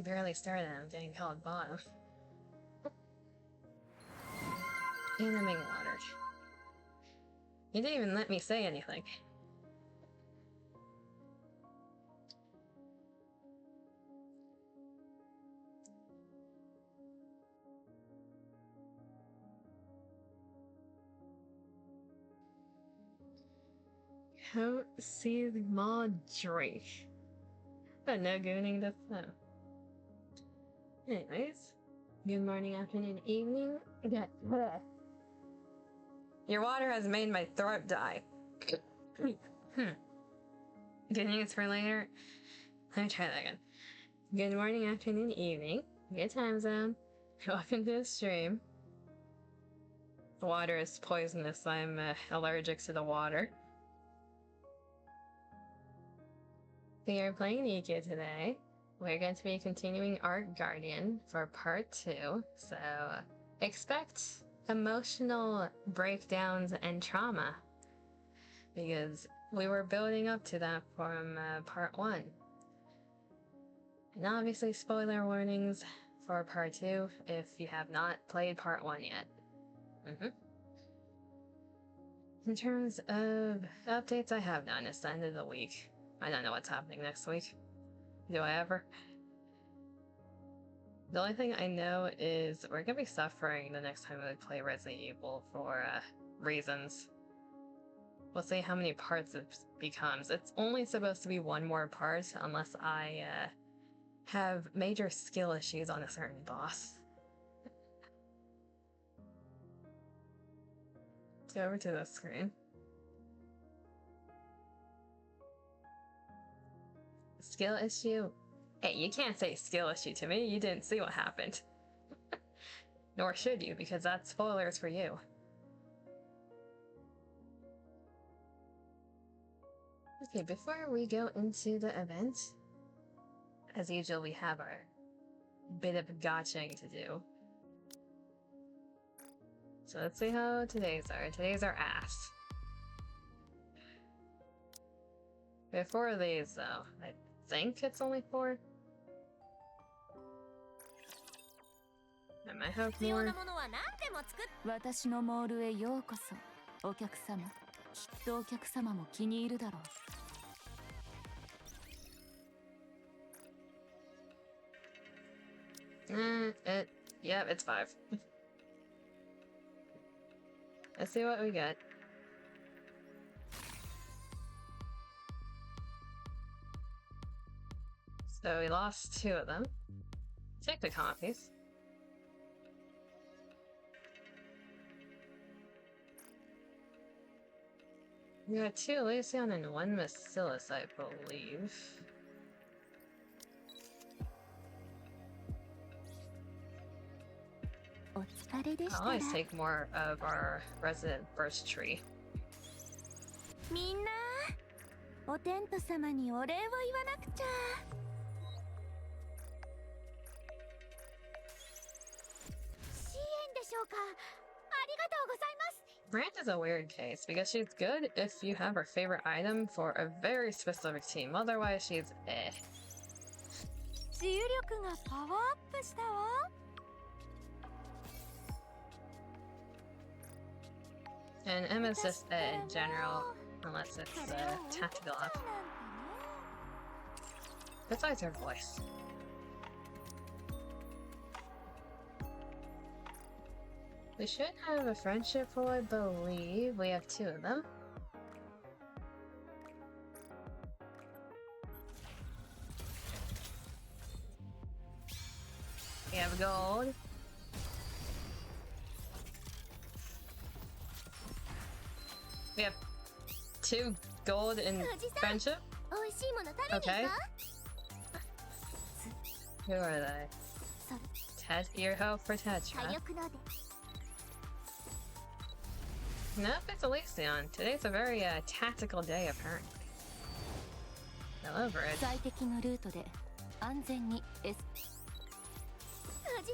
barely started and I'm getting called bottom. And I'm being watered. You didn't even let me say anything. How see the mod drink? But no gooning to them. Anyways, good morning, afternoon, evening. Your water has made my throat die. Good news for later. Let me try that again. Good morning, afternoon, evening. Good time zone. Welcome to the stream. The water is poisonous. I'm allergic to the water. We are playing NIKKE today. We're going to be continuing ARK Guardian for part 2, so expect emotional breakdowns and trauma, because we were building up to that from part 1. And obviously spoiler warnings for part 2 if you have not played part 1 yet. In terms of updates, I have none. It's the end of the week. I don't know what's happening next week. Do I ever? The only thing I know is we're gonna be suffering the next time we play Resident Evil for reasons. We'll see how many parts it becomes. It's only supposed to be one more part unless I have major skill issues on a certain boss. Let's go over to the screen. Skill issue? Hey, you can't say skill issue to me. You didn't see what happened. Nor should you, because that's spoilers for you. Okay, before we go into the event, as usual, we have our bit of gotching to do. So let's see how today's are. Today's are ass. We have 4 of these, though. I think it's only 4. I might have more. 私のモールへようこそ、お客様。きっとお客様も気に入るだろう。Yeah, it's 5. Let's see what we get. So we lost 2 of them. Take the copies. We got 2 Elysion and 1 Bacillus, I believe. I'll always take more of our resident birch tree. みんな、おテント様にお礼を言わなくちゃ。支援でしょうか。ありがとうございます。Brand is a weird case because she's good if you have her favorite item for a very specific team. Otherwise, she's eh. 治癒力がパワーアップしたわ。And Emma's just eh in general, unless it's tactical up. Besides her voice. We should have a friendship pool, I believe. We have 2 of them. We have gold. We have 2 gold in friendship. Okay. Who are they? Ear hope for Tetra. Nope, it's Elysion. Today's a very tactical day, apparently. Hello, Bridge. 最適のルートで安全におじさ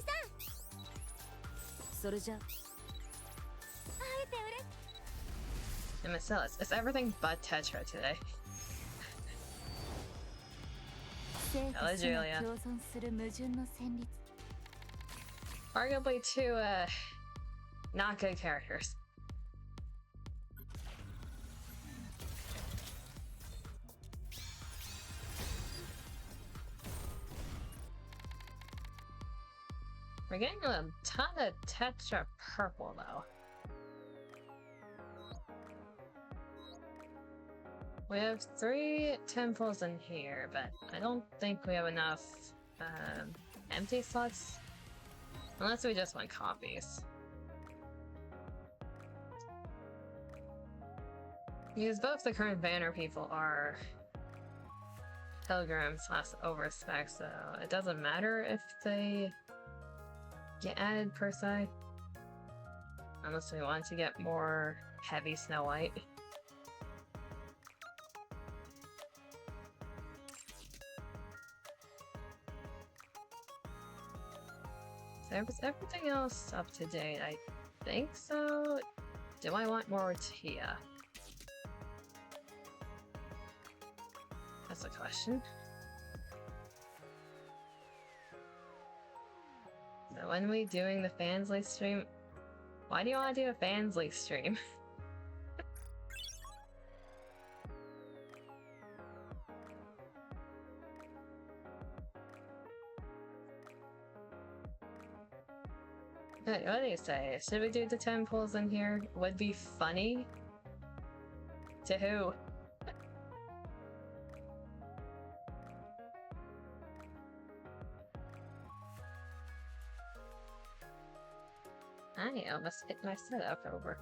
ん。それじゃ。会えて嬉しい。And Bacillus. It's everything but Tetra today. 生と死が共存する矛盾の旋律 Arguably two, not good characters. We're getting a ton of Tetra Purple, though. We have 3 temples in here, but I don't think we have enough empty slots. Unless we just want copies. Because both the current banner people are pilgrims / overspec, so it doesn't matter if they get added per se. Unless we want to get more heavy Snow White. Is everything else up to date? I think so. Do I want more Tia? That's a question. So when we doing the Fansly stream? Why do you want to do a Fansly stream? What do you say? Should we do the temples in here? Would be funny? To who? I almost hit my setup over.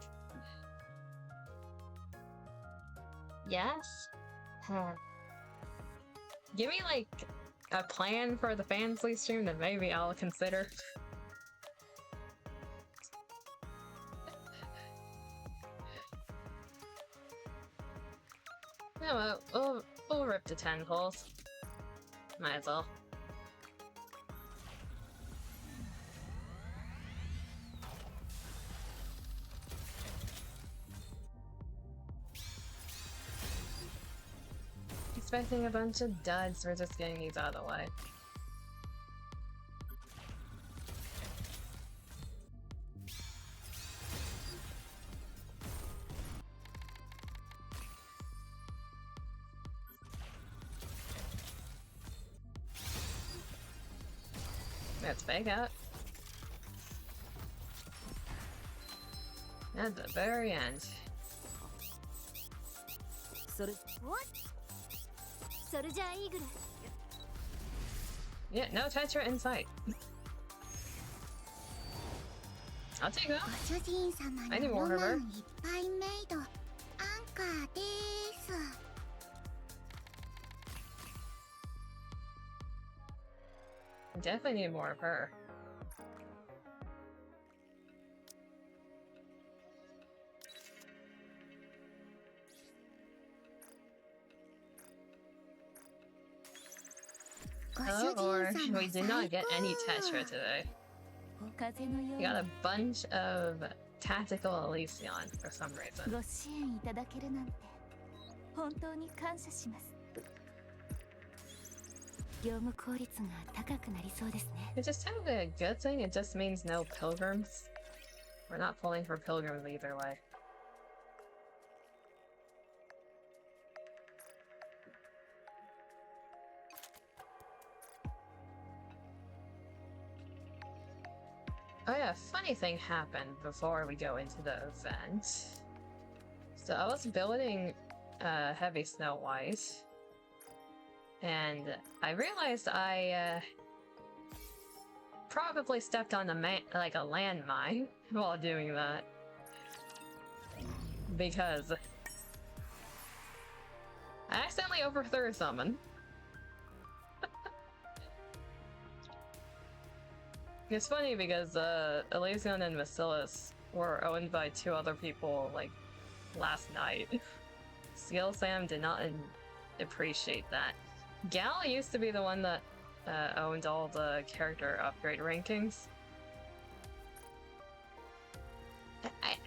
Yes? Give me like a plan for the Fansly stream that maybe I'll consider. Yeah, well, we'll rip the temples. Might as well. Expecting a bunch of duds, we're just getting these out of the way. Let's fake out. At the very end. What? Yeah, no Tetra in sight. I'll take that. I need more of her. Definitely need more of her. Oh, or we did not get any Tetra today. We got a bunch of tactical Elysion for some reason. It's just kind of a good thing, it just means no pilgrims. We're not pulling for pilgrims either way. Oh yeah, funny thing happened before we go into the event. So I was building Heavy Snow White, and I realized I probably stepped on a landmine while doing that. Because I accidentally overthrew a summon. It's funny because Elysion and Bacillus were owned by 2 other people like last night. Skill Sam did not appreciate that. Gal used to be the one that owned all the character upgrade rankings.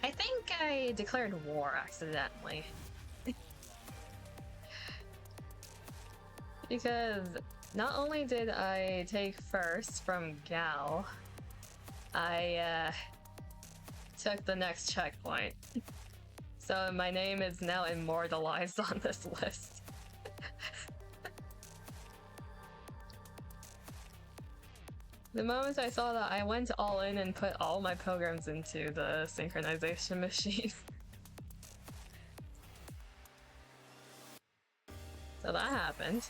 I think I declared war accidentally. Because not only did I take first from Gal, I took the next checkpoint. So my name is now immortalized on this list. The moment I saw that, I went all in and put all my pilgrims into the synchronization machine. So that happened.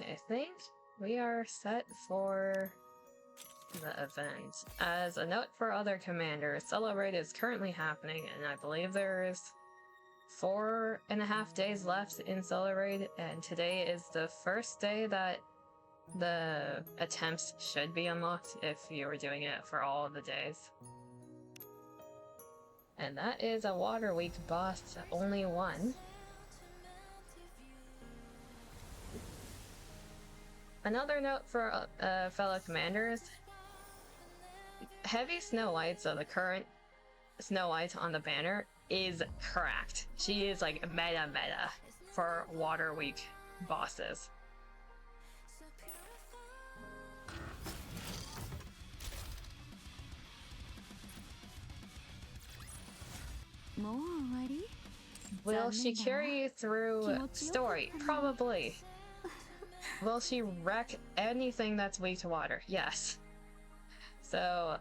Okay, I think we are set for the event. As a note for other commanders, Celebrate is currently happening, and I believe there is 4.5 days left in Celebrate, and today is the first day that the attempts should be unlocked if you were doing it for all of the days. And that is a Water Week boss, only one. Another note for fellow commanders, Heavy Snow White, so the current Snow White on the banner, is cracked. She is like meta for Water Week bosses. Will she carry you through story? Probably. Will she wreck anything that's weak to water? Yes. So,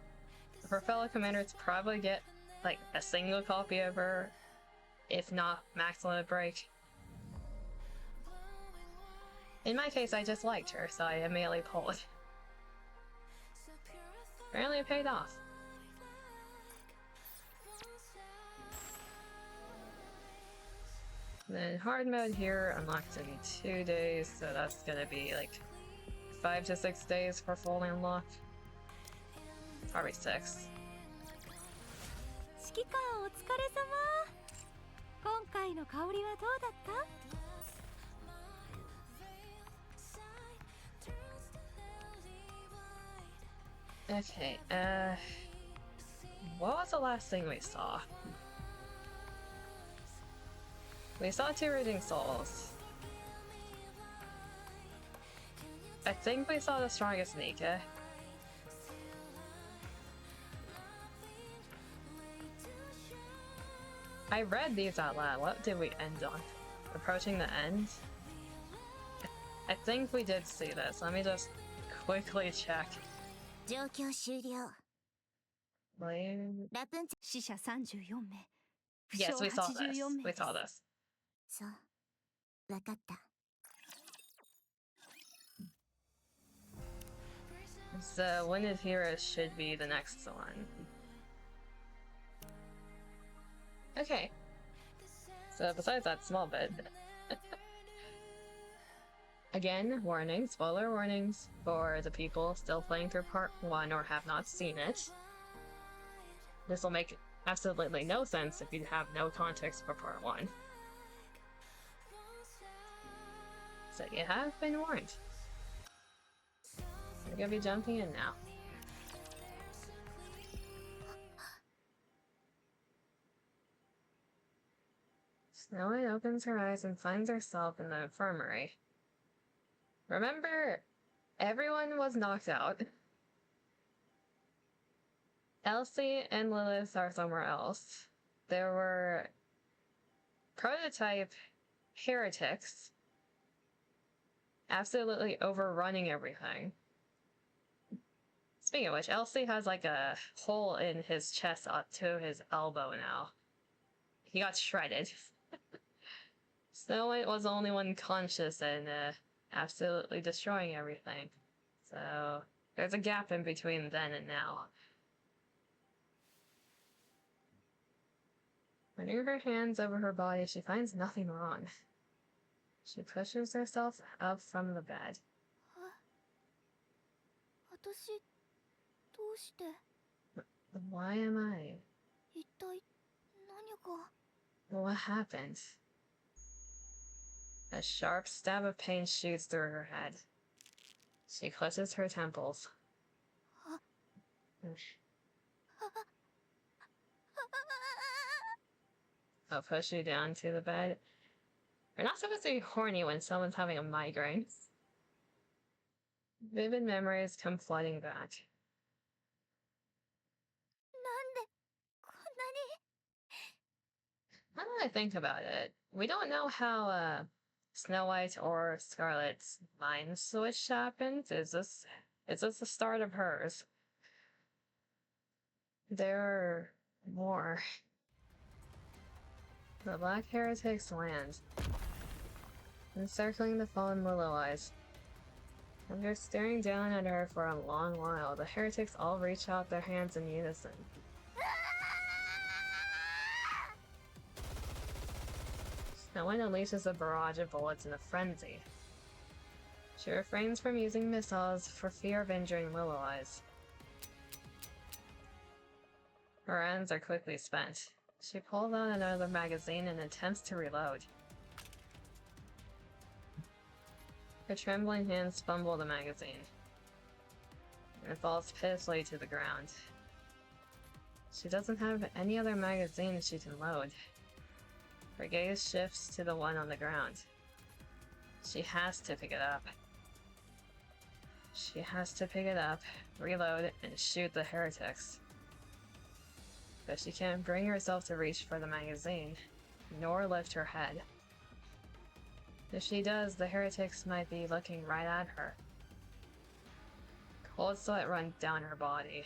her fellow commanders probably get like a single copy of her, if not max limit break. In my case, I just liked her, so I immediately pulled it. Apparently it paid off. Then hard mode here unlocked in 2 days, so that's gonna be like 5 to 6 days for fully unlocked. Probably 6. 指揮官お疲れ様。今回の香りはどうだった？ Okay, what was the last thing we saw? We saw 2 Raging Souls. I think we saw the strongest NIKKE. I read these out loud. What did we end on? Approaching the end? I think we did see this. Let me just quickly check. Wait. Yes, we saw this. We saw this. So, Winded Heroes should be the next one. Okay. So, besides that small bit. Again, warning, spoiler warnings for the people still playing through part 1 or have not seen it. This will make absolutely no sense if you have no context for part 1. So you have been warned. We're gonna be jumping in now. Snow White opens her eyes and finds herself in the infirmary. Remember, everyone was knocked out. Elsie and Lilith are somewhere else. There were prototype heretics absolutely overrunning everything. Speaking of which, Elsie has like a hole in his chest up to his elbow now. He got shredded. Snow White was the only one conscious and absolutely destroying everything. So there's a gap in between then and now. Running her hands over her body, she finds nothing wrong. She pushes herself up from the bed. Why am I? What happened? A sharp stab of pain shoots through her head. She clutches her temples. I'll push you down to the bed. You're not supposed to be horny when someone's having a migraine. Vivid memories come flooding back. Now that I think about it, we don't know how Snow White or Scarlet's mind switch happened. Is this the start of hers? There are more. The Black Heretics land, encircling the fallen Willow Eyes. After staring down at her for a long while, the heretics all reach out their hands in unison. Snow White unleashes a barrage of bullets in a frenzy. She refrains from using missiles for fear of injuring Willow Eyes. Her ends are quickly spent. She pulls out another magazine and attempts to reload. Her trembling hands fumble the magazine. And it falls pitifully to the ground. She doesn't have any other magazines she can load. Her gaze shifts to the one on the ground. She has to pick it up. She has to pick it up, reload, and shoot the heretics. But she can't bring herself to reach for the magazine, nor lift her head. If she does, the heretics might be looking right at her. Cold sweat runs down her body.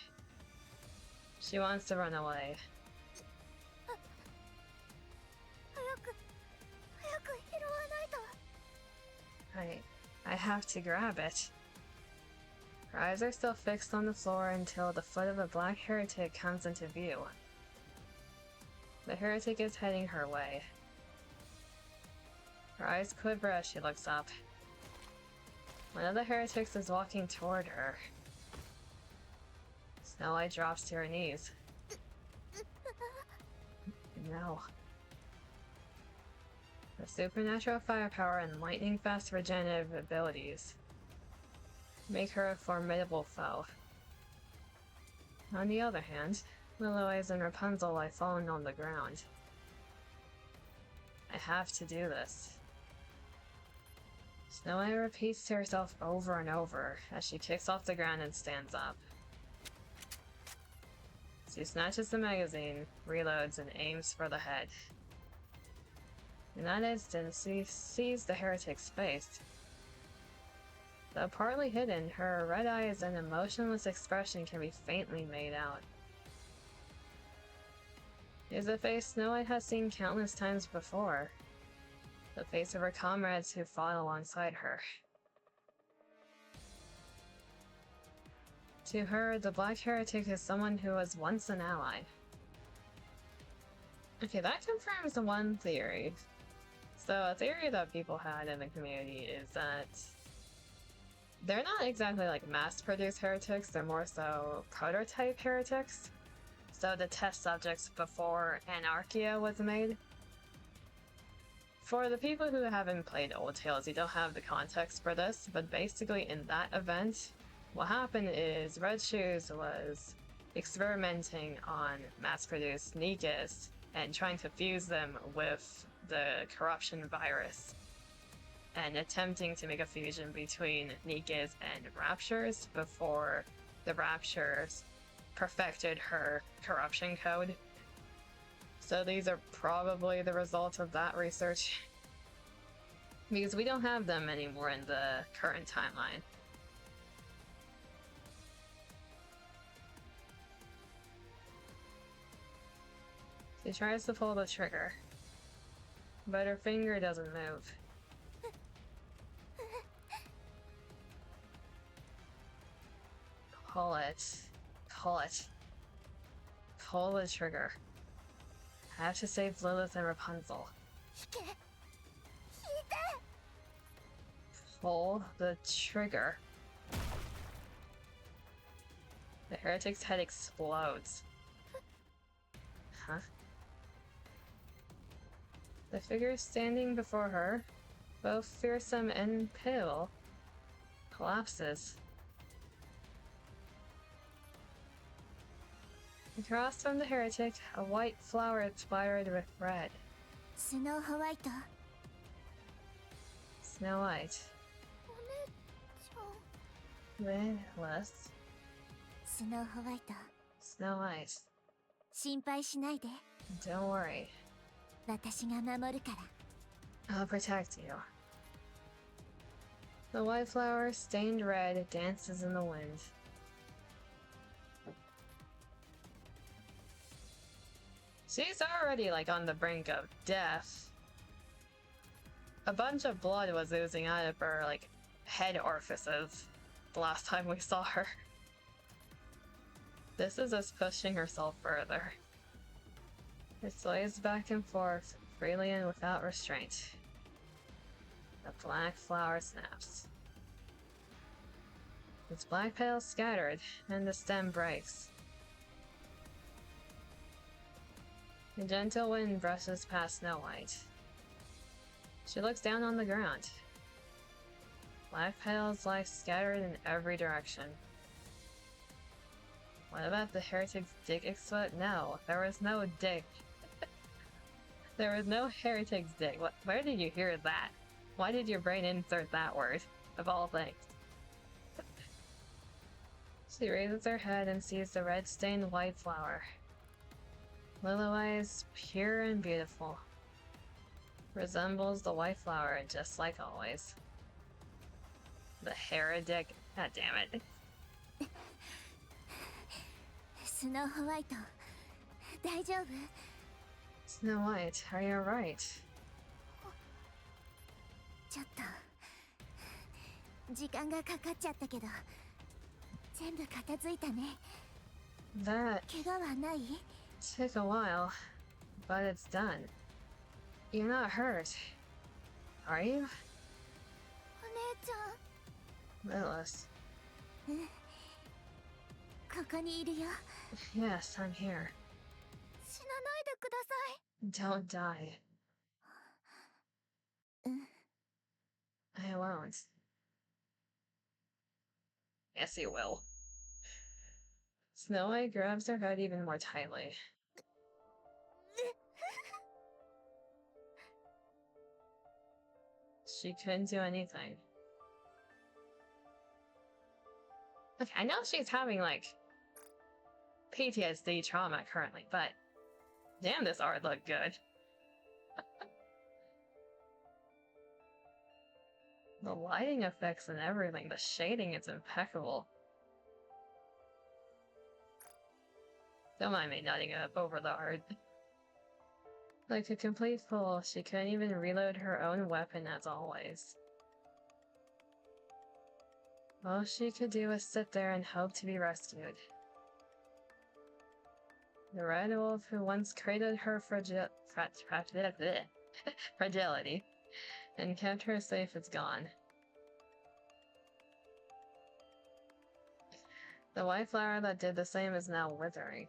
She wants to run away. I have to grab it. Her eyes are still fixed on the floor until the foot of a black heretic comes into view. The heretic is heading her way. Her eyes quiver as she looks up. One of the heretics is walking toward her. Snow White drops to her knees. No. Her supernatural firepower and lightning-fast regenerative abilities make her a formidable foe. On the other hand, Willow Eyes and Rapunzel lie fallen on the ground. I have to do this. Snow White repeats to herself over and over as she kicks off the ground and stands up. She snatches the magazine, reloads, and aims for the head. In that instant, she sees the heretic's face. Though partly hidden, her red eyes and emotionless expression can be faintly made out. It is a face Snow White has seen countless times before. The face of her comrades who fought alongside her. To her, the Black Heretic is someone who was once an ally. Okay, that confirms the one theory. So a theory that people had in the community is that they're not exactly like mass-produced heretics, they're more so prototype heretics. So the test subjects before Anarchia was made. For the people who haven't played Old Tales, you don't have the context for this, but basically in that event, what happened is Red Shoes was experimenting on mass-produced NIKKEs and trying to fuse them with the corruption virus and attempting to make a fusion between NIKKEs and Raptures before the Raptures perfected her corruption code. So these are probably the results of that research, because we don't have them anymore in the current timeline. She tries to pull the trigger, but her finger doesn't move. Pull it. Pull it. Pull the trigger. I have to save Lilith and Rapunzel. Pull the trigger. The heretic's head explodes. Huh? The figure standing before her, both fearsome and pale, collapses. Across from the heretic, a white flower splattered with red. スノーホワイト。 Snow White. お姉ちゃん。 Windless. スノーホワイト。 Snow White. 心配しないで。 Don't worry. 私が守るから。 I'll protect you. The white flower, stained red, dances in the wind. She's already like on the brink of death. A bunch of blood was oozing out of her like head orifices the last time we saw her. This is just pushing herself further. It sways back and forth, freely and without restraint. The black flower snaps. Its black petals scattered, and the stem breaks. A gentle wind brushes past Snow White. She looks down on the ground. Black petals lie scattered in every direction. What about the heretic's dick explode? No, there was no dick. There was no heretic's dick. Where did you hear that? Why did your brain insert that word, of all things? She raises her head and sees the red-stained white flower. Willow eyes, pure and beautiful. Resembles the white flower, just like always. The heretic. God damn it. スノーホワイト、大丈夫？ Snow White, are you alright? ちょっと時間がかかっちゃったけど、全部片付いたね。 That 怪我はない？ took a while, but it's done. You're not hurt, are you? お姉ちゃん。 Lilith. ここにいるよ。 Yes, I'm here. 死なないでください。 Don't die. I won't. Yes, you will. Snow White grabs her head even more tightly. She couldn't do anything. Okay, I know she's having, like, PTSD trauma currently, but damn, this art looked good. The lighting effects and everything, the shading is impeccable. Don't mind me nutting up over the art. Like a complete fool, she couldn't even reload her own weapon as always. All she could do was sit there and hope to be rescued. The red wolf who once cradled her fragility and kept her safe is gone. The white flower that did the same is now withering.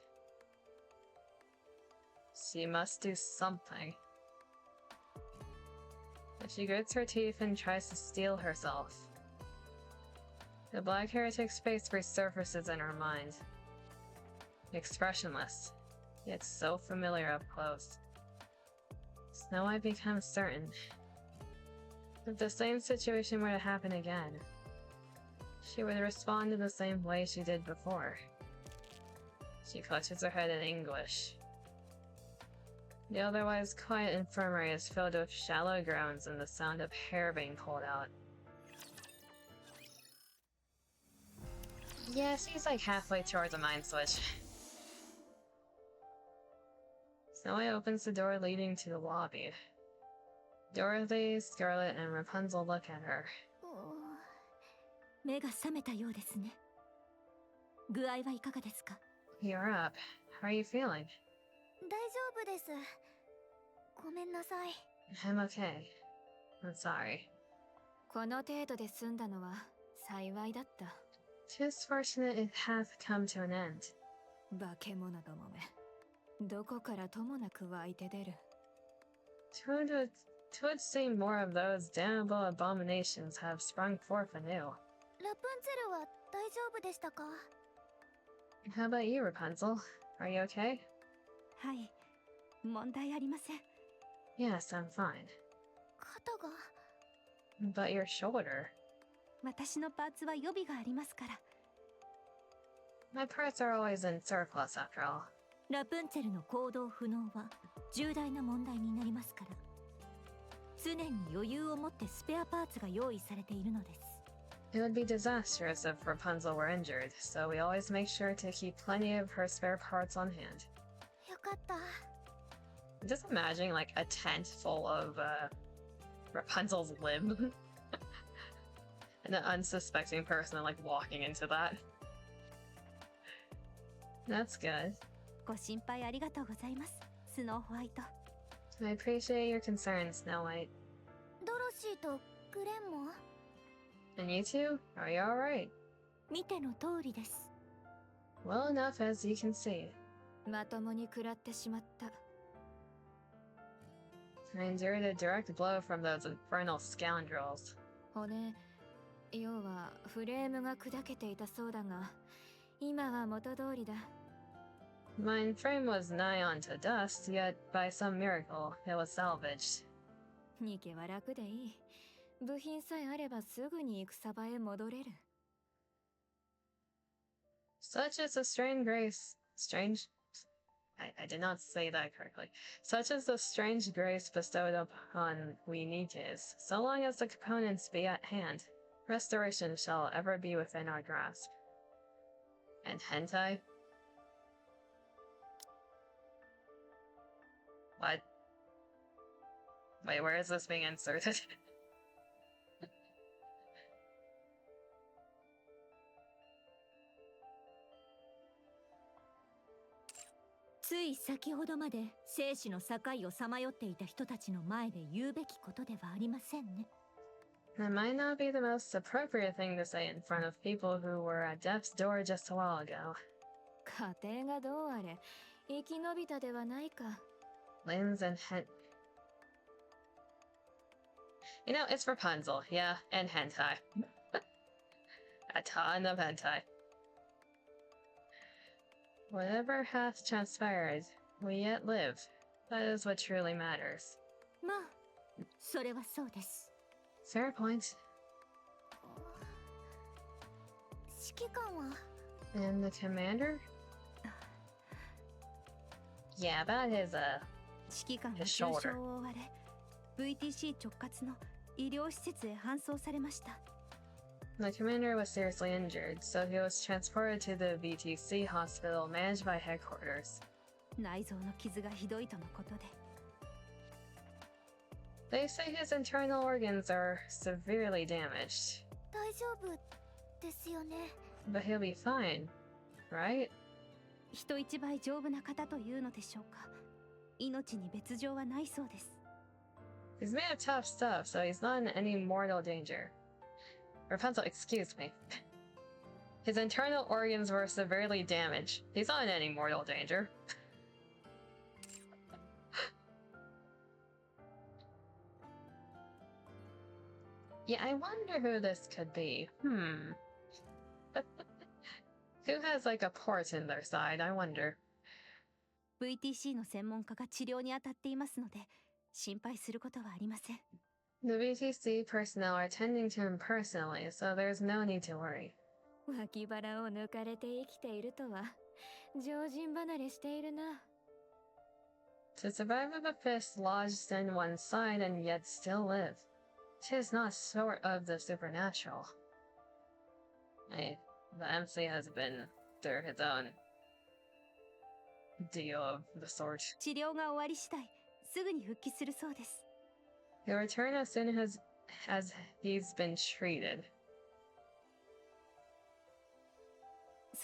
She must do something. But she grits her teeth and tries to steel herself. The black heretic's face resurfaces in her mind. Expressionless, yet so familiar up close. Snow White becomes certain. If the same situation were to happen again, she would respond in the same way she did before. She clutches her head in anguish. The otherwise quiet infirmary is filled with shallow groans and the sound of hair being pulled out. Yeah, she's like halfway towards a mind switch. Snow White opens the door leading to the lobby. Dorothy, Scarlet, and Rapunzel look at her. 目が覚めたようですね。具合はいかがですか？ You're up. How are you feeling? 大丈夫です。ごめんなさい。 I'm okay. I'm sorry. この程度で済んだのは幸いだった。 'Tis fortunate it hath come to an end. 化け物どもめ。どこからともなく湧いて出る。 'Twould seem more of those damnable abominations have sprung forth anew. ラプンツェルは大丈夫でしたか？ How about you, Rapunzel? Are you okay? はい、問題ありません。Yes, I'm fine. 肩が But your shoulder. 私のパーツは予備がありますから。 My parts are always in surplus after all. ラプンツェルの行動不能は重大な問題になりますから。常に余裕を持ってスペアパーツが用意されているのです。 It would be disastrous if Rapunzel were injured, so we always make sure to keep plenty of her spare parts on hand. よかった。 Just imagine like a tent full of Rapunzel's limb. And an unsuspecting person like walking into that. That's good. ご心配ありがとうございます、スノーホワイト。 I appreciate your concern, Snow White. ドロシーとグレンも And you two? Are you alright? 見ての通りです。 Well enough as you can see. まともに食らってしまった。 I endured a direct blow from those infernal scoundrels. 骨、要はフレームが砕けていたそうだが、今は元通りだ。 Mine frame was nigh onto dust, yet by some miracle it was salvaged. ニケは楽でいい。部品さえあればすぐに戦場へ戻れる。 Such is the strange grace. I did not say that correctly. Such is the strange grace bestowed upon we NIKKEs. So long as the components be at hand, restoration shall ever be within our grasp. And hentai? What? Wait, where is this being inserted? つい先ほどまで生死の境をさまよっていた人たちの前で言うべきことではありませんね。 That might not be the most appropriate thing to say in front of people who were at death's door just a while ago. 家庭がどうあれ、生き延びたではないか。 Limbs and You know, it's Rapunzel, yeah, and hentai. A ton of hentai. Whatever hath transpired, we yet live. That is what truly matters. まあ、それはそうです。 Fair point. 指揮官は And the commander? Yeah, about his, 指揮官が重傷を負われ、VTC 直轄の医療施設へ搬送されました。 The commander was seriously injured, so he was transported to the VTC hospital managed by headquarters. 内臓の傷がひどいとのことで。 They say his internal organs are severely damaged. 大丈夫ですよね。 But he'll be fine, right? 人一倍丈夫な方というのでしょうか。命に別状はないそうです。 He's made of tough stuff, so he's not in any mortal danger. Rapunzel, excuse me. His internal organs were severely damaged. He's not in any mortal danger. Yeah, I wonder who this could be. Who has like a port in their side, I wonder. VTC の専門家が治療に当たっていますので、心配することはありません。 The VTC personnel are tending to him personally, so there's no need to worry. 脇腹を抜かれて生きているとは、常人離れしているな。 To survive with a fist lodged in one side and yet still live. 'Tis not sort of the supernatural. Hey, the MC has been through his own deal of the sort. 治療が終わり次第、すぐに復帰するそうです。 He'll return as soon as he's been treated.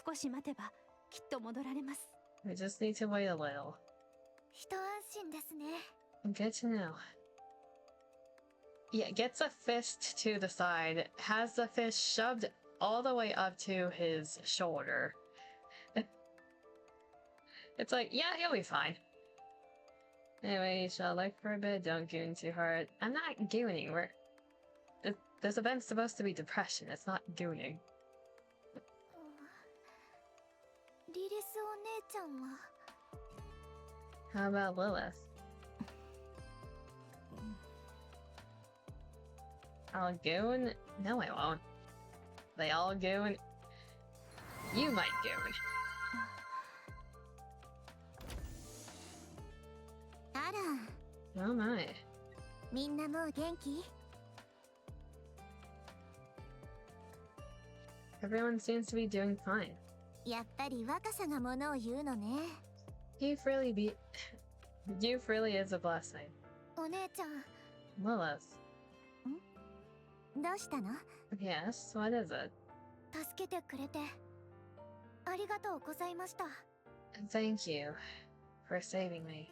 少し待てば、きっと戻られます。 We just need to wait a little. 一安心ですね。 Good to know. Yeah, gets a fist to the side, has the fist shoved all the way up to his shoulder. It's like, yeah, he'll be fine. Anyway, you shall look for a bit, don't goon too hard. I'm not gooning, this event's supposed to be depression, it's not gooning. リリスお姉ちゃんは How about Lilith? I'll goon? No, I won't. They all goon. You might goon. あら、 Oh my. みんなもう元気？ Everyone seems to be doing fine. やっぱり若さがものを言うのね。 Youth really is a blessing. お姉ちゃん、 Lilith. どうしたの？ Yes, what is it? 助けてくれてありがとうございました。 Thank you for saving me.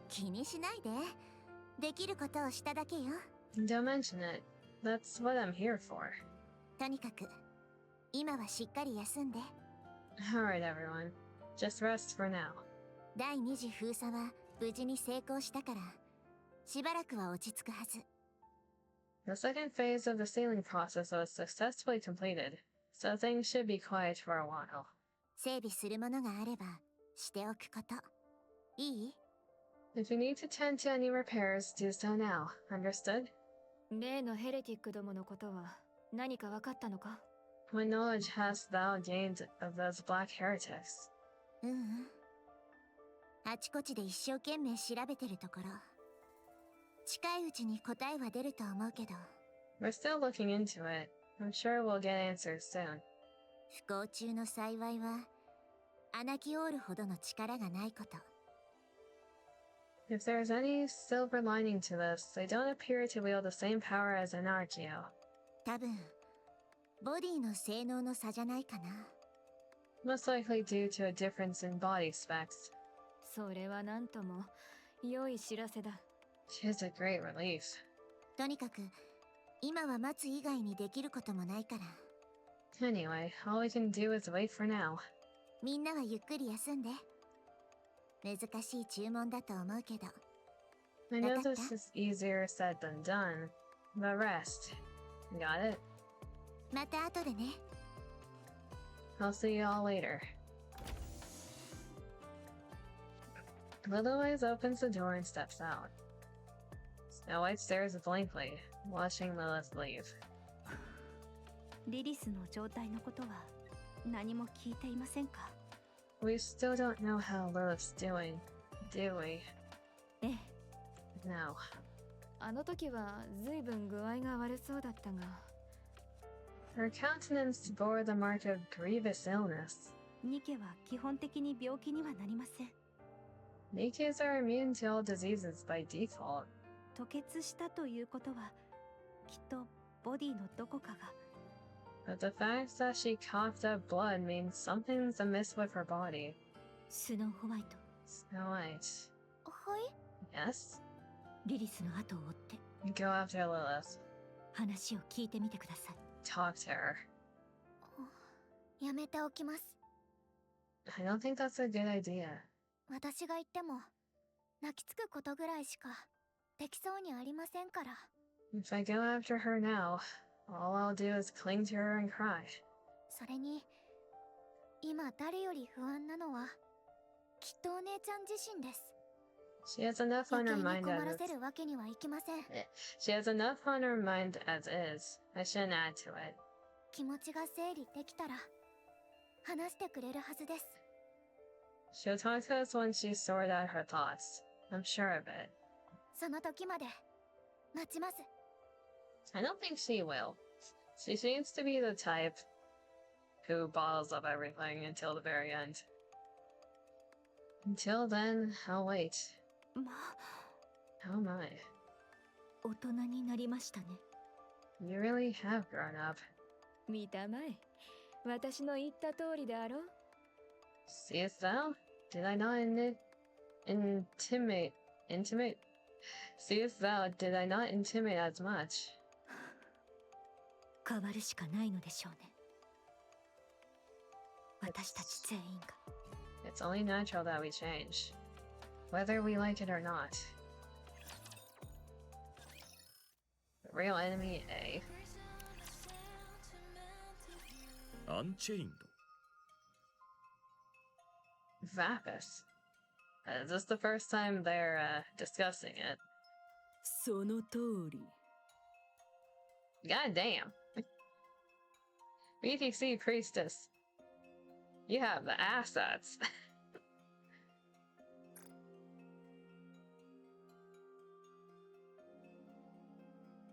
気にしないで。できることをしただけよ。 Don't mention it. That's what I'm here for. とにかく今はしっかり休んで。 Alright, everyone. Just rest for now. 第2次封鎖は無事に成功したから、しばらくは落ち着くはず。 The second phase of the sealing process was successfully completed, so things should be quiet for a while. 整備するものがあればしておくこと。いい？ If you need to tend to any repairs, do so now. Understood? 例のヘレティックどものことは何か分かったのか？ What knowledge hast thou gained of those black heretics? ううん。あちこちで一生懸命調べてるところ。近いうちに答えは出ると思うけど。 We're still looking into it. I'm sure we'll get answers soon. 不幸中の幸いはアナキオールほどの力がないこと。 If there's any silver lining to this, they don't appear to wield the same power as Anarchio. 多分ボディの性能の差じゃないかな。 Most likely due to a difference in body specs. それはなんとも良い知らせだ。 She's a great relief. とにかく今は待つ以外にできることもないから。 Anyway, all we can do is wait for now. みんなはゆっくり休んで。難しい注文だと思うけど。 I know Rebecca? this is easier said than done. The rest. Got it? また後でね。 I'll see you all later. Lilith opens the door and steps out. Snow White stares blankly, watching Lilith leave. リリスの状態のことは何も聞いていませんか？ We still don't know how Lilith's doing, do we? ええ、 No. あの時は随分具合が悪そうだったが。 Her countenance bore the mark of grievous illness. ニケは基本的に病気にはなりません。 Nikes are immune to all diseases by default. 吐血したということはきっとボディのどこかが。 But the fact that she coughed up blood means something's amiss with her body. スノーホワイト、 Snow White. はい。 Yes? リリスの後を追って Go after Lilith. 話を聞いてみてください。 Talk to her. やめておきます。 I don't think that's a good idea. 私が言っても泣きつくことぐらいしかできそうにありませんから。 If I go after her now, all I'll do is cling to her and cry. それに今誰より不安なのはきっとお姉ちゃん自身です。 She has enough on 余 her 計に mind 困ら as せるわけにはいきません。 she has enough on her mind as is. I shouldn't add to it. 気持ちが整理できたら話してくれるはずです。 She'll talk to us when she's sorted out her thoughts. I'm sure of it. その時まで待ちます。 I don't think she will. She seems to be the type who bottles up everything until the very end. Until then, I'll wait. まあ Oh my. 大人になりましたね。 You really have grown up. 見たまえ。私の言った通りであろう。 Seest thou? Did I not intimate? Seest thou? Did I not intimate as much? 変わるしかないのでしょうね。私たち全員が。 It's only natural that we change, whether we like it or not. The real enemy A. アンチェインド。 Vapus. Is this the first time they're discussing it? その通り。God damn. BTC Priestess. You have the assets.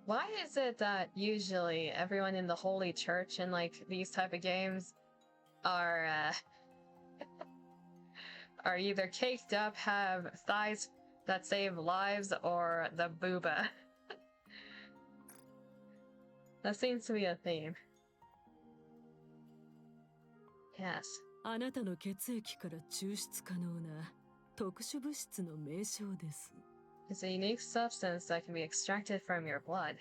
Why is it that usually everyone in the Holy Church in like these type of games are are either caked up, have thighs that save lives, or the booba? That seems to be a theme. Yes. あなたの血液から抽出可能な特殊物質の名称です。 It's a unique substance that can be extracted from your blood.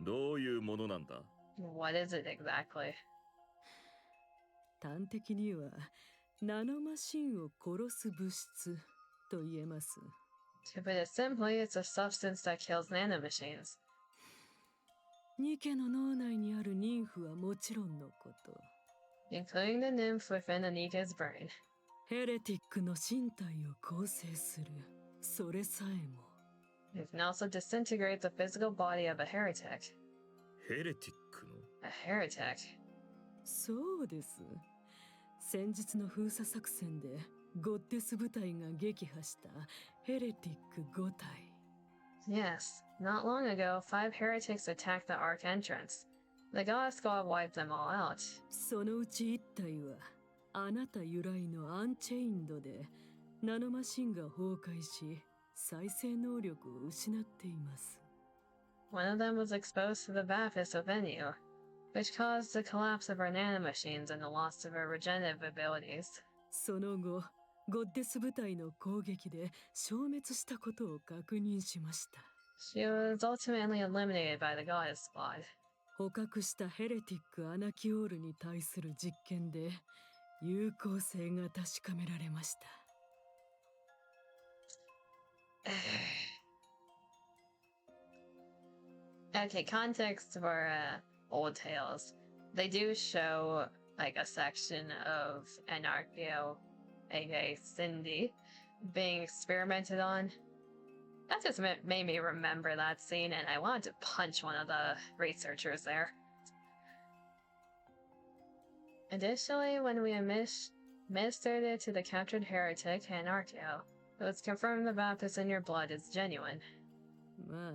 どういうものなんだ？ What is it exactly? 端的にはナノマシンを殺す物質と言えます。 To put it simply, it's a substance that kills nanomachines. ニケの脳内にある妊婦はもちろんのこと、 Including the nymph within Anika's brain. ヘレティックの身体を構成するそれさえも。 It can also disintegrate the physical body of a heretic. ヘレティックの？ A heretic? そうです。先日の封鎖作戦でゴッデス部隊が撃破したヘレティック5体。 Yes. Not long ago, 5 heretics attacked the ARK entrance. The God Squad wiped them all out. そのうち1体はあなた由来のアンチェインドでナノマシンが崩壊し再生能力を失っています。 One of them was exposed to the Baptist within you, which caused the collapse of our nanomachines and the loss of our regenerative abilities. その後ゴッデス部隊の攻撃で消滅したことを確認しました。 She was ultimately eliminated by the Goddess Squad. 捕獲したヘレティックアナキオールに対する実験で有効性が確かめられました。 Okay, context for old tales. They do show like a section of Anarchio, aka Cindy, being experimented on. That just made me remember that scene, and I wanted to punch one of the researchers there. Additionally, when we administered it to the captured heretic, Anarchio, it was confirmed the Baptist in your blood is genuine. まあ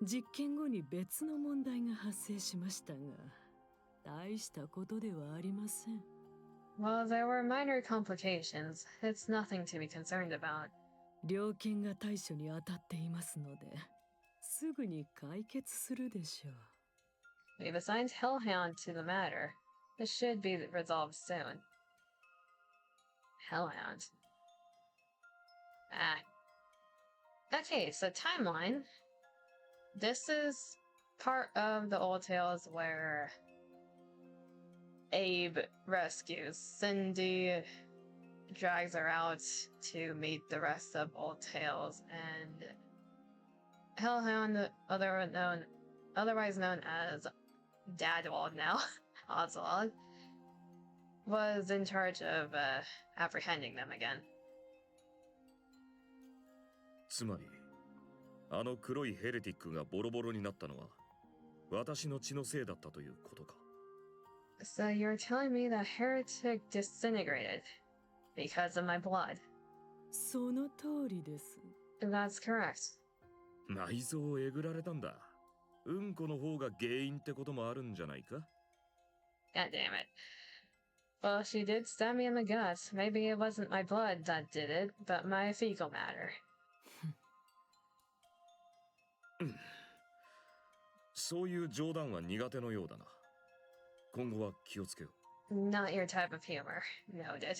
実験後に別の問題が発生しましたが大したことではありません。 Well, there were minor complications. It's nothing to be concerned about. 猟犬が対処に当たっていますのですぐに解決するでしょう。 We've assigned Hellhound to the matter. This should be resolved soon. Hellhound. Okay, so timeline. This is part of the old tales where Abe rescues Cindy, drags her out to meet the rest of Old Tales, and Hellhound, otherwise known as Dadwald now, Oswald, was in charge of apprehending them again. つまりあの黒いヘレティックがボロボロになったのは私の血のせいだったということか。 So you're telling me that heretic disintegrated because of my blood? その通りです。 That's correct. 内臓をえぐられたんだ。うんこの方が原因ってこともあるんじゃないか？ God damn it. Well, she did stab me in the guts. Maybe it wasn't my blood that did it, but my fecal matter. そういう冗談は苦手のようだな。今後は気をつけよう。 Not your type of humor. Noted.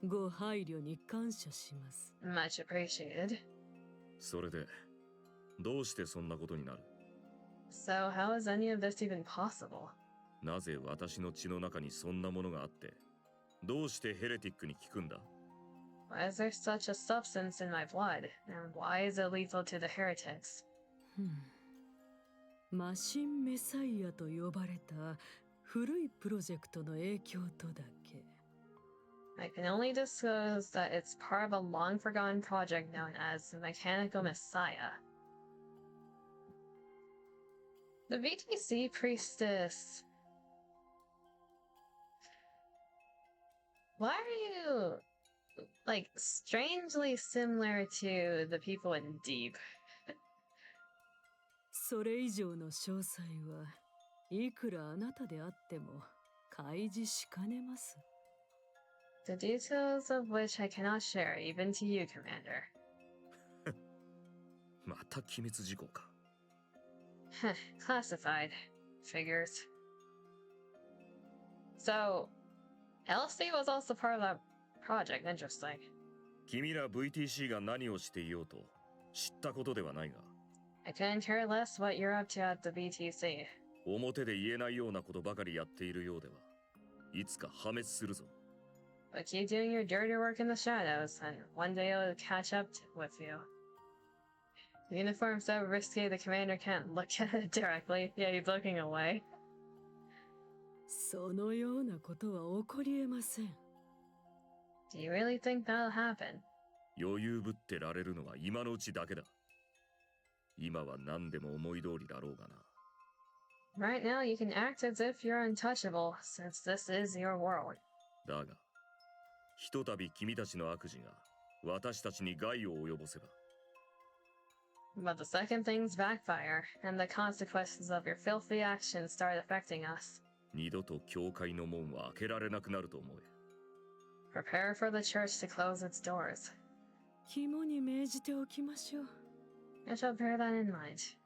ご配慮に感謝します。 Much appreciated. それでどうしてそんなことになる？ So how is any of this even possible? なぜ私の血の中にそんなものがあってどうしてヘレティックに効くんだ？ Why is there such a substance in my blood? And why is it lethal to the heretics? マシンメサイアと呼ばれた古いプロジェクトの影響とだけ。 I can only disclose that it's part of a long-forgotten project known as the Mechanical Messiah. The VTC priestess. Why are you, like, strangely similar to the people in Deep? それ以上の詳細はいくらあなたであっても開示しかねます。 The details of which I cannot share, even to you, Commander. また機密事項か。Classified. Figures. So, LC was also part of that project. Interesting. 君ら VTC が何をしていようと知ったことではないが。I couldn't care less what you're up to at the BTC. 表で言えないようなことばかりやっているようでは、いつか破滅するぞ。But keep doing your dirty work in the shadows, and one day it'll catch up with you. The uniform's so risky the commander can't look at it directly. Yeah, he's looking away. そのようなことは起こりえません。 Do you really think that'll happen? 余裕ぶってられるのは今のうちだけだ。今は何でも思い通りだろうがな。Right now, you can act as if you're untouchable, since this is your world. だが、ひとたび君たちの悪事が私たちに害を及ぼせば。But the second things backfire, and the consequences of your filthy actions start affecting us. 二度と教会の門は開けられなくなると思え。Prepare for the church to close its doors. 肝に銘じておきましょう。 I shall bear that in mind.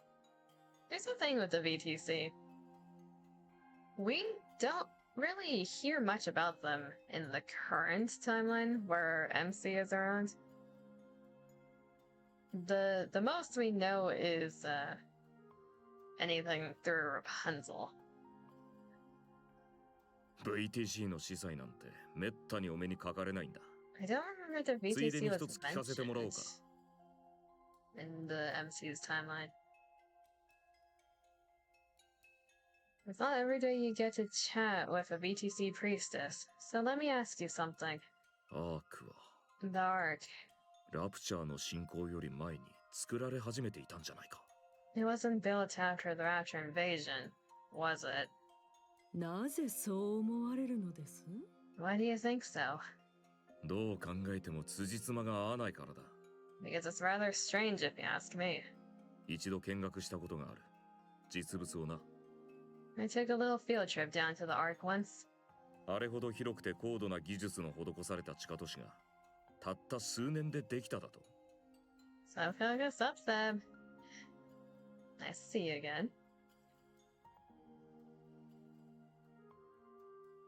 Here's the thing with the VTC. We don't really hear much about them in the current timeline where MC is around. The most we know is anything through Rapunzel. VTC の司祭なんてめったにお目にかかれないんだ。I don't remember the ついでに VTC 一 was つ聞かせてもらおうか。 mentioned in the MC's timeline. It's not every day you get to chat with a VTC priestess, so let me ask you something. アークは The ARK. ラプチャーの進行より前に作られ始めていたんじゃないか。 It wasn't built after the Rapture invasion, was it? なぜそう思われるのです？ Why do you think so? どう考えても辻褄が合わないからだ。 Because it's rather strange if you ask me. 一度見学したことがある。実物をな。 I took a little field trip down to the ARK once. あれほど広くて高度な技術の施された地下都市がたった数年でできただと。 So focus up, Seb. Nice to see you again.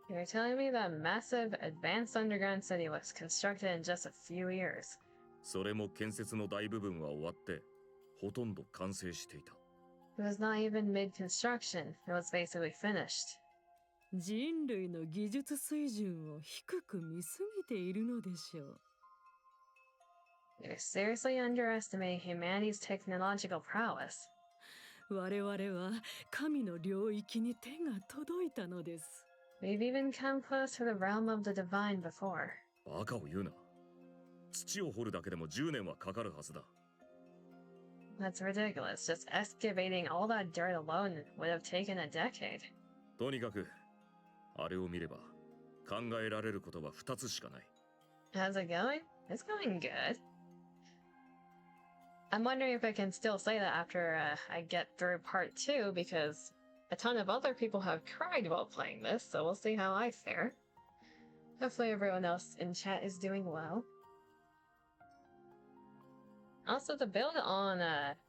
You're telling me that massive advanced underground city was constructed in just a few years. それも建設の大部分は終わってほとんど完成していた。 It was not even mid-construction. It was basically finished. 人類の技術水準を低く見すぎているのでしょう。 You're seriously underestimating humanity's technological prowess. 我々は神の領域に手が届いたのです。 We've even come close to the realm of the divine before. バカを言うな。土を掘るだけでも10年はかかるはずだ。 That's ridiculous. Just excavating all that dirt alone would have taken a decade. とにかくあれを見れば考えられることは2つしかない。 How's it going? It's going good. I'm wondering if I can still say that after I get through part 2, because a ton of other people have cried while playing this, so we'll see how I fare. Hopefully everyone else in chat is doing well. Also, the build on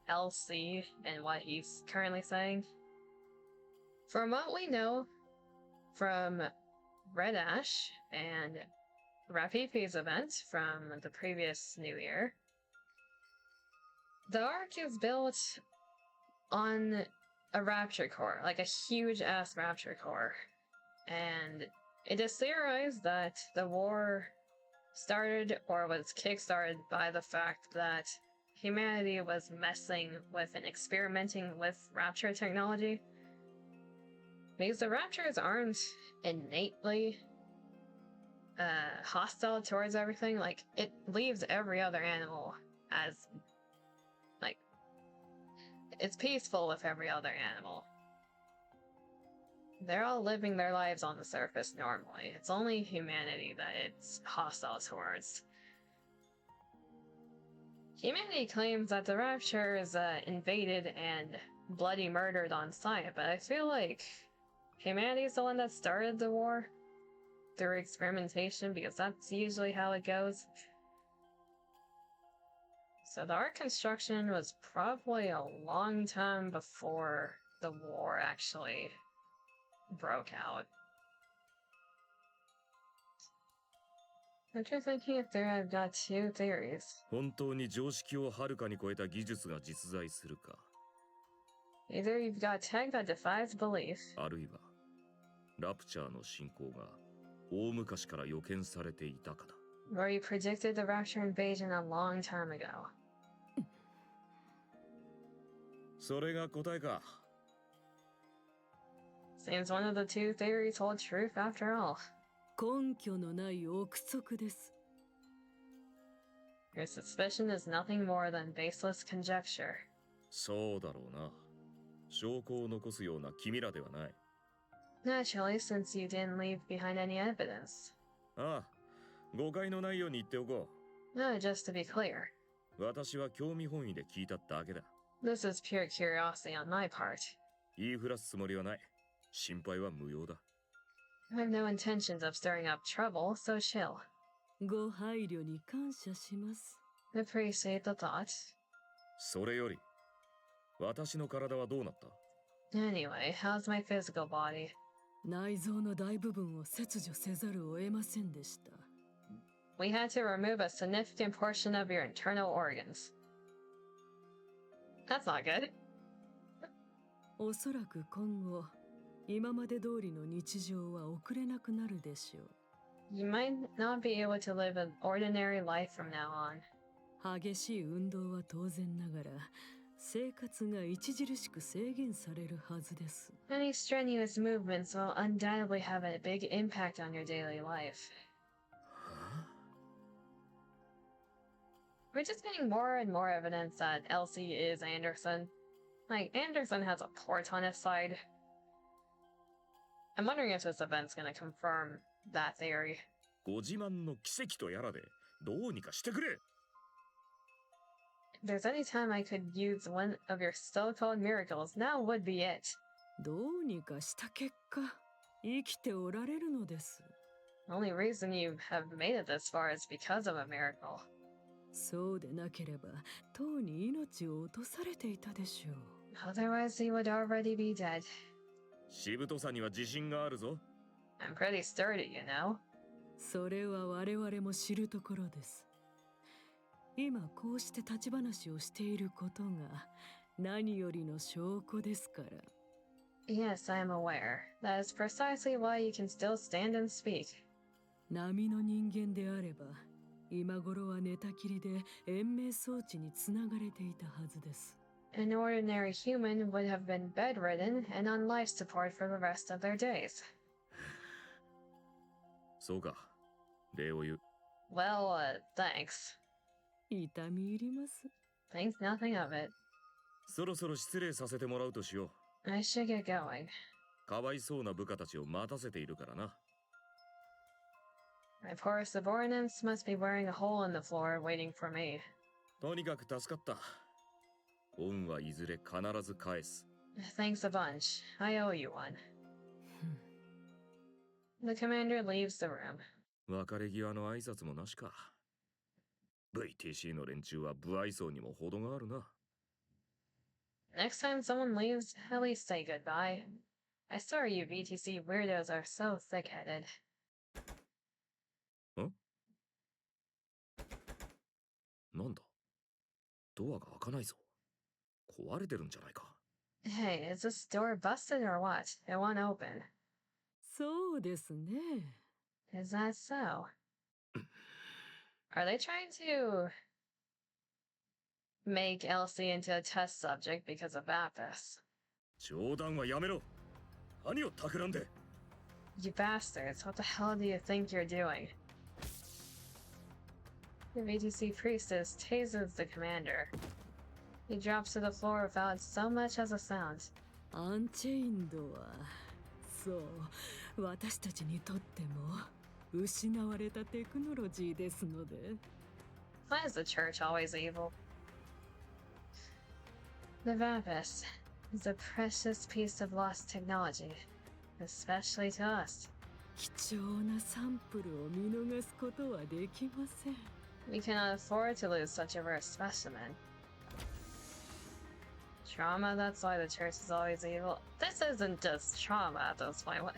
LC and what he's currently saying. From what we know from Red Ash and Rafifi's event from the previous New Year, the ARK is built on a Rapture core, like a huge-ass Rapture core. And it is theorized that the war started or was kickstarted by the fact that humanity was messing with and experimenting with Rapture technology. Because the Raptures aren't innately hostile towards everything. Like, it leaves every other animal as, like, it's peaceful with every other animal. They're all living their lives on the surface normally. It's only humanity that it's hostile towards. Humanity claims that the Rapture is invaded and bloody murdered on sight, but I feel like humanity's the one that started the war through experimentation, because that's usually how it goes. So the ARK construction was probably a long time before the war actually broke out. After thinking it through, I've got two theories. 本当に常識をはるかに超えた技術が実在するか、 Either you've got tech that defies belief, あるいはラプチャーの進行が大昔から予見されていたかだ。 or you predicted the Rapture invasion a long time ago. それが答えか。 Seems one of the two theories hold truth after all. 根拠のない憶測です。 Your suspicion is nothing more than baseless conjecture. そうだろうな。証拠を残すような君らではない。 Naturally, since you didn't leave behind any evidence. ああ、誤解のないように言っておこ No, just to be clear, う。私は興味本位で聞いただけだ。 this is pure curiosity on my part. 言いふらすつもりはない。心配は無用だ。 I have no intentions of stirring up trouble, so chill. ご配慮に感謝します。 Appreciate the thought. それより、私の体はどうなった？ Anyway, how's my physical body? 内臓の大部分を切除せざるを得ませんでした。 We had to remove a significant portion of your internal organs. That's not good. おそらく今後、今まで通りの日常は送れなくなるでしょう。 You might not be able to live an ordinary life from now on. 激しい運動は当然ながら、生活が著しく制限されるはずです。 Any strenuous movements will undoubtedly have a big impact on your daily life. We're just getting more and more evidence that Elsie is Anderson. Like, Anderson has a port on his side. I'm wondering if this event's gonna confirm that theory. ご自慢の奇跡とやらでどうにかしてくれ。 If there's any time I could use one of your so-called miracles, now would be it. どうにかした結果、生きておられるのです。 The only reason you have made it this far is because of a miracle. そうでなければ、とうに命を落とされていたでしょう。 Otherwise, he would already be dead. しぶとさには自信があるぞ。 I'm pretty sturdy, you know? それは我々も知るところです。今こうして立ち話をしていることが何よりの証拠ですから。 Yes, I am aware. That is precisely why you can still stand and speak. 波の人間であれば、今頃は寝たきりで延命装置につながれていたはずです。 An ordinary human would have been bedridden and on life support for the rest of their days. そうか。礼を言う。 Well, thanks. 痛み入ります。 Think nothing of it. そろそろ失礼させてもらうとしよ I should get going. う。かわいそうな部下たちを待たせているからな。 My poor subordinates must be wearing a hole in the floor waiting for me. とにかく助かった。恩はいずれ必ず返す。 Thanks a bunch. I owe you one. The commander leaves the room. 別れ際の挨拶もなしか。VTC の連中は不愛想にも程があるな。 Next time someone leaves, at least say goodbye. I swear you VTC weirdos are so thick-headed. なんだ？ドアが開かないぞ。壊れてるんじゃないか。 Hey, is this door busted or what? It won't open. そうですね。 Is that so? Are they trying to make Elsie into a test subject because of Apis? 冗談はやめろ。何を企んで。 You bastards, what the hell do you think you're doing? The VTC priestess tases the commander. He drops to the floor without so much as a sound. アンチェインドはそう、私たちにとっても失われたテクノロジーですので。Why is the church always evil? The Vapus is a precious piece of lost technology, especially to us. 貴重なサンプルを見逃すことはできません。We cannot afford to lose such a rare specimen. Trauma, that's why the church is always evil. This isn't just trauma at this point. What?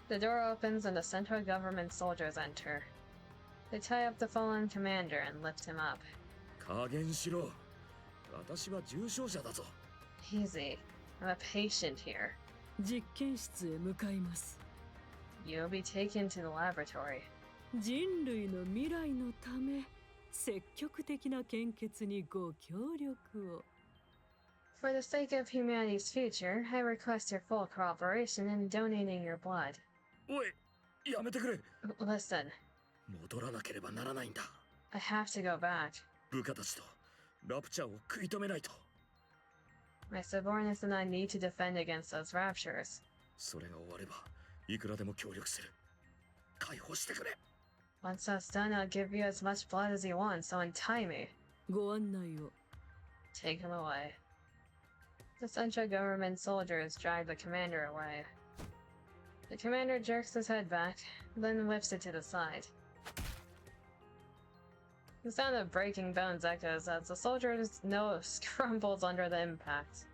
The door opens and the central government soldiers enter. They tie up the fallen commander and lift him up. 加減しろ。私は重傷者だぞ。Easy. I'm a patient here. 実験室へ向かいます。You'll be taken to the laboratory. 人類の未来のため、積極的な献血にご協力を。For the sake of humanity's future, I request your full cooperation in donating your blood. おい、やめてくれ。Listen, 戻らなければならないんだ。I have to go back. 部下たちとラプチャーを食い止めないと。My subordinates and I need to defend against those raptures. それが終われば、いくらでも協力する。解放してくれ。Once that's done, I'll give you as much blood as you want, so untie me. ご案内を。Take him away. The central government soldiers drag the commander away. The commander jerks his head back, then whips it to the side. The sound of breaking bones echoes as the soldier's nose crumbles under the impact.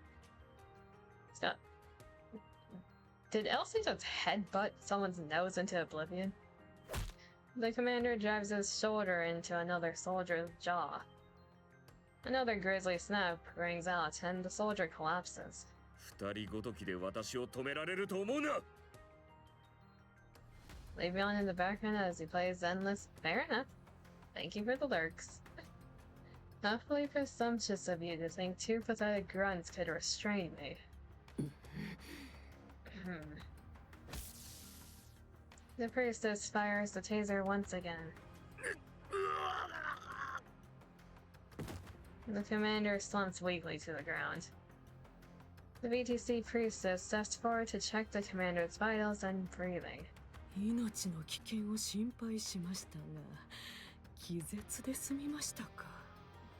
Did Elsie just headbutt someone's nose into oblivion? The commander drives his shoulder into another soldier's jaw. Another grisly snap rings out and the soldier collapses. 二人ごときで私を止められると思うな。Leave me on in the background as he plays endless. Fair enough. Thank you for the lurks. Awfully presumptuous of you to think two pathetic grunts could restrain me. The priestess fires the taser once again. The commander slumps weakly to the ground. The VTC priestess steps forward to check the commander's vitals and breathing. 命の危険を心配しましたが、気絶で済みましたか。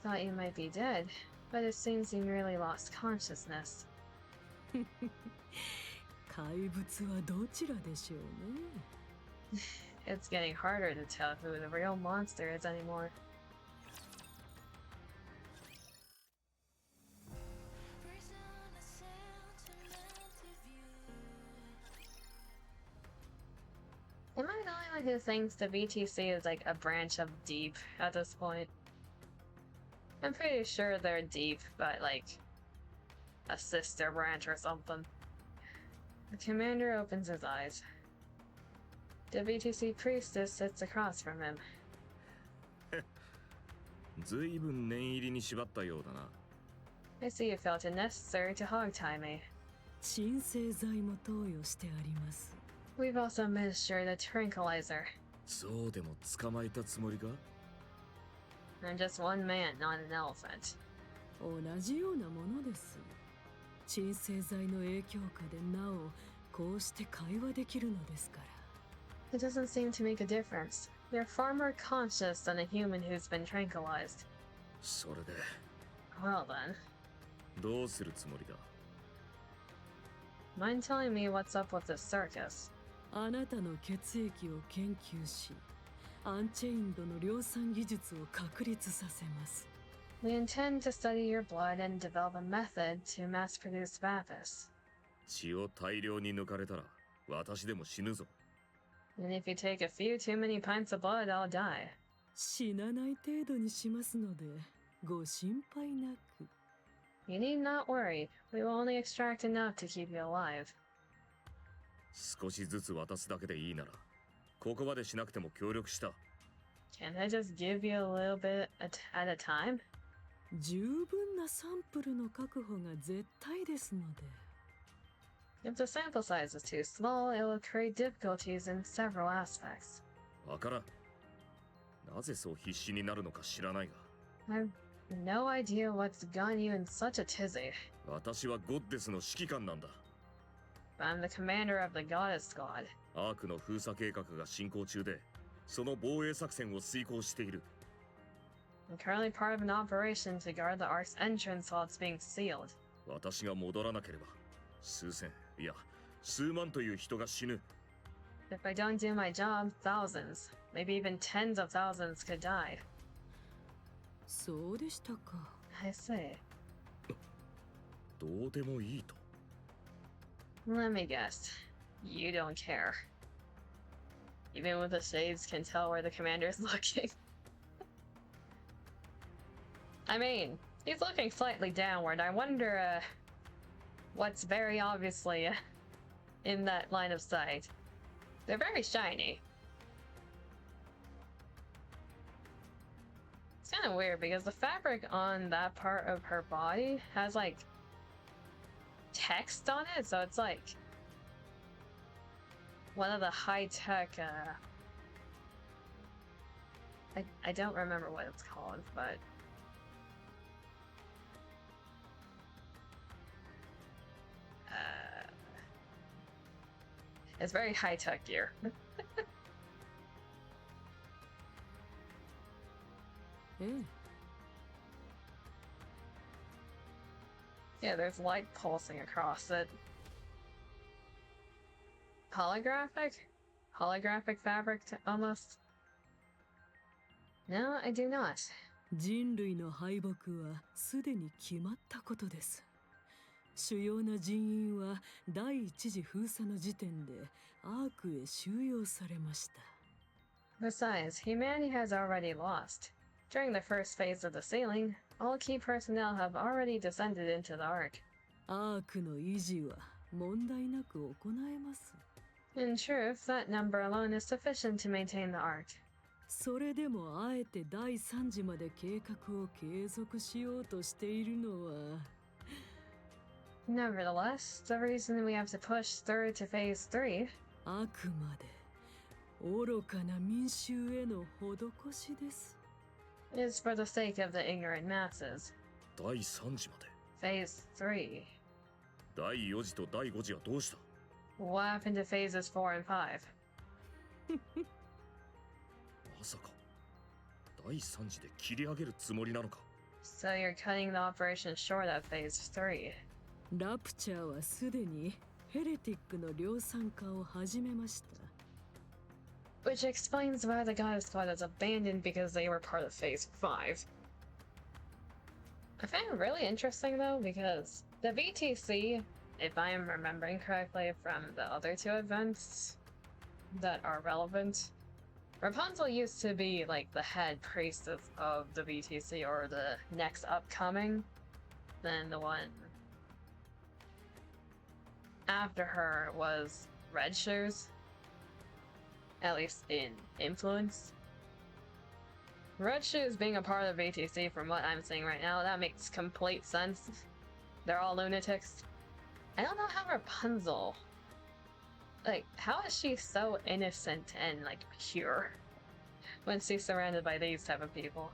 Thought you might be dead, but it seems you merely lost consciousness. 怪物はどちらでしょうね。It's getting harder to tell who the real monster is anymore. Am I the only one who thinks the VTC is like a branch of Deep at this point? I'm pretty sure they're Deep, but like a sister branch or something. The commander opens his eyes. The VTC priestess sits across from him. ずいぶん念入りに縛ったようだな。I see you felt it necessary to hogtie me. 鎮静剤も投与してあります。We've also administered a tranquilizer. そうでも捕まえたつもりか？ I'm just one man, not an elephant. 同じようなものです。鎮静剤の影響下でなおこうして会話できるのですから。It doesn't seem to make a difference. They're far more conscious than a human who's been tranquilized. それで Well then, どうするつもりだ？ mind telling me what's up with this circus? あなたの血液を研究し、アンチェインドの量産技術を確立させます。We intend to study your blood and develop a method to mass produce Vapus. 血を大量に抜かれたら私でも死ぬぞ。And if you take a few too many pints of blood, I'll die. 死なない程度にしますので、ご心配なく。You need not worry. We will only extract enough to keep you alive. 少しずつ渡すだけでいいなら、ここまでしなくても協力した。Can't I just give you a little bit at a time? 十分なサンプルの確保が絶対ですので。If the sample size is too small, it will create difficulties in several aspects. わからん。なぜそう必死になるのか知らないが。I've no idea what's gotten you in such a tizzy. 私はゴッデスの指揮官なんだ。I'm the commander of the Goddess Squad. アークの封鎖計画が進行中で、その防衛作戦を遂行している。I'm currently part of an operation to guard the Ark's entrance while it's being sealed. 私が戻らなければ、数千、いや、数万という人が死ぬ。If I don't do my job, thousands, maybe even tens of thousands could die. そうでしたか。I see. どうでもいいと。Let me guess. You don't care. Even with the shades can tell where the commander's looking. I mean, he's looking slightly downward. I wonder, what's very obviously in that line of sight. They're very shiny. It's kind of weird because the fabric on that part of her body has like text on it, so it's like one of the high-tech I don't remember what it's called, but it's very high-tech gear. Yeah, there's light pulsing across it. Holographic? Holographic fabric almost? No, I do not. 人類の敗北はすでに決まったことです。主要な人員は第一次封鎖の時点でアークへ収容されました。Besides, humanity has already lost. During the first phase of the sealing, all key personnel have already descended into the Ark. アークの維持は問題なく行えます。In truth, that number alone is sufficient to maintain the Ark. それでもあえて第3次まで計画を継続しようとしているのは Nevertheless, the reason we have to push through to phase 3あくまで愚かな民衆への施しです。is for the sake of the ignorant masses. 第3次まで。 Phase 3. 第4次と第5次はどうした？ What happened to phases 4 and 5? まさか第3次で切り上げるつもりなのか？ So you're cutting the operation short at phase 3. ラプチャーはすでにヘレティックの量産化を始めました。Which explains why the Goddess Squad was abandoned because they were part of phase 5. I find it really interesting though because the VTC, if I am remembering correctly from the other two events that are relevant, Rapunzel used to be like the head priestess of the VTC or the next upcoming. Then the one after her was Red Shoes, at least in influence. Red Shoes being a part of VTC from what I'm seeing right now, that makes complete sense. They're all lunatics. I don't know how Rapunzel, like, how is she so innocent and, like, pure when she's surrounded by these type of people?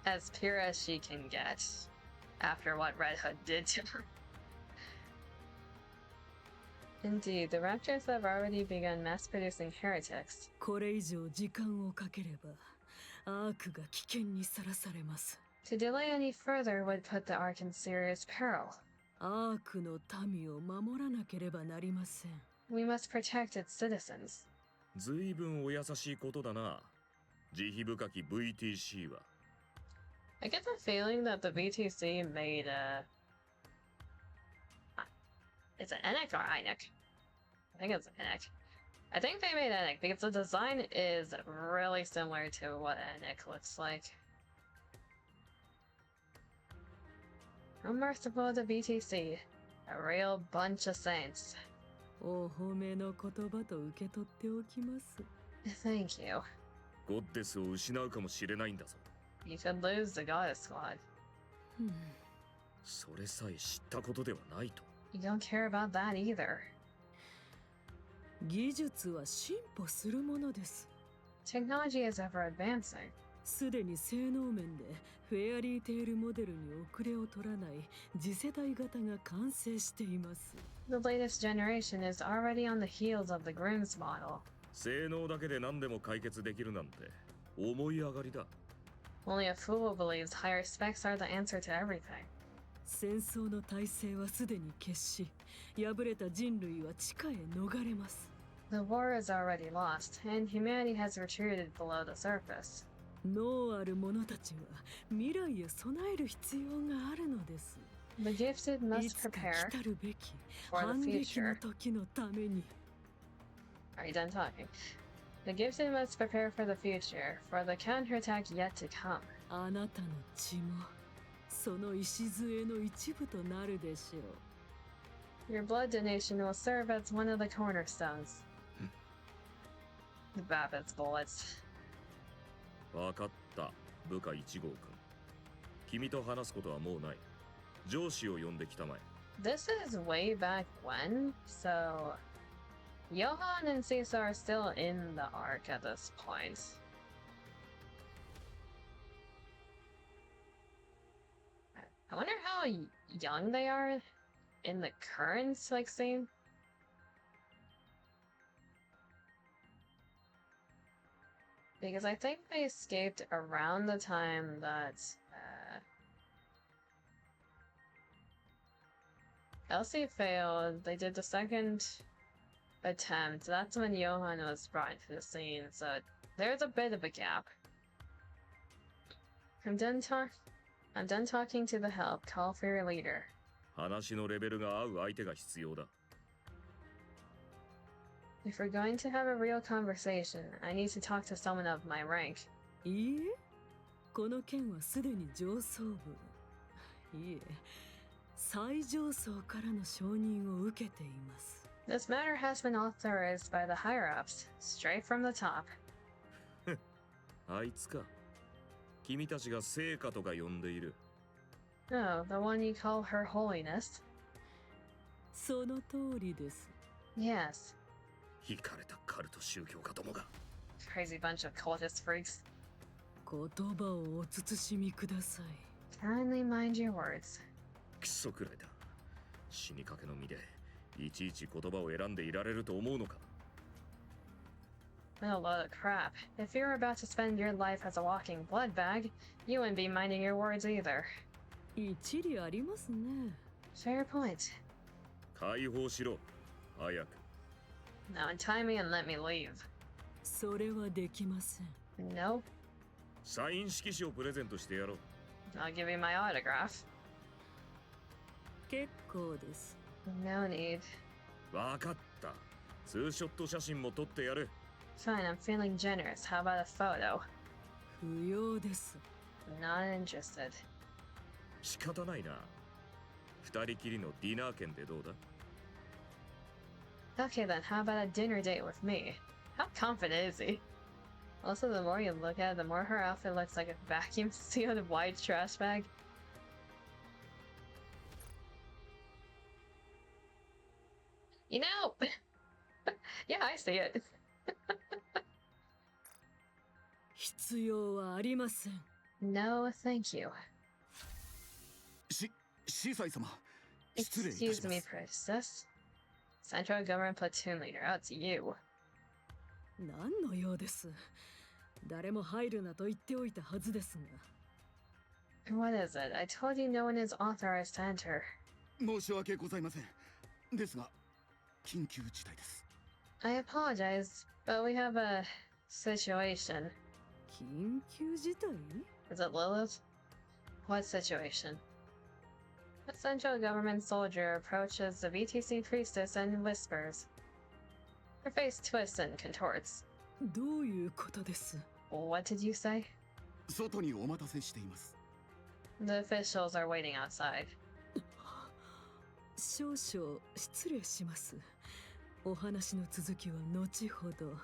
As pure as she can get after what Red Hood did to her. Indeed, the Raptors have already begun mass-producing heretics. これ以上時間をかければアークが危険にさらされます。To delay any further would put the Ark in serious peril. アークの民を守らなければなりません。We must protect its citizens. ずいぶんお優しいことだな。慈悲深き VTC は。I get the feeling that the VTC made it's an NIKKE or INIKKE? I think it's NIKKE. I think they made NIKKE because the design is really similar to what NIKKE looks like. Unmerciful the VTC. A real bunch of saints. お褒めの言葉と受け取っておきます。Thank you. ゴッデスを失うかもしれないんだぞ。You could lose the Goddess Squad. それさえ知ったことではないと。You don't care about that either. 技術は進歩するものです。Technology is ever advancing. すでに性能面でフェアリーテールモデルに遅れを取らない次世代型が完成しています。The latest generation is already on the heels of the Grimm's model. 性能だけで何でも解決できるなんて思い上がりだ。 Only a fool believes higher specs are the answer to everything. 戦争の体制はすでに決し、敗れた人類は地下へ逃れます。The war is already lost, and humanity has retreated below the surface. 脳ある者たちは未来へ備える必要があるのです。 The gifted い must つか prepare. 来たるべき for the 反撃の future. 時のために。 Are you done talking? The gifted must prepare for the future, for the counterattack yet to come. あなたの血もその礎の一部となるでしょう。 Your blood donation will serve as one of the cornerstones. The Babbitt's bullets. 分かった、部下1号君。君と話すことはもうない。上司を呼んできたまえ。 This is way back when, so Johan and Cesar are still in the ARK at this point. I wonder how young they are in the current scene. Because I think they escaped around the time that Elsie failed. They did the second attempt. That's when Johan was brought into the scene, so there's a bit of a gap. I'm done talking to the help. Call for your leader. 話のレベルが合う相手が必要だ。 If we're going to have a real conversation, I need to talk to someone of my rank. いいえ、この件はすでに上層部、いいえ、最上層からの承認を受けています。 This matter has been authorized by the higher-ups, straight from the top. あいつか。君たちが聖火とか呼んでいる。 Oh, the one you call Her Holiness? その通りです。 Yes. 惹かれたカルト宗教家どもが。 Crazy bunch of cultist freaks. 言葉をお慎みください。 Kindly mind your words. クソくらいだ。死にかけの身でいちいち言葉を選んでいられると思うのか。 What a load of crap. If you're about to spend your life as a walking blood bag, you wouldn't be minding your words either. 一理ありますね。 Fair point. 解放しろ、早く。 Now untie me and let me leave. それはできません。 Nope. サイン色紙をプレゼントしてやろう。 I'll give you my autograph. 結構です。 No need. わかった。ツーショット写真も撮ってやる。 Fine, I'm feeling generous. How about a photo? 不要です。 Not interested. 仕方ないな。二人きりのディナー券でどうだ？ Okay then, how about a dinner date with me? How confident is he? Also, the more you look at it, the more her outfit looks like a vacuum sealed white trash bag. You know, yeah, I see it. 必要はありません。 No, thank you. 司祭様、失礼いたし Excuse ま me, す。 princess. Central Government Platoon Leader, oh, it's you. 何の用です。誰も入るなと言っておいたはずですが。 What is it? I told you no one is authorized to enter. 申し訳ございません。ですが、緊急事態です。 I apologize, but we have a situation. 緊急事態？ Is it Lilith? What situation? A central government soldier approaches the VTC priestess and whispers. Her face twists and contorts. どういうことです？ What did you say? 外にお待たせしています。The officials are waiting outside. 少々失礼します。お話の続きは後ほど。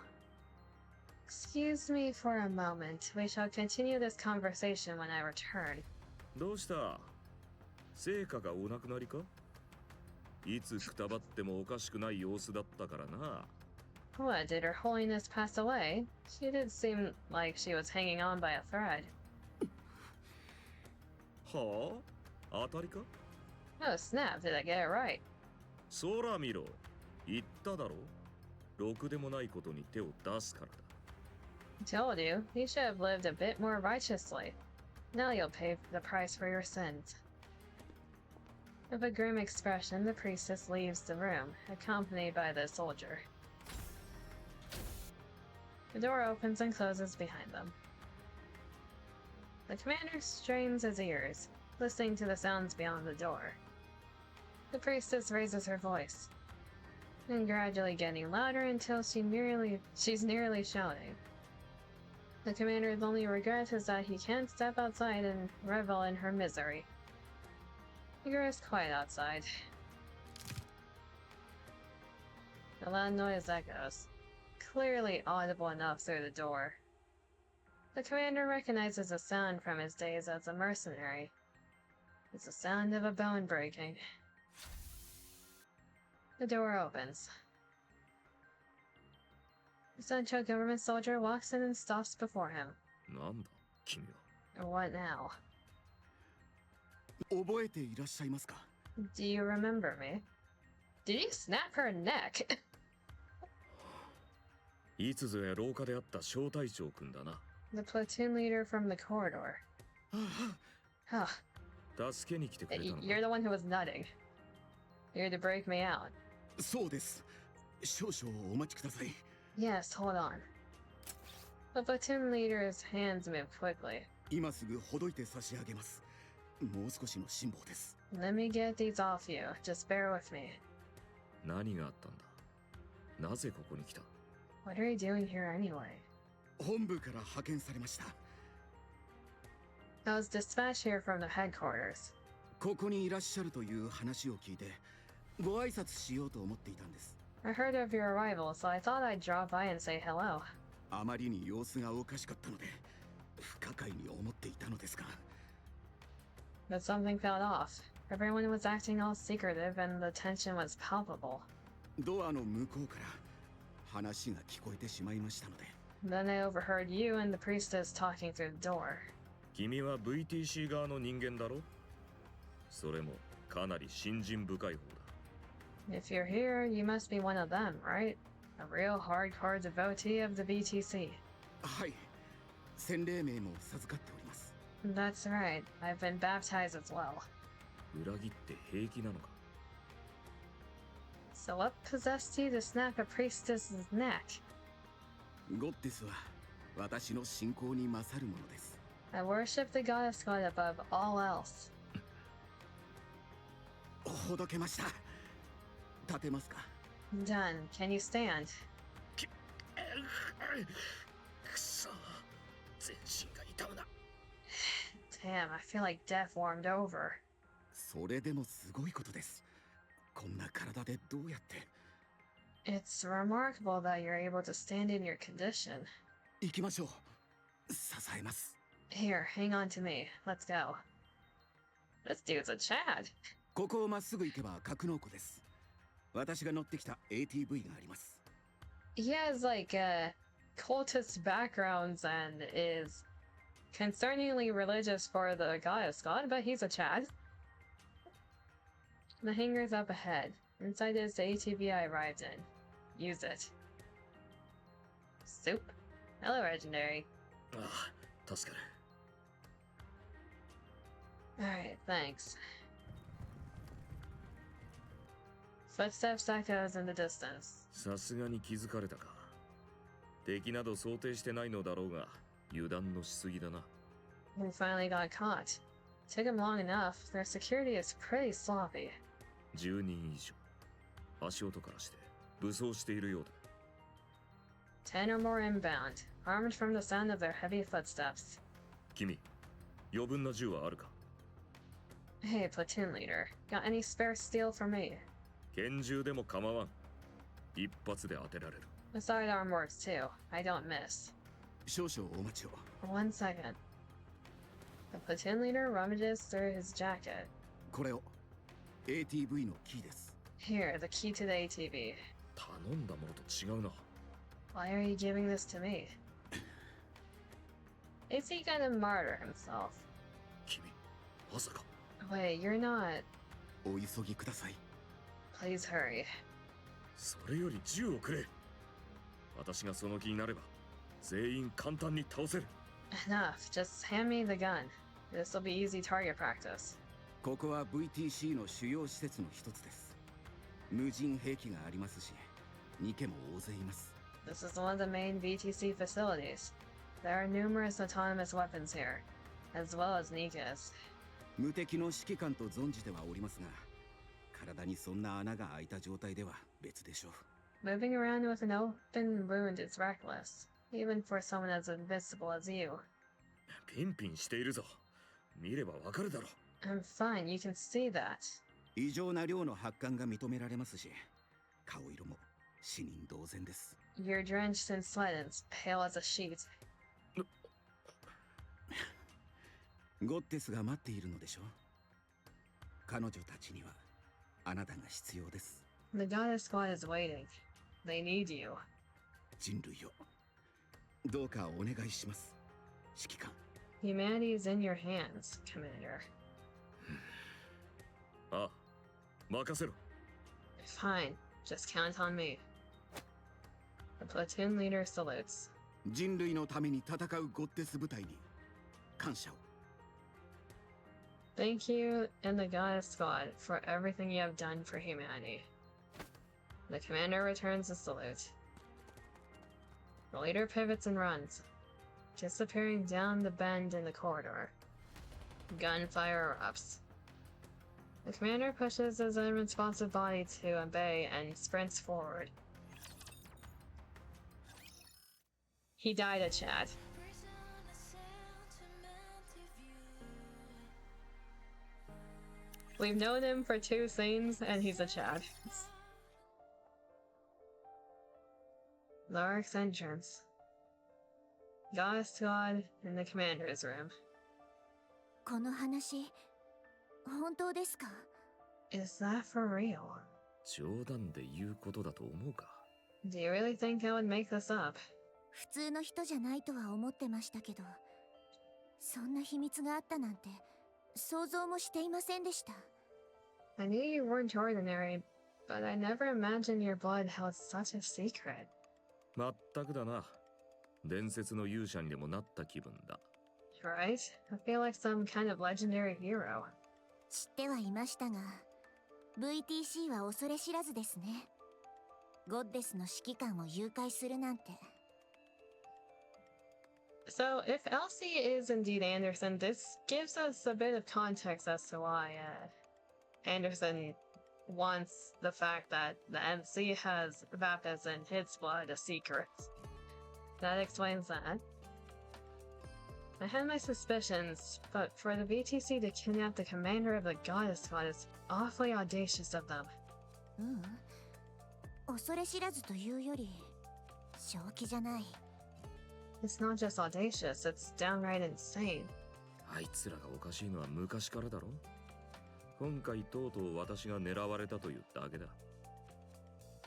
Excuse me for a moment. We shall continue this conversation when I return. どうした？成果がお亡くなりか？いつくたばってもおかしくない様子だったからな。What, did Her Holiness pass away? She did seem like she was hanging on by a thread. はあ、当たりか？ Oh snap, did I get it right? そら見ろ。言っただろ。ろくでもないことに手を出すからだ。Told you, you should have lived a bit more righteously. Now you'll pay the price for your sins. With a grim expression, the priestess leaves the room, accompanied by the soldier. The door opens and closes behind them. The commander strains his ears, listening to the sounds beyond the door. The priestess raises her voice, and gradually getting louder until she's nearly shouting. The commander's only regret is that he can't step outside and revel in her misery. It grows quiet outside. A loud noise echoes, clearly audible enough through the door. The commander recognizes the sound from his days as a mercenary. It's the sound of a bone breaking. The door opens. The Central Government soldier walks in and stops before him. なんだ、君は。 What now? 覚えていらっしゃいますか？ Do you remember me? Did you snap her neck? いつぞや廊下で会った小隊長くんだな。 The platoon leader from the corridor. Huh. 助けに来てくれたのか。 You're the one who was nutting. You're to break me out. そうです。少々お待ちください。 Yes, hold on. The platoon leader's hands move quickly. 今すぐほどいて差し上げます。もう少しの辛抱です。 Let me get these off you. Just bear with me. 何があったんだ。なぜここに来た。 What are you doing here anyway? 本部から派遣されました。 I was dispatched here from the headquarters. ここにいらっしゃるという話を聞いて、ご挨拶しようと思っていたんです。 I heard of your arrival, so I thought I'd drop by and say hello. あまりに様子がおかしかったので、不可解に思っていたのですが。 But something felt off. Everyone was acting all secretive and the tension was palpable. ドアの向こうから話が聞こえてしまいましたので。 Then I overheard you and the priestess talking through the door. 君は VTC 側の人間だろ。それもかなり信心深い方だ。 If you're here, you must be one of them, right? A real hardcore devotee of the BTC. はい。洗礼名も授かっております。 That's right. I've been baptized as well. 裏切って平気なのか。 So what possessed you to snap a priestess's neck? ゴッテスは私の信仰に勝るものです。 I worship the goddess God above all else. ほどけました。立てますか？ Done. Can you stand? くそ、全身が痛むな。 Damn, I feel like death warmed over. それでもすごいことです。こんな体でどうやって。 It's remarkable that you're able to stand in your condition. 行きましょう。支えます。 Here, hang on to me. Let's go. This dude's a Chad. ここをまっすぐ行けば格納庫です。私が乗ってきた ATV があります。 He has like cultist backgrounds and is concerningly religious for the goddess God, but he's a Chad. The hangar's up ahead. Inside is the ATV I arrived in. Use it. Soup. Hello, Legendary. ああ、助かる。 Alright, thanks. Footsteps echoes in the distance. さすがに気づかれたか。敵など想定してないのだろうが、油断のしすぎだな。 We finally got caught. Took him long enough. Their security is pretty sloppy. 10人以上。足音からして武装しているようだ。 10 or more inbound, armed from the sound of their heavy footsteps. 君、余分な銃はあるか？ Hey, platoon leader. Got any spare steel for me? 拳銃でも構わん。一発で当てられる。 The sidearm works too. I don't miss. 少々お待ちを。 One second. The platoon leader rummages through his jacket. これを ATV のキーです。 Here, the key to the ATV. 頼んだものと違うな。Why are you giving this to me? Is he gonna martyr himself? 君、まさか。 Wait, you're not. お急ぎください。 Please hurry. それより銃をくれ。私がその気になれば、全員簡単に倒せる。 Enough. Just hand me the gun. This will be easy target practice. ここは VTC の主要施設の一つです。無人兵器がありますし、ニケも大勢います。 This is one of the main VTC facilities. There are numerous autonomous weapons here, as well as NIKKEs. 無敵の指揮官と存じてはおりますが、体にそんな穴が開いた状態では別でしょう。 Moving around with an open wound is reckless, even for someone as invincible as you. ピンピンしているぞ。見ればわかるだろ。 I'm fine, you can see that. 異常な量の発汗が認められますし、顔色も死人同然です。 You're drenched in sweat and pale as a sheet. ゴッテスが待っているのでしょう。彼女たちにはあなたが必要です。 The goddess squad is waiting. They need you. 人類をどうかお願いします、指揮官。 Humanity is in your hands, Commander. ああ、任せろ。 Fine, just count on me. The platoon leader salutes. 人類のために戦うゴッテス部隊に感謝を。 Thank you and the goddess squad for everything you have done for humanity. The commander returns the salute. The leader pivots and runs, disappearing down the bend in the corridor. Gunfire erupts. The commander pushes his unresponsive body to obey and sprints forward. He died at Chad. We've known him for 2 scenes, and he's a Chad. The ARK's entrance. Goddess squad in the commander's room. この話本当ですか？ Is that for real? 冗談で言うことだと思うか。 Do you really think I would make this up? 普通の人じゃないとは思ってましたけど、そんな秘密があったなんて想像もしていませんでした。 I knew you weren't ordinary, but I never imagined your blood held such a secret. まったくだな。伝説の勇者にでもなった気分だ。 Right? I feel like some kind of legendary hero. 知ってはいましたが、VTC は恐れ知らずですね。ゴッデスの指揮官を誘拐するなんて。 So, if Elsie is indeed Anderson, this gives us a bit of context as to why Anderson wants the fact that the MC has Vapis in his blood a secret. That explains that. I had my suspicions, but for the VTC to kidnap the commander of the goddess squad is awfully audacious of them. 恐れ知らずというより、正気じゃない。 It's not just audacious, it's downright insane. あいつらがおかしいのは昔からだろ。今回とうとう私が狙われたというだけだ。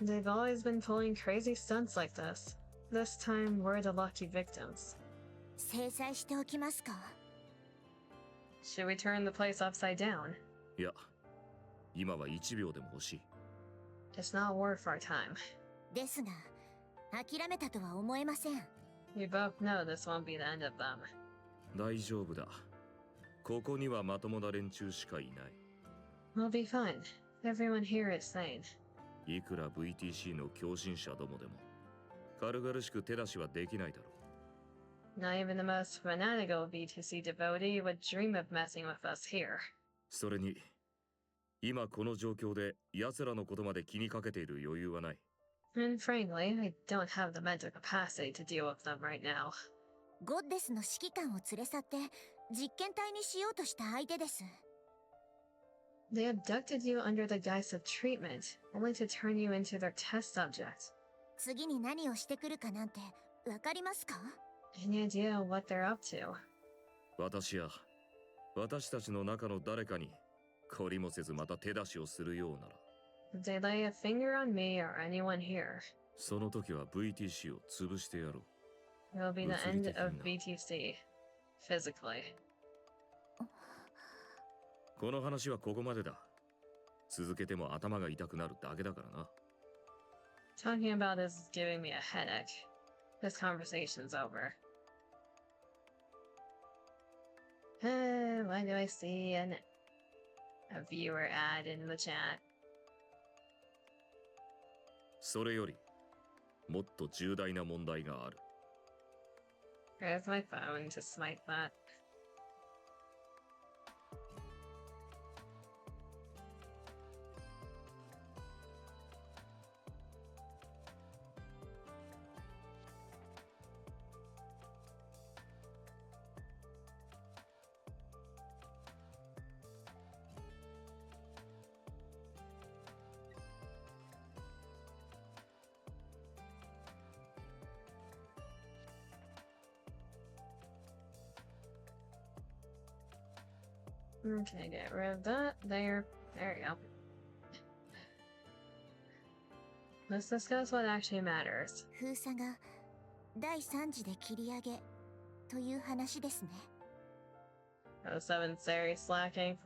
They've always been pulling crazy stunts like this. This time, we're the lucky victims. 制裁しておきますか？ Should we turn the place upside down? いや、今は1秒でも欲しい。 It's not worth our time. ですが、諦めたとは思えません。 We both know this won't be the end of them. 大丈夫だ。ここにはまともな連中しかいない。 We'll be fine. Everyone here is sane. いくら VTC の狂信者どもでも、軽々しく手出しはできないだろう。 Not even the most fanatical VTC devotee would dream of messing with us here. それに、今この状況で奴らのことまで気にかけている余裕はない。 And frankly, I don't have the mental capacity to deal with them right now. ゴッデスの指揮官を連れ去って実験体にしようとした相手です。 They abducted you under the guise of treatment, only to turn you into their test subject. 次に何をしてくるかなんてわかりますか？ Any idea what they're up to? 私や私たちの中の誰かに懲りもせずまた手出しをするようなら。 If they lay a finger on me or anyone here, その時は VTC を潰してやろう。It will be the end of BTC, physically. この話はここまでだ。続けても頭が痛くなるだけだからな。Talking about this is giving me a headache. This conversation's over. Why do I see a viewer ad in the chat? それより、もっと重大な問題がある。Where's my phone to smite that? Okay, get rid of that. There we go. Let's discuss what actually matters. 封鎖が第3次で切り上げという話ですね。Oh, 7's very slacking.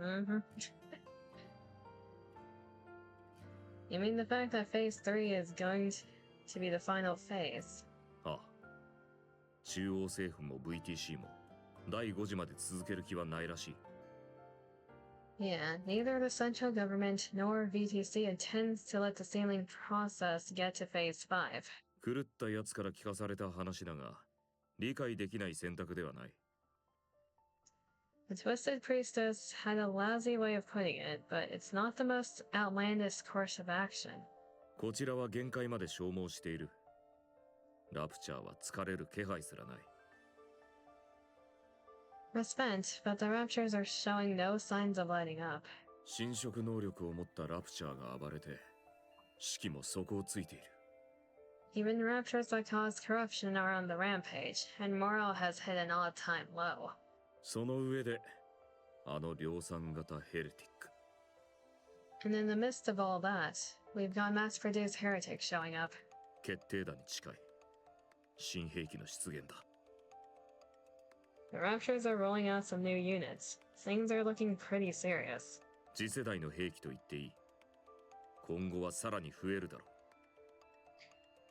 You mean the fact that phase 3 is going to be the final phase? ああ。中央政府も VTC も第5次まで続ける気はないらしい。Yeah, neither the central government nor VTC intends to let the sealing process get to phase 5. 狂ったやつから聞かされた話だが、理解できない選択ではない。The Twisted Priestess had a lousy way of putting it, but it's not the most outlandish course of action. こちらは限界まで消耗している。ラプチャーは疲れる気配すらない。We're spent, but the raptures are showing no signs of letting up. 侵食能力を持ったラプチャーが暴れて、士気も底をついている。Even raptures that cause corruption are on the rampage, and morale has hit an all-time low. その上で、あの量産型ヘルティック。And in the midst of all that, we've got mass-produced heretics showing up. 決定打に近い。新兵器の出現だ。The raptures are rolling out some new units. Things are looking pretty serious. 次世代の兵器と言っていい。今後はさらに増えるだろ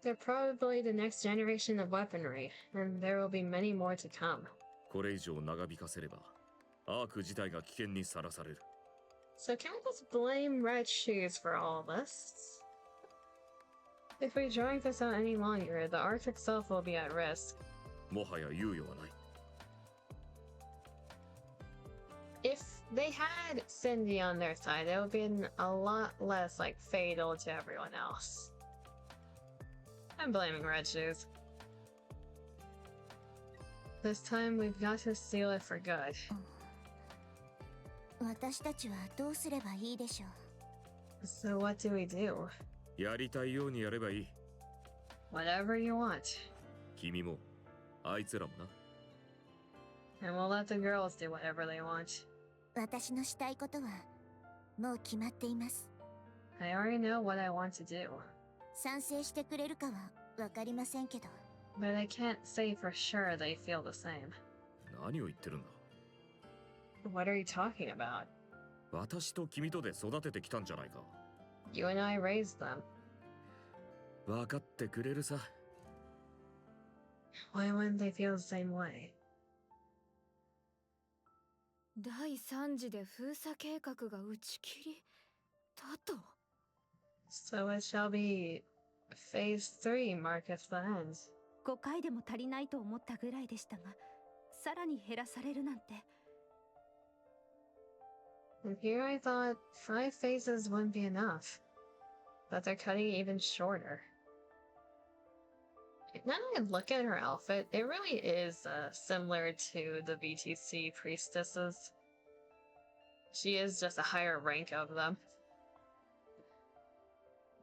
う。They're probably the next generation of weaponry, and there will be many more to come. これ以上長引かせれば、アーク自体が危険にさらされる。So can't just blame Red Shoes for all this. If we drag this out any longer, the ARK itself will be at risk. もはや猶予はない。If they had Cindy on their side, it would be a lot less like fatal to everyone else. I'm blaming Red Shoes. This time we've got to seal it for good. 私たちはどうすればいいでしょう。 So what do we do? やりたいようにやればいい。Whatever you want. 君も、あいつらもな。And we'll let the girls do whatever they want. 私のしたいことはもう決まっています。 I already know what I want to do. 賛成してくれるかはわかりませんけど。But I can't say for sure they feel the same. 何を言ってるんだ。 What are you talking about? 私と君とで育ててきたんじゃないか。You and I raised them. 分かってくれるさ。Why wouldn't they feel the same way? 第3次で封鎖計画が打ち切りだと。 So it shall be phase 3 marketh the end. 5回でも足りないと思ったぐらいでしたが、さらに減らされるなんて。And here I thought 5 phases wouldn't be enough. But they're cutting it even shorter. Now that I look at her outfit, it really is similar to the BTC priestesses. She is just a higher rank of them.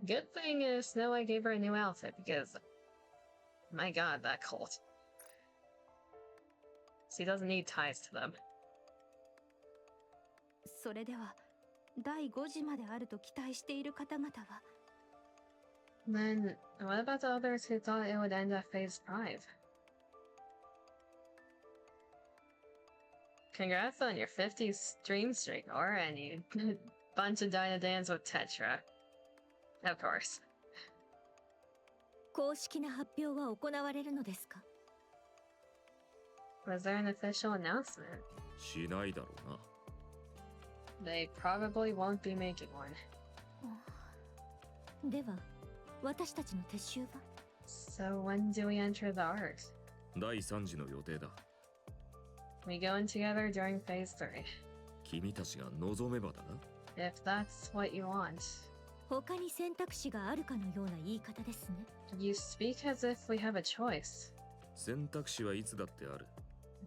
Good thing is Snow White gave her a new outfit because, my god, that cult. She doesn't need ties to them. それでは第5次まであると期待している方々は。Then, what about the others who thought it would end at phase 5? Congrats on your 50 stream streak, or and you bunch of Dyna Dance with Tetra. Of course. 公式な発表は行われるのですか？ Was there an official announcement? しないだろうな。They probably won't be making one. では、私たちの撤収は？ So when do we enter the ARK? 第3次の予定だ。We go in together during phase 3. 君たちが望めばだな。If that's what you want. 他に選択肢があるかのような言い方ですね。You speak as if we have a choice. 選択肢はいつだってある。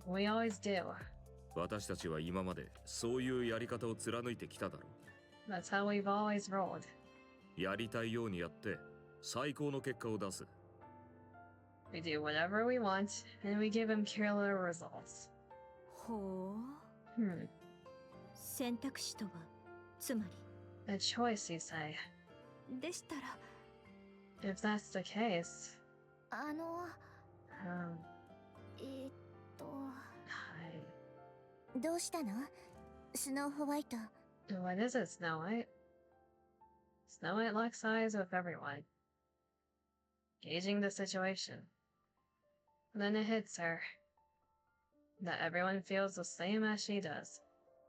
We always do. 私たちは今までそういうやり方を貫いてきただろう。 That's how we've always rolled. やりたいようにやって最高の結果を出す。 We do whatever we want, and we give him killer results. ほう。選択肢とは、つまり。 A choice, you say? でしたら。 If that's the case. どうしたの？スノーホワイト。What is it, Snow White? Snow White locks eyes with everyone, gauging the situation. Then it hits her that everyone feels the same as she does.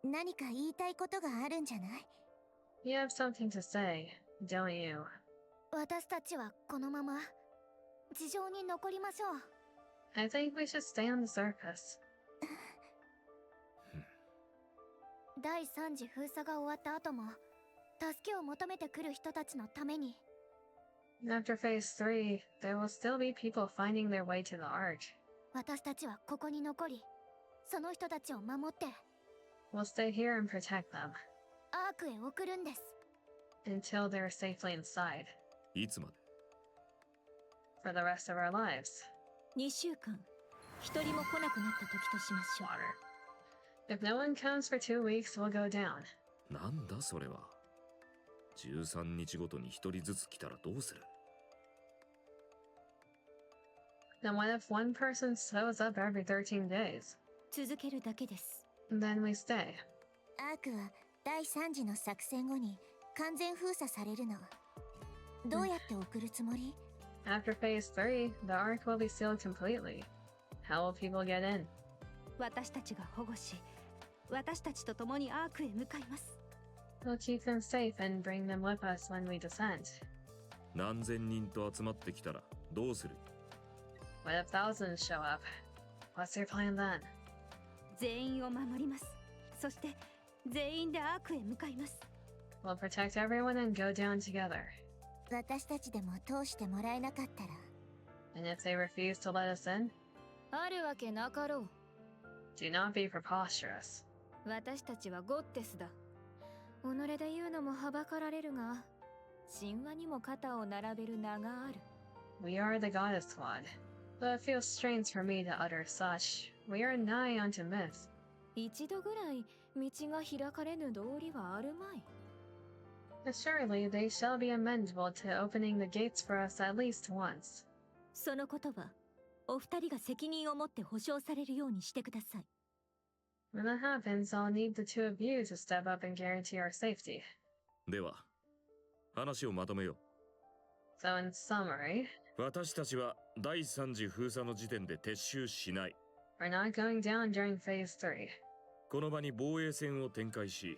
何か言いたいことがあるんじゃない？ You have something to say, don't you? 私たちはこのまま地上に残りましょう。I think we should stay on the surface. 第3次封鎖が終わった後も助けを求めてくる人たちのために。 After phase 3, there will still be people finding their way to the ARK. 私たちはここに残り、その人たちを守って We'll stay here and protect them アークへ送るんです。 until they're safely inside いつまで？ for the rest of our lives. 2週間、一人も来なくなった時としましょう。 If no one comes for 2 weeks, we'll go down. なんだそれは。13日ごとに1人ずつ来たらどうする？ Then what if one person shows up every 13 days? 続けるだけです。 Then we stay. アークは第3次の作戦後に完全封鎖されるの。どうやって送るつもり？ After phase 3, the ARK will be sealed completely. How will people get in? 私たちが保護し、私たちと共にアークへ向かいます。 We'll keep them safe and bring them with us when we descend. 何千人と集まってきたらどうする？ What if thousands show up? What's your plan then? 全員を守ります。そして全員でアークへ向かいます。 We'll protect everyone and go down together. 私たちでも通してもらえなかったら。 And if they refuse to let us in, あるわけなかろう。 do not be preposterous. 私たちはゴッテスだ。己で言うのもはばかられるが、神話にも肩を並べる名がある。 We are the goddess squad. Though it feels strange for me to utter such, we are nigh unto myth. 一度ぐらい道が開かれぬ道理はあるまい。 Assuredly, they shall be amendable to opening the gates for us at least once. そのことは、お二人が責任を持って保証されるようにしてください。 When that happens, I'll need the two of you to step up and guarantee our safety. では、話をまとめよ So in summary, う。私たちは第3次封鎖の時点で撤収しない。 we're not going down during phase 3. この場に防衛線を展開し、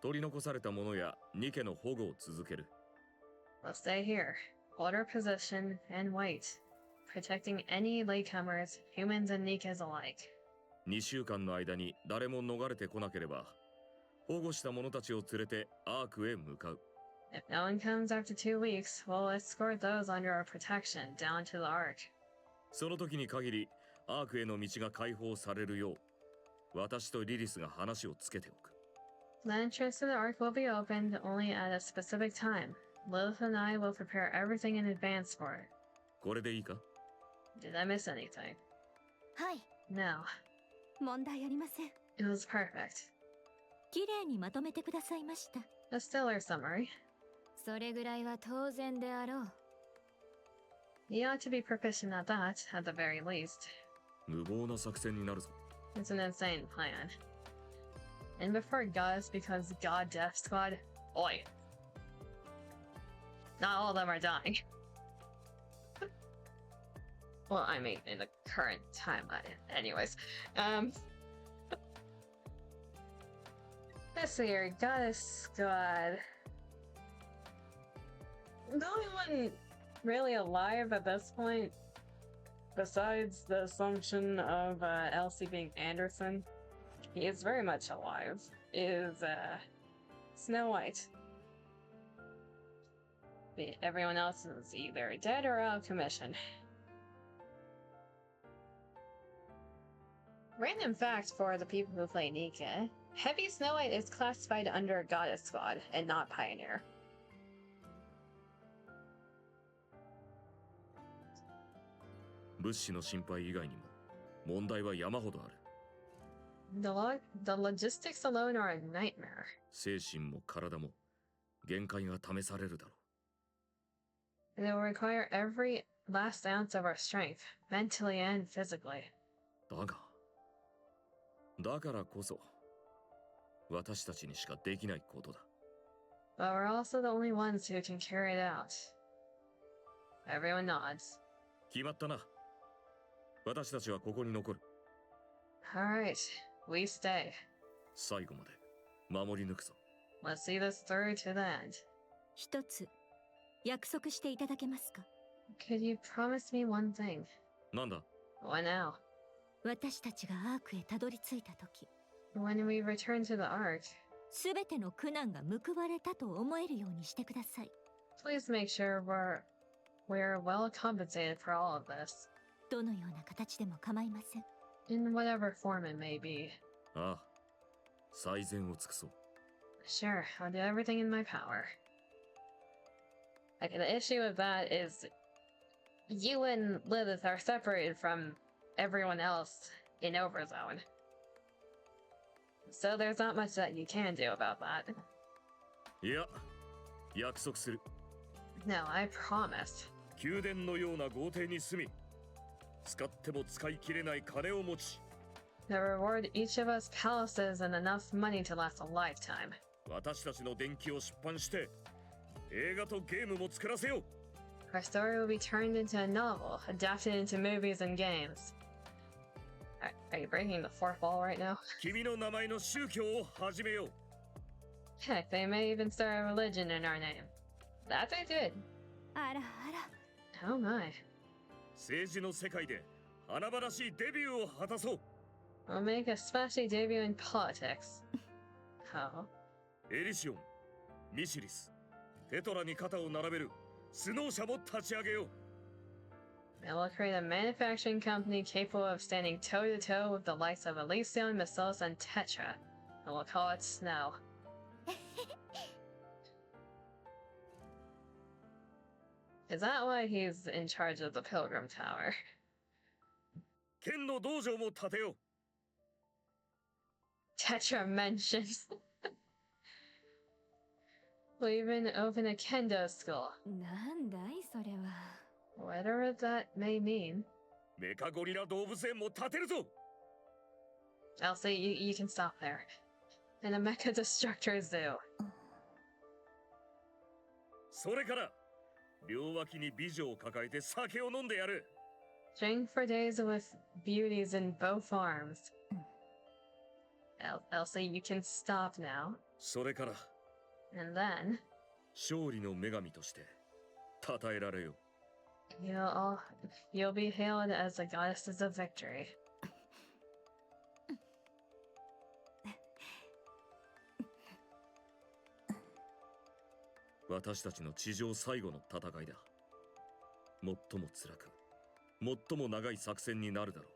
取り残された者やニケの保護を続ける。We'll stay here, hold our position, and wait, protecting any latecomers, humans and Nikkes alike. 2週間の間に誰も逃れてこなければ、保護した者たちを連れてアークへ向かう。If no one comes after 2 weeks, we'll escort those under our protection down to the ARK. その時に限り、アークへの道が開放されるよう、私とリリスが話をつけておく。The entrance to the ARK will be opened only at a specific time. Lilith and I will prepare everything in advance for it. これでいいか？ Did I miss anything? はい、 No. 問題ありません。 It was perfect. 綺麗にまとめてくださいました。 A stellar summary. それぐらいは当然であろう。You ought to be proficient at that, at the very least. 無謀な作戦になるぞ。 It's an insane plan. And before Goddess becomes God Death Squad, oi. Not all of them are dying. Well, I mean, in the current timeline. Anyways, let's see here, Goddess Squad. The only one really alive at this point, besides the assumption of Elsie being Anderson, he is very much alive, is Snow White. Everyone else is either dead or out of commission. Random fact for the people who play NIKKE: Heavy Snow White is classified under Goddess Squad and not Pioneer. The logistics alone are a nightmare. 精神も体も限界が試されるだろ And it will require every last ounce of our strength, mentally and physically. う。だからこそ私たちにしかできないことだ。 But we're also the only ones who can carry it out. Everyone nods. 決まったな。私たちはここに残る。 Alright, we stay. 最後まで守り抜くぞ。 Let's see this through to the end. 一つ約束していただけますか？ Could you promise me one thing? なんだ？ What now? 私たちがアークへたどり着いた時、 When we return to the ARK, すべての苦難が報われたと思えるようにしてください。 please make sure we're well compensated for all of this, どのような形でも構いません。 in whatever form it may be. ああ、最善を尽くそう。 Sure, I'll do everything in my power. Okay, the issue with that is you and Lilith are separated from everyone else in Overzone. So there's not much that you can do about that. いや、約束する。 No, I promise. 宮殿のような豪邸に住み、使っても使い切れない金を持ち、 To reward each of us palaces and enough money to last a lifetime. 私たちの伝記を出版して、映画とゲームも作らせよう。 Our story will be turned into a novel, adapted into movies and games. Are you breaking the fourth wall right now? 君の名前の宗教を始めよう。 Heck, they may even start a religion in our name. That they did. あらあら。 Oh my. 政治の世界で華々しいデビューを果たそう。 We'll make a splashy debut in politics. How? エリシオン、ミシリス、テトラに肩を並べるスノー社も立ち上げよう。 And we'll create a manufacturing company capable of standing toe-to-toe with the likes of Elysium, Mesos, and Tetra. And we'll call it Snow. Is that why he's in charge of the Pilgrim Tower? 剣の道場も建てよう。 Tetra mentions. We'll even open a kendo school. なんだいそれは。 Whatever that may mean. メカゴリラ動物園も建てるぞ。 Elsie, you can stop there. And a Mecha Destructor Zoo. それから両脇に美女を抱えて酒を飲んでやる。 Drink for days with beauties in both arms. Elsie, you can stop now. それから And then 勝利の女神として称えられよう。 you'll be hailed as the goddesses of victory. 私たちの地上最後の戦いだ。最も辛く、最も長い作戦になるだろう。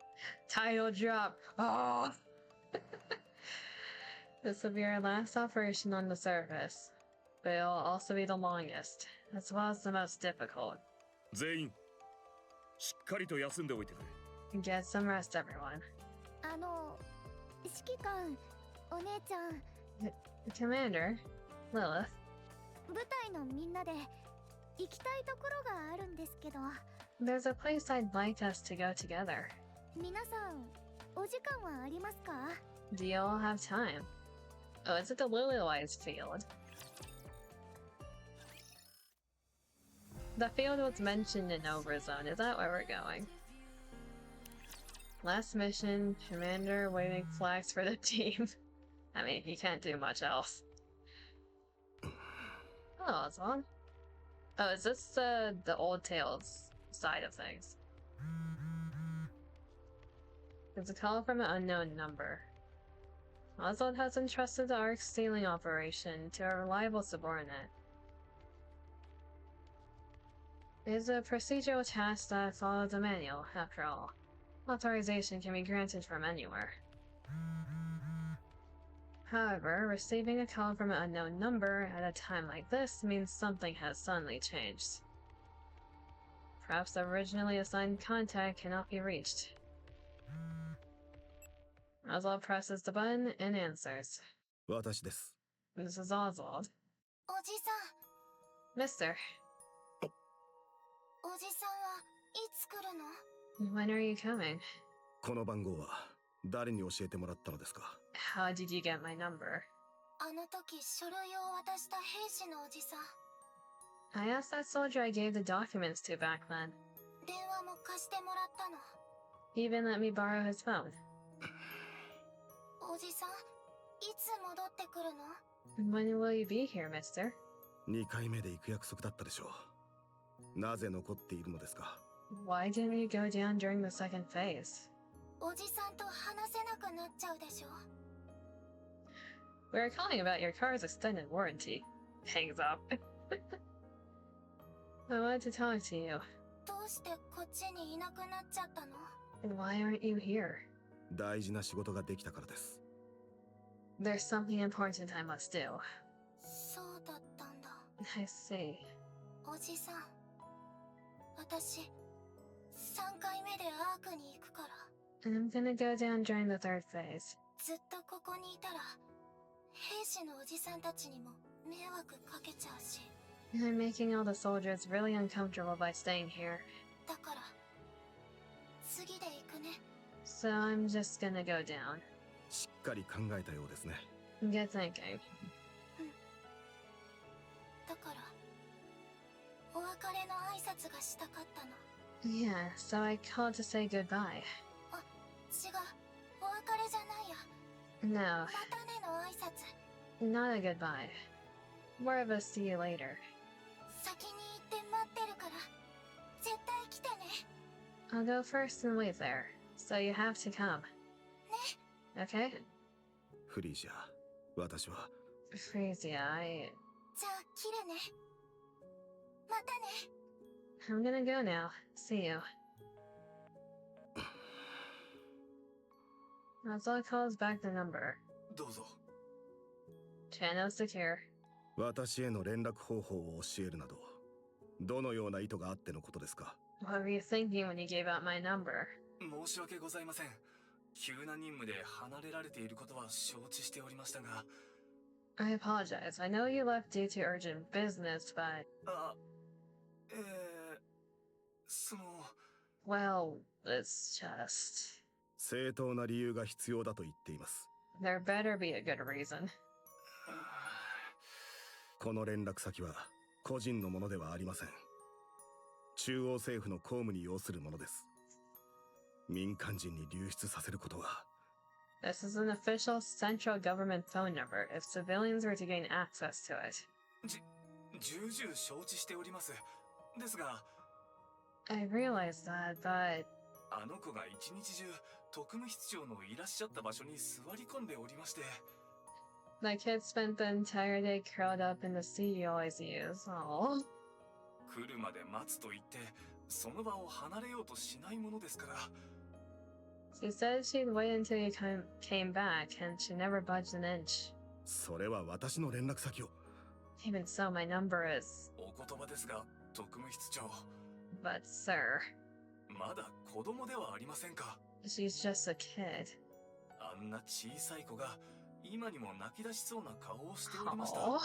Title drop. Oh. This will be our last operation on the surface, but it'll also be the longest, as well as the most difficult. 全員、しっかりと休んでおいてくれ。 Get some rest, everyone. 指揮官、お姉ちゃん、 Commander, Lilith. 部隊のみんなで行きたいところがあるんですけど。There's a place I'd like us to go together. 皆さんお時間はありますか？ Do you all have time? Oh, is it the Lilywise field? The field was mentioned in Overzone. Is that where we're going? Last mission, Commander waving flags for the team. I mean, you can't do much else. Oh, that's on. Oh, is this the Old Tales side of things? It's a call from an unknown number. Oswald has entrusted the ARK stealing operation to a reliable subordinate. It is a procedural task that follows the manual, after all. Authorization can be granted from anywhere. However, receiving a call from an unknown number at a time like this means something has suddenly changed. Perhaps the originally assigned contact cannot be reached. Oswald presses the button and answers. 私です。 This is Oswald. おじさ Mister, ん、おじさんはいつ来るの？ when are you coming? この番号は誰に教えてもらったのですか？ How did you get my number? あの時書類を渡した兵士のおじさん。 I asked that soldier I gave the documents to back then. 電話も貸してもらったの。 He even let me borrow his phone. おじさん、いつ戻ってくるの？ When will you be here, mister? 2回目で行く約束だったでしょう。なぜ残っているのですか？ Why didn't you go down during the second phase? おじさんと話せなくなっちゃうでしょ。 We were calling about your car's extended warranty. Hangs up. I wanted to talk to you. どうしてこっちにいなくなっちゃったの？ Why aren't you here? 大事な仕事ができたからです。 There's something important I must do. そうだったんだ。 I see. おじさん、私、3回目でアークに行くから。 I'm gonna go down during the third phase. ずっとここにいたら、兵士のおじさんたちにも迷惑かけちゃうし。 I'm making all the soldiers really uncomfortable by staying here. だから、次で行くね。 So I'm just gonna go down. しっかり考えたようですね。 Good thinking. だから、お別れの挨拶がしたかったの。 Yeah, so I called to say goodbye. あ、違う、お別れじゃないや。 No, またねの挨拶。 not a goodbye. More of a see you later. 先に行って待ってるから、絶対来てね。 I'll go first and wait there, so you have to come. Okay? フリージャー、私は Frisia, じゃあ、切るね。またね。 I'm gonna go now. See you. Oswald calls back the number. どうぞ。 Channel secure. 私への連絡方法を教えるなど、どのような意図があってのことですか？ What were you thinking when you gave out my number? 申し訳ございません。急な任務で離れられていることは承知しておりましたが。I apologize. I know you left due to urgent business, but... あ、その... Well, it's just... 正当な理由が必要だと言っています。 There better be a good reason. この連絡先は個人のものではありません。中央政府の公務に要するものです。民間人に流出させることは。 This is an official central government phone number if civilians were to gain access to it. 重々承知しております。ですが I realize that, but... あの子が一日中特務室長のいらっしゃった場所に座り込んでおりまして。 The kid spent the entire day curled up in the seat you always use. Oh. 来るまで待つと言ってその場を離れようとしないものですから。 She said she'd wait until you came back, and she never budged an inch. それは私の連絡先を。 Even so, my number is... お言葉ですが、特務室長。 But, sir... まだ子供ではありませんか。 She's just a kid. あんな小さい子が今にも泣き出しそうな顔をしておりました。Oh.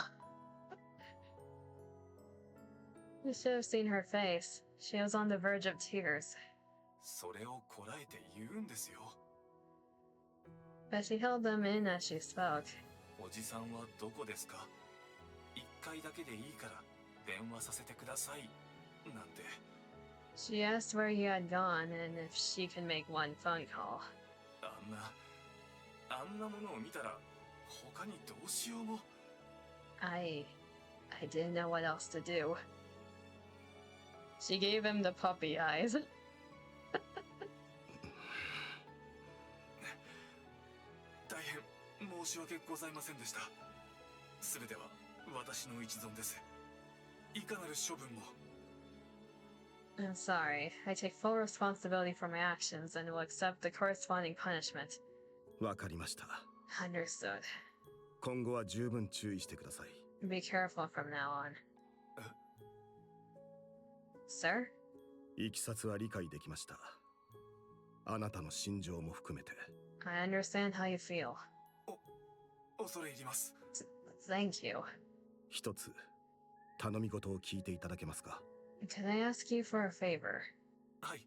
You should have seen her face. She was on the verge of tears. それをこらえて言うんですよ。 But she held them in as she spoke. おじさんはどこですか？一回だけでいいから電話させてください。なんて。 She asked where he had gone and if she could make one phone call. あんなものを見たら他にどうしようも。 I didn't know what else to do. She gave him the puppy eyes. 大変申し訳ございませんでした。すべては私の一存です。いかなる処分も。 I'm sorry. I take full responsibility for my actions and will accept the corresponding punishment. わかりました。 Understood. 今後は十分注意してください。 Be careful from now on. Sir? いきさつは理解できました。あなたの心情も含めて。 I understand how you feel. 恐れ入ります。 Thank you. 一つ頼み事を聞いていただけますか？ Can I ask you for a favor? はい。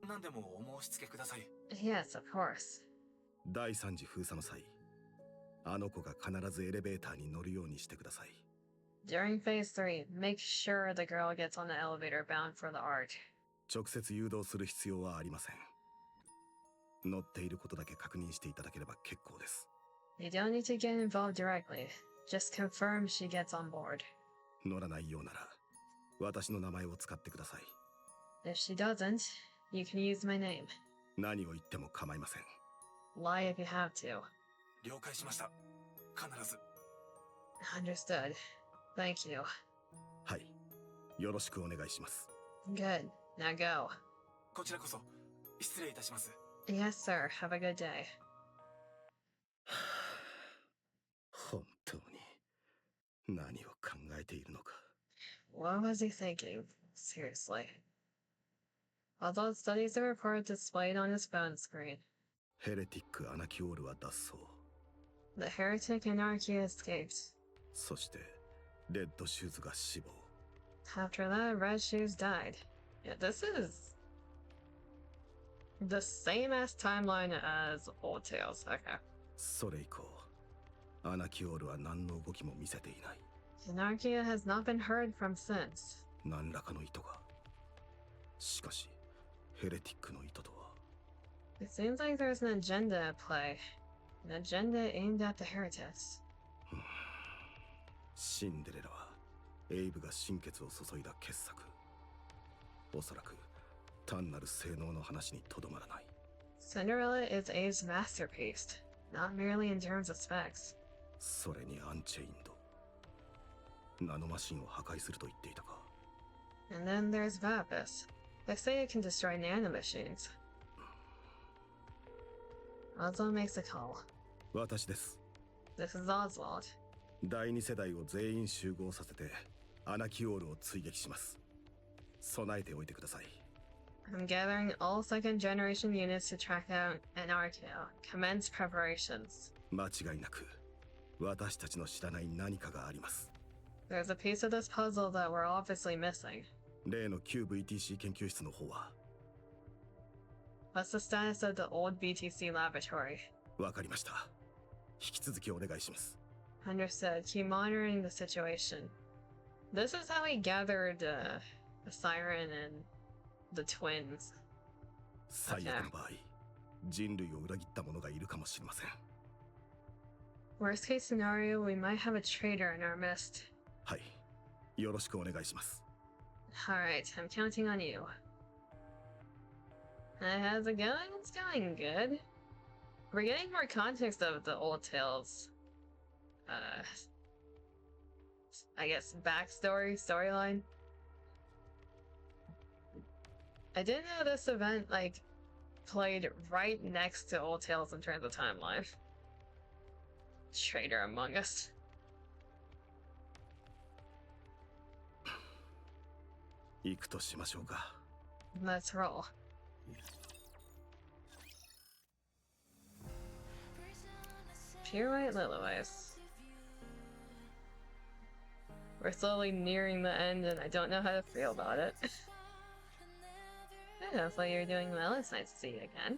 何でもお申し付けください。 Yes, of course. 第3次封鎖の際、あの子が必ずエレベーターに乗るようにしてください。 During phase 3, make sure the girl gets on the elevator bound for the ARK. 直接誘導する必要はありません。乗っていることだけ確認していただければ結構です。 You don't need to get involved directly. Just confirm she gets on board. 乗らないようなら、私の名前を使ってください。 If she doesn't, you can use my name. 何を言っても構いません。 Lie if you have to. 了解しました。必ず。 Understood. Thank you. はい。よろしくお願いします。 Good. Now go. こちらこそ失礼いたします。 Yes, sir. Have a good day. 本当に何を考えているのか。 What was he thinking? Seriously. Although studies are reported displayed on his phone screen, ヘレティック・アナキオールは脱走。 the heretic and ARK escaped. そしてレッドシューズが死亡。 After that, Red Shoes died. Yeah, this is the same as timeline as Old Tales. Okay. それ以降、アナキオールは何の動きも見せていない。 Anarchia has not been heard from since. 何らかの意図が。しかし、ヘレティックの意図とは。 It seems like there's an agenda at play. An agenda aimed at the heretics. シンデレラはエイブが心血を注いだ傑作。おそらく単なる性能の話にとどまらない。 Cinderella is Abe's masterpiece, not merely in terms of specs. それにアンチェインド。ナノマシンを破壊すると言っていたか。 And then there's Vapus. They say it can destroy nanomachines. Oswald makes a call. 私です。 This is Oswald. 第2世代を全員集合させてアナキオールを追撃します。備えておいてください。 I'm gathering all second generation units to track down Anarchia. Commence preparations. 間違いなく私たちの知らない何かがあります。 There's a piece of this puzzle that we're obviously missing. 例の旧 VTC 研究室の方は。 What's the status of the old BTC laboratory? わかりました。引き続きお願いします。 Understood. Keep monitoring the situation. This is how he gathered the siren and the twins. 最悪の場合、人類を裏切った者がいるかもしれません。 Worst case scenario, we might have a traitor in our midst. はい。よろしくお願いします。 Alright, I'm counting on you. How's it going? It's going good. We're getting more context of the old tales. I guess storyline. I didn't know this event, like, played right next to Old Tales in terms of timeline. Traitor among us. 行くとしましょうか。 Let's roll. Pure White Lilywise. We're slowly nearing the end and I don't know how to feel about it. Hopefully you're doing well. It's nice to see you again.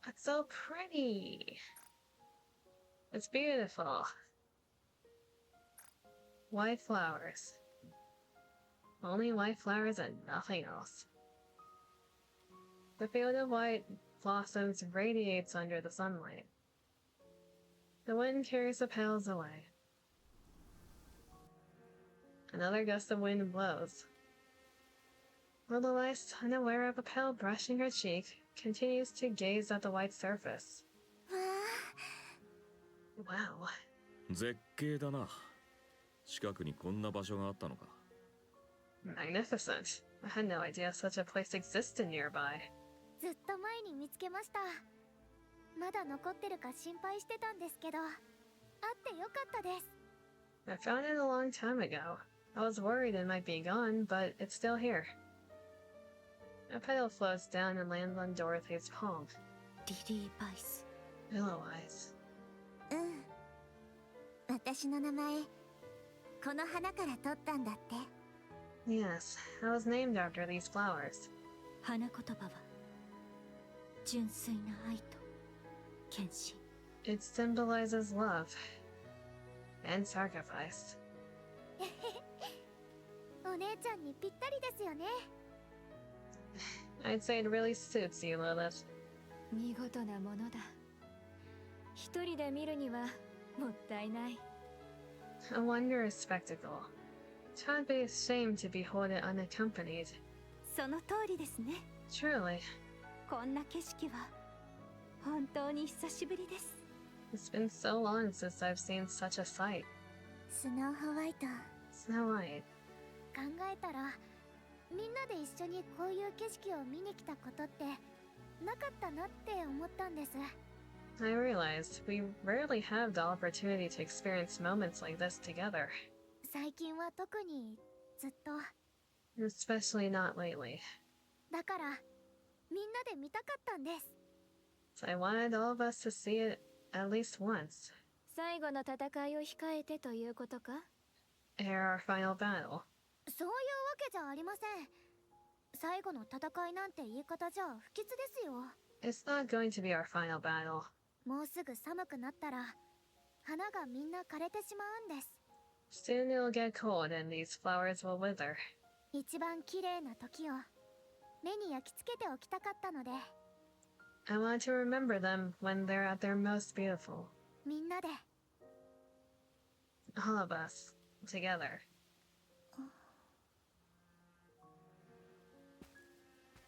It's so pretty. It's beautiful. White flowers. Only white flowers and nothing else. The field of white blossoms radiates under the sunlight. The wind carries the petals away. Another gust of wind blows. Little Ice, unaware of a petal brushing her cheek, continues to gaze at the white surface. Wow. 絶景だな。近くにこんな場所があったのか。Magnificent. I had no idea such a place existed nearby. ずっと前に見つけました。まだ残ってるか心配してたんですけど、あってよかったです。I found it a long time ago. I was worried it might be gone, but it's still here. A petal floats down and lands on Dorothy's palm. リリー・バイス。 Willow Eyes. 私の名前、この花から取ったんだって。Yes, I was named after these flowers. 花言葉は純粋な愛と献身。 It symbolizes love and sacrifice. お姉ちゃんにぴったりですよね。I'd say it really suits you, Lilith. 見事なものだ。一人で見るにはもったいない。A wondrous spectacle. I'd be ashamed to behold it unaccompanied. その通りですね。 Truly, こんな景色は本当に久しぶりです。 it's been so long since I've seen such a sight. スノーホワイト。 Snow White. 考えたら、みんなで一緒にこういう景色を見に来たことってなかったなって思ったんです。 I realized we rarely have the opportunity to experience moments like this together. 最近は特にずっと。 Especially not lately. だからみんなで見たかったんです。 So I wanted all of us to see it at least once. 最後の戦いを控えてということか？ Ere our final battle. そういうわけじゃありません。最後の戦いなんて言い方じゃ不吉ですよ。 It's not going to be our final battle. もうすぐ寒くなったら花がみんな枯れてしまうんです。 Soon it'll get cold and these flowers will wither. 一番綺麗な時を目に焼き付けておきたかったので。 I want to remember them when they're at their most beautiful. みんなで。 All of us. Together.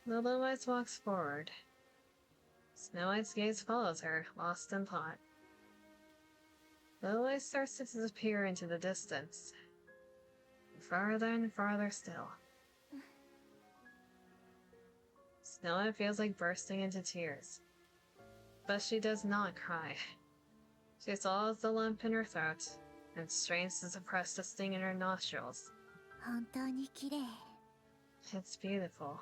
Willow Eyes walks forward. Snow White's gaze follows her, lost in thought. Willow Eyes starts to disappear into the distance. Farther and farther still. Snow White feels like bursting into tears. But she does not cry. She swallows the lump in her throat and strains to suppress the sting in her nostrils. 本当に綺麗。 It's beautiful.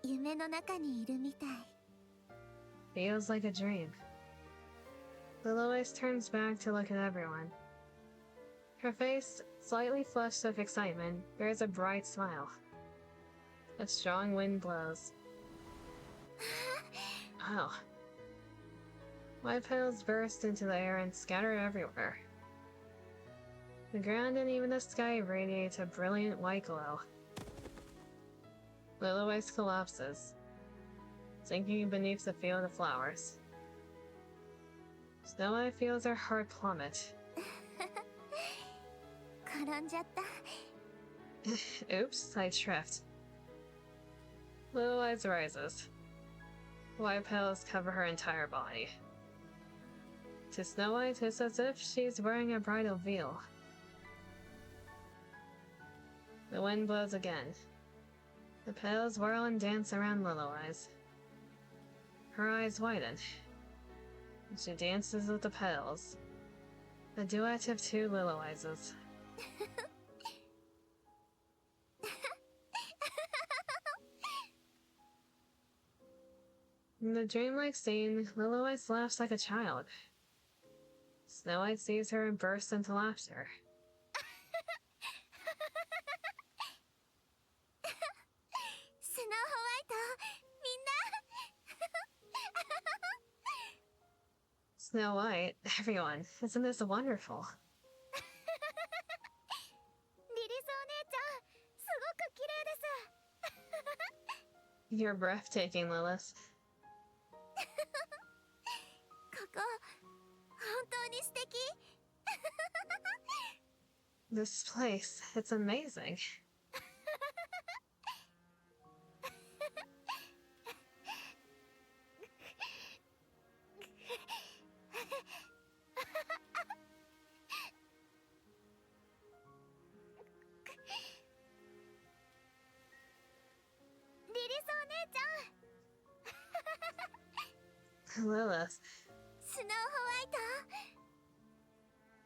夢の中にいるみたい。 Feels like a dream. Willow Eyes turns back to look at everyone. Her face, slightly flushed with excitement, bears a bright smile. A strong wind blows. Oh. White petals burst into the air and scatter everywhere. The ground and even the sky radiate a brilliant white glow. Willow Eyes collapses, sinking beneath the field of flowers. Snow White feels her heart plummet. 転んじゃった。 Oops, I tripped. Willow Eyes rises. White petals cover her entire body. To Snow White, it's as if she's wearing a bridal veil. The wind blows again. The petals whirl and dance around Willow Eyes. Her eyes widen. She dances with the petals. A duet of two Willow Eyeses. In the dreamlike scene, Lilywhite laughs like a child. Snow White sees her and bursts into laughter. Snow White, everyone, isn't this wonderful? You're breathtaking, Lilith. This place, it's amazing. Lilith.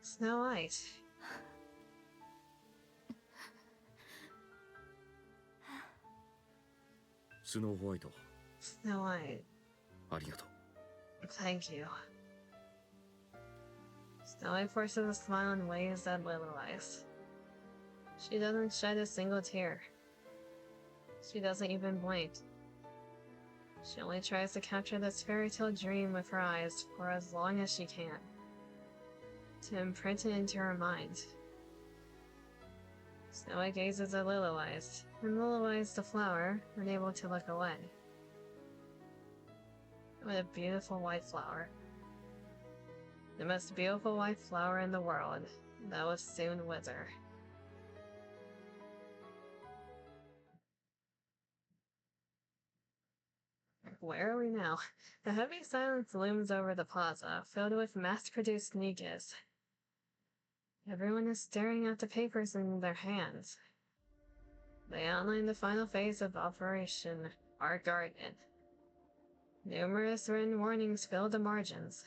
Snow White. Snow White. Snow White. ありがとう。 Thank you. Snow White forces a smile and waves at Lilywhite. She doesn't shed a single tear. She doesn't even blink. She only tries to capture this fairy tale dream with her eyes for as long as she can, to imprint it into her mind. Snow White gazes at Lilywhite, and Lilywhite the flower, unable to look away. What a beautiful white flower. The most beautiful white flower in the world that will soon wither. Where are we now? A heavy silence looms over the plaza, filled with mass-produced NIKKEs. Everyone is staring at the papers in their hands. They outline the final phase of Operation ARK. Numerous written warnings fill the margins.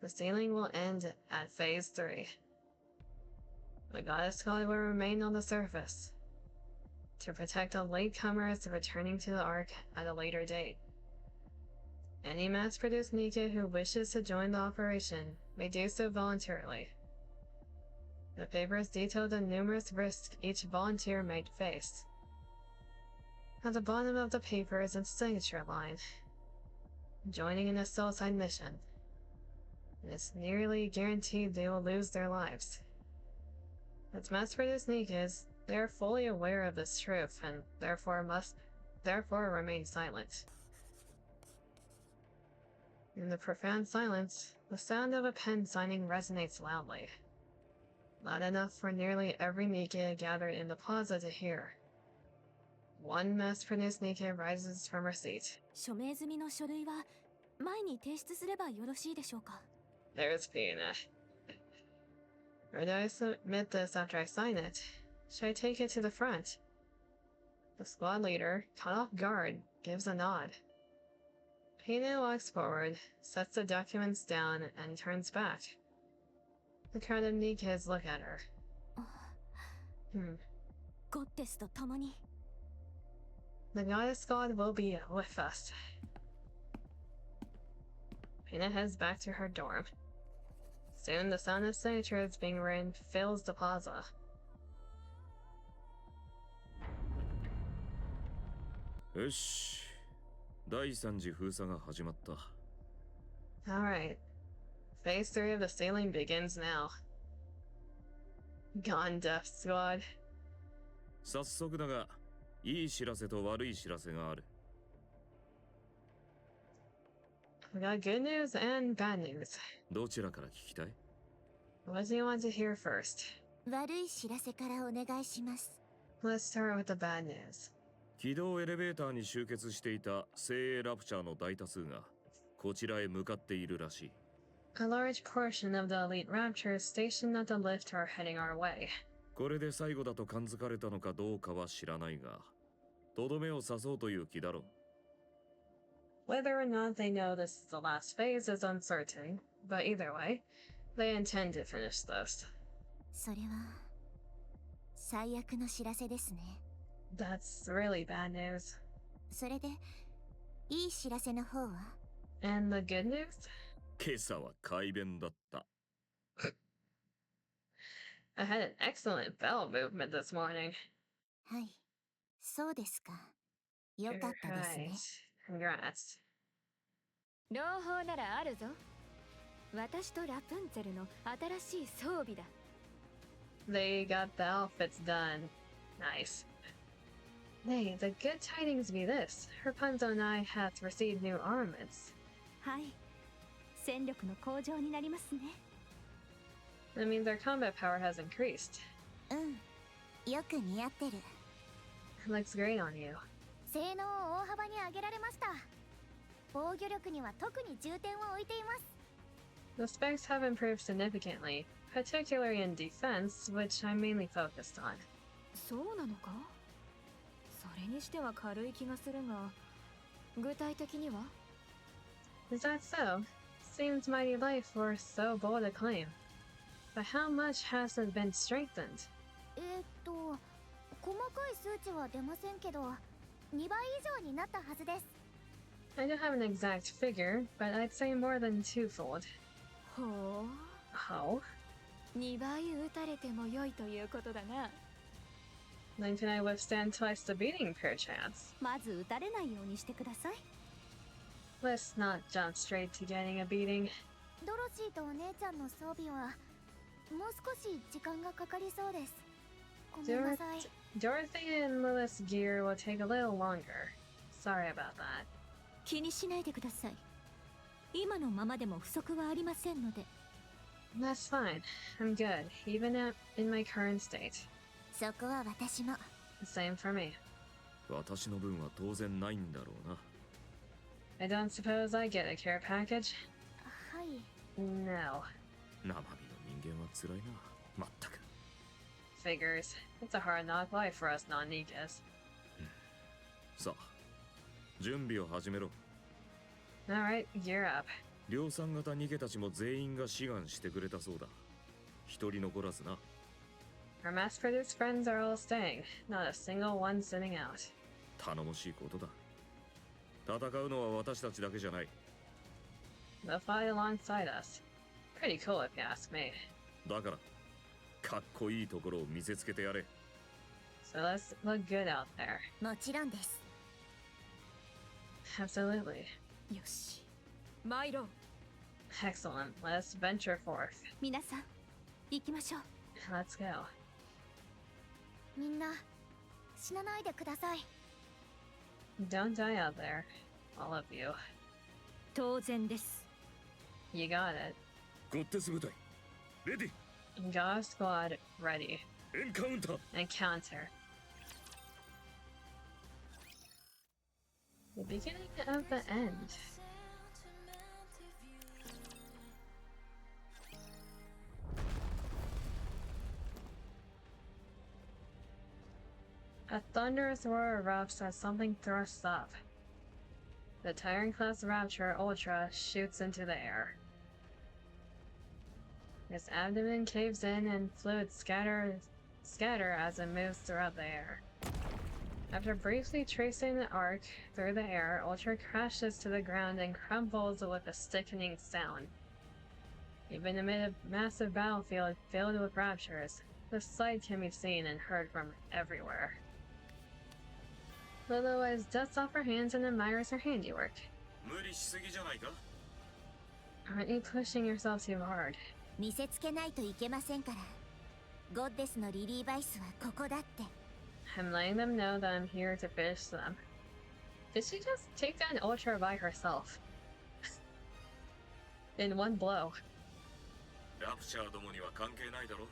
The sealing will end at Phase 3. The Goddess God will remain on the surface, to protect all latecomers returning to the ARK at a later date. Any mass-produced NIKKE who wishes to join the operation may do so voluntarily. The papers detail the numerous risks each volunteer might face. At the bottom of the paper is a signature line. Joining in a suicide mission. And it's nearly guaranteed they will lose their lives. As mass-produced NIKKEs, they are fully aware of this truth and therefore remain silent. In the profound silence, the sound of a pen signing resonates loudly. Loud enough for nearly every NIKKE gathered in the plaza to hear. One mass-produced NIKKE rises from her seat. 署名済みの書類は前に提出すればよろしいでしょうか。 There's Pina. Or do I submit this after I sign it? Should I take it to the front? The squad leader, caught off guard, gives a nod. Pina walks forward, sets the documents down, and turns back. The crowd of NIKKEs look at her. ゴッテスと共に The Goddess God will be with us. Pina heads back to her dorm. Soon the sound of signatures being written fills the plaza. Yosh. 第3次封鎖が始まった。 Alright. Phase 3 of the sealing begins now. Gone Death Squad. 早速だが、いい知らせと悪い知らせがある。 We got good news and bad news. どちらから聞きたい？ What do you want to hear first? 悪い知らせからお願いします。 Let's start with the bad news. 軌道エレベーターに集結していた精鋭ラプチャーの大多数がこちらへ向かっているらしい。 A large portion of the elite raptors stationed at the lift are heading our way. これで最後だと感づかれたのかどうかは知らないが、とどめを刺そうという気だろう。 Whether or not they know this is the last phase is uncertain, but either way, they intend to finish this. それは最悪の知らせですね。 That's really bad news. それでいい知らせの方は And the good news? 今朝は快便だった。I had an excellent bowel movement this morning. はい。そうですか。よかったですね。 Congrats. 朗報ならあるぞ。私とラプンツェルの新しい装備だ。They got the outfits done. Nice. Nay, the good tidings be this. Rapunzel and I hath received new armaments. はい。戦力の向上になりますね。 That means our combat power has increased. うん。よく似合ってる。 It looks great on you. 性能を大幅に上げられました。防御力には特に重点を置いています。 The specs have improved significantly, particularly in defense, which I'm mainly focused on. そうなのか？それにしては軽い気がするが、具体的には？ Is that so? Seems mighty light for so bold a claim. But how much has it been strengthened? 細かい数値は出ませんけど、2倍以上になったはずです。 I don't have an exact figure, but I'd say more than twofold. ほう。 How? 2倍撃たれても良いということだな。 Then can I withstand twice the beating, perchance? まず撃たれないようにしてください。 Let's not jump straight to getting a beating. ドロシーとお姉ちゃんの装備はもう少し時間がかかりそうです。ごめんなさい。 Dorothy and Lilith's gear will take a little longer. Sorry about that. 気にしないでください。今のままでも不足はありませんので。 That's fine. I'm good, even in my current state. そこは私も。 Same for me. 私の分は当然ないんだろうな。I don't suppose I get a care package? はい。 No. 生身の人間は辛いな。まったく。Figures. It's a hard knock life for us non-Nikkas. さあ、準備を始めろ。Alright, gear up. 量産型ニケたちも全員が志願してくれたそうだ。一人残らずな。Our mass-produced friends are all staying, not a single one sitting out. 頼もしいことだ。戦うのは私たちだけじゃない。They'll fight alongside us. Pretty cool if you ask me. だから、かっこいいところを見せつけてやれ。So let's look good out there. もちろんです。 Absolutely. よし。参ろう。 Excellent. Let's venture forth. 皆さん、行きましょう。 Let's go. みんな死なないでください。 Don't die out there. All of you. 当然です。 You got it. ゴッテス部隊、レディ Gaw squad ready. エンカウンター。 Encounter. The beginning of the end. A thunderous roar erupts as something thrusts up. The Tyrant-class Rapture Ultra shoots into the air. Its abdomen caves in and fluids scatter as it moves throughout the air. After briefly tracing the arc through the air, Ultra crashes to the ground and crumbles with a sickening sound. Even amid a massive battlefield filled with Raptures, the sight can be seen and heard from everywhere. Lilo wipes dust off her hands and admires her handiwork. 無理しすぎじゃないか？ Aren't you pushing yourself too hard? 見せつけないといけませんから。ゴッデスのリリーバイスはここだって。 I'm letting them know that I'm here to finish them. Did she just take down Ultra by herself? In one blow. ラプチャーどもには関係ないだろ。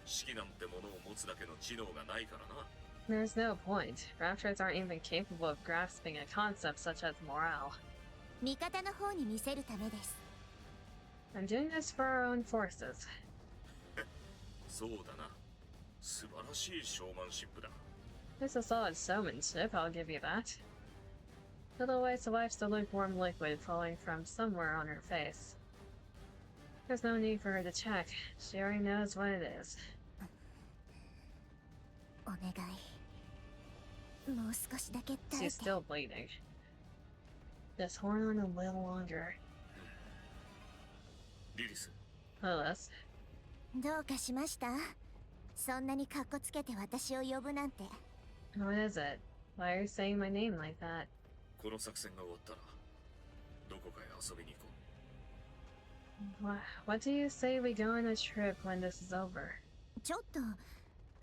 指揮なんてものを持つだけの知能がないからな。There's no point. Raptors aren't even capable of grasping a concept such as morale. 味方の方に見せるためです。 I'm doing this for our own forces. そうだな。素晴らしいショーマンシップだ。 It's a solid showmanship, I'll give you that. Little White wipes the lukewarm liquid falling from somewhere on her face. There's no need for her to check. She already knows what it is. お願い。もう少しだけ耐え She's て。 still bleeding. Just hold on a little longer. リリス、 Lilith. どうかしました？そんなにカッコつけて私を呼ぶなんて。 What is it? Why are you saying my name like that? この作戦が終わったらどこかへ遊びに行こ What do you say we go on a trip when this is over? ちょっと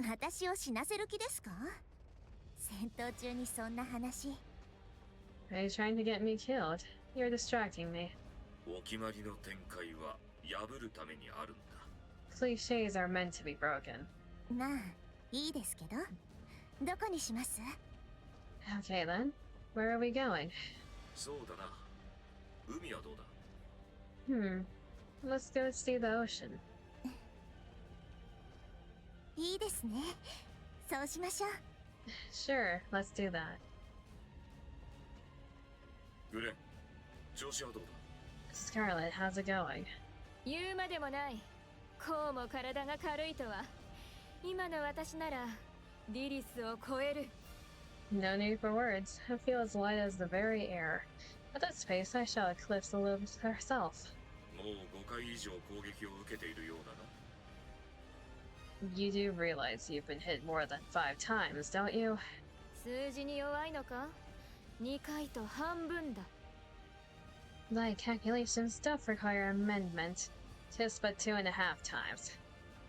私を死なせる気ですか？戦闘中にそんな話。 Are you trying to get me killed? You're distracting me. う。お決まりの展開は破るためにあるんだ。 Clichés are meant to be broken. まあいいですけど、どこにします？ Okay then. Where are we going? そうだな。海はどうだ？ Let's go see the ocean. いいですね。そうしましょう。 Sure, let's do that. グレン、調子はどうだ？ Scarlet, how's it going? 言うまでもない。こうも体が軽いとは。今の私ならリリスを超える。 No need for words. I feel as light as the very air. At this pace, I shall eclipse the Olympics herself. もう5回以上攻撃を受けているようだな。 You do realize you've been hit more than 5 times, don't you? 数字に弱いのか？ 2回と半分だ。 Thy calculations doth require amendment. 'Tis but 2.5 times.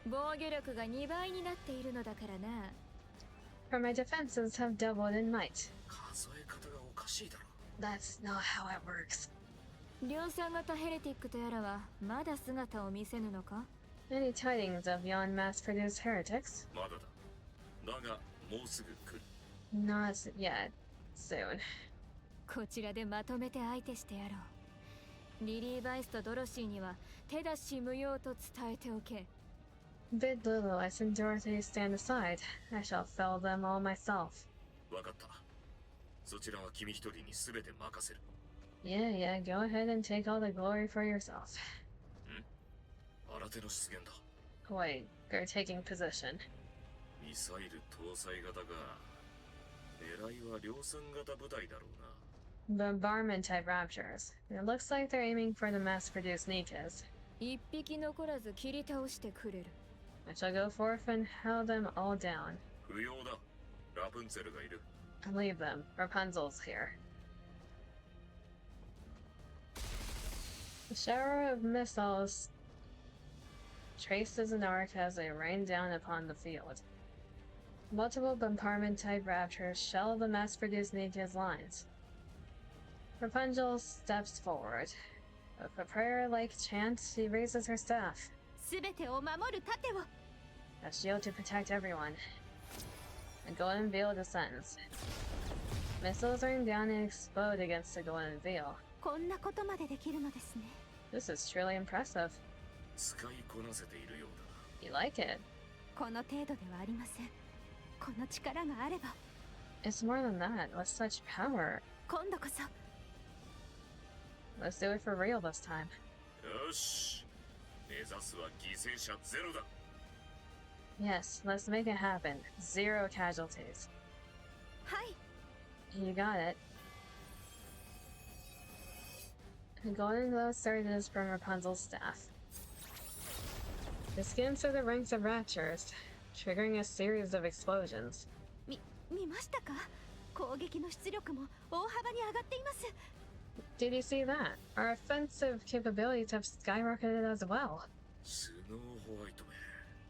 防御力が2倍になっているのだからな。 For my defenses have doubled in might. 数え方がおかしいだろ。 That's not how it works. 量産型ヘレティックとやらはまだ姿を見せぬのか？ Any tidings of yon mass-produced heretics? まだだ。だが、もうすぐ来る。 Not yet. Soon. こちらでまとめて相手してやろう。リリー・バイスとドロシーには手出し無用と伝えておけ。 Bid Lilith and Dorothy stand aside. I shall fell them all myself. わかった。そちらは君一人に全て任せる。 Yeah, go ahead and take all the glory for yourself. 新手の出現だ。 Wait, you're taking position. ミサイル搭載型か。狙いは量産型部隊だろうな。 Bombardment type raptures. It looks like they're aiming for the mass-produced NIKKEs. 一匹残らず切り倒してくれる。 I shall go forth and howl them all down. 不要だ。ラプンツェルがいる。 Leave them. Rapunzel's here. A shower of missiles traces an arc as they rain down upon the field. Multiple bombardment-type raptors shell the mass-produced NIKKE's lines. Rapunzel steps forward. With a prayer-like chant, she raises her staff, すべてを守る盾を。 a shield to protect everyone. A golden veil descends. Missiles rain down and explode against the golden veil. こんなことまでできるのですね。 This is truly impressive. 使いこなせているようだな。 You like it? この程度ではありません。この力があれば、 It's more than that. With such power. 今度こそ。 Let's do it for real this time. よし。目指すは犠牲者ゼロだ。 Yes, let's make it happen. 0 casualties. はい。 You got it. A golden glow surges from Rapunzel's staff. It skims through the ranks of raptures, triggering a series of explosions. 見ましたか？攻撃の出力も大幅に上がっています。 Did you see that? Our offensive capabilities have skyrocketed as well. スノーホワイトめ。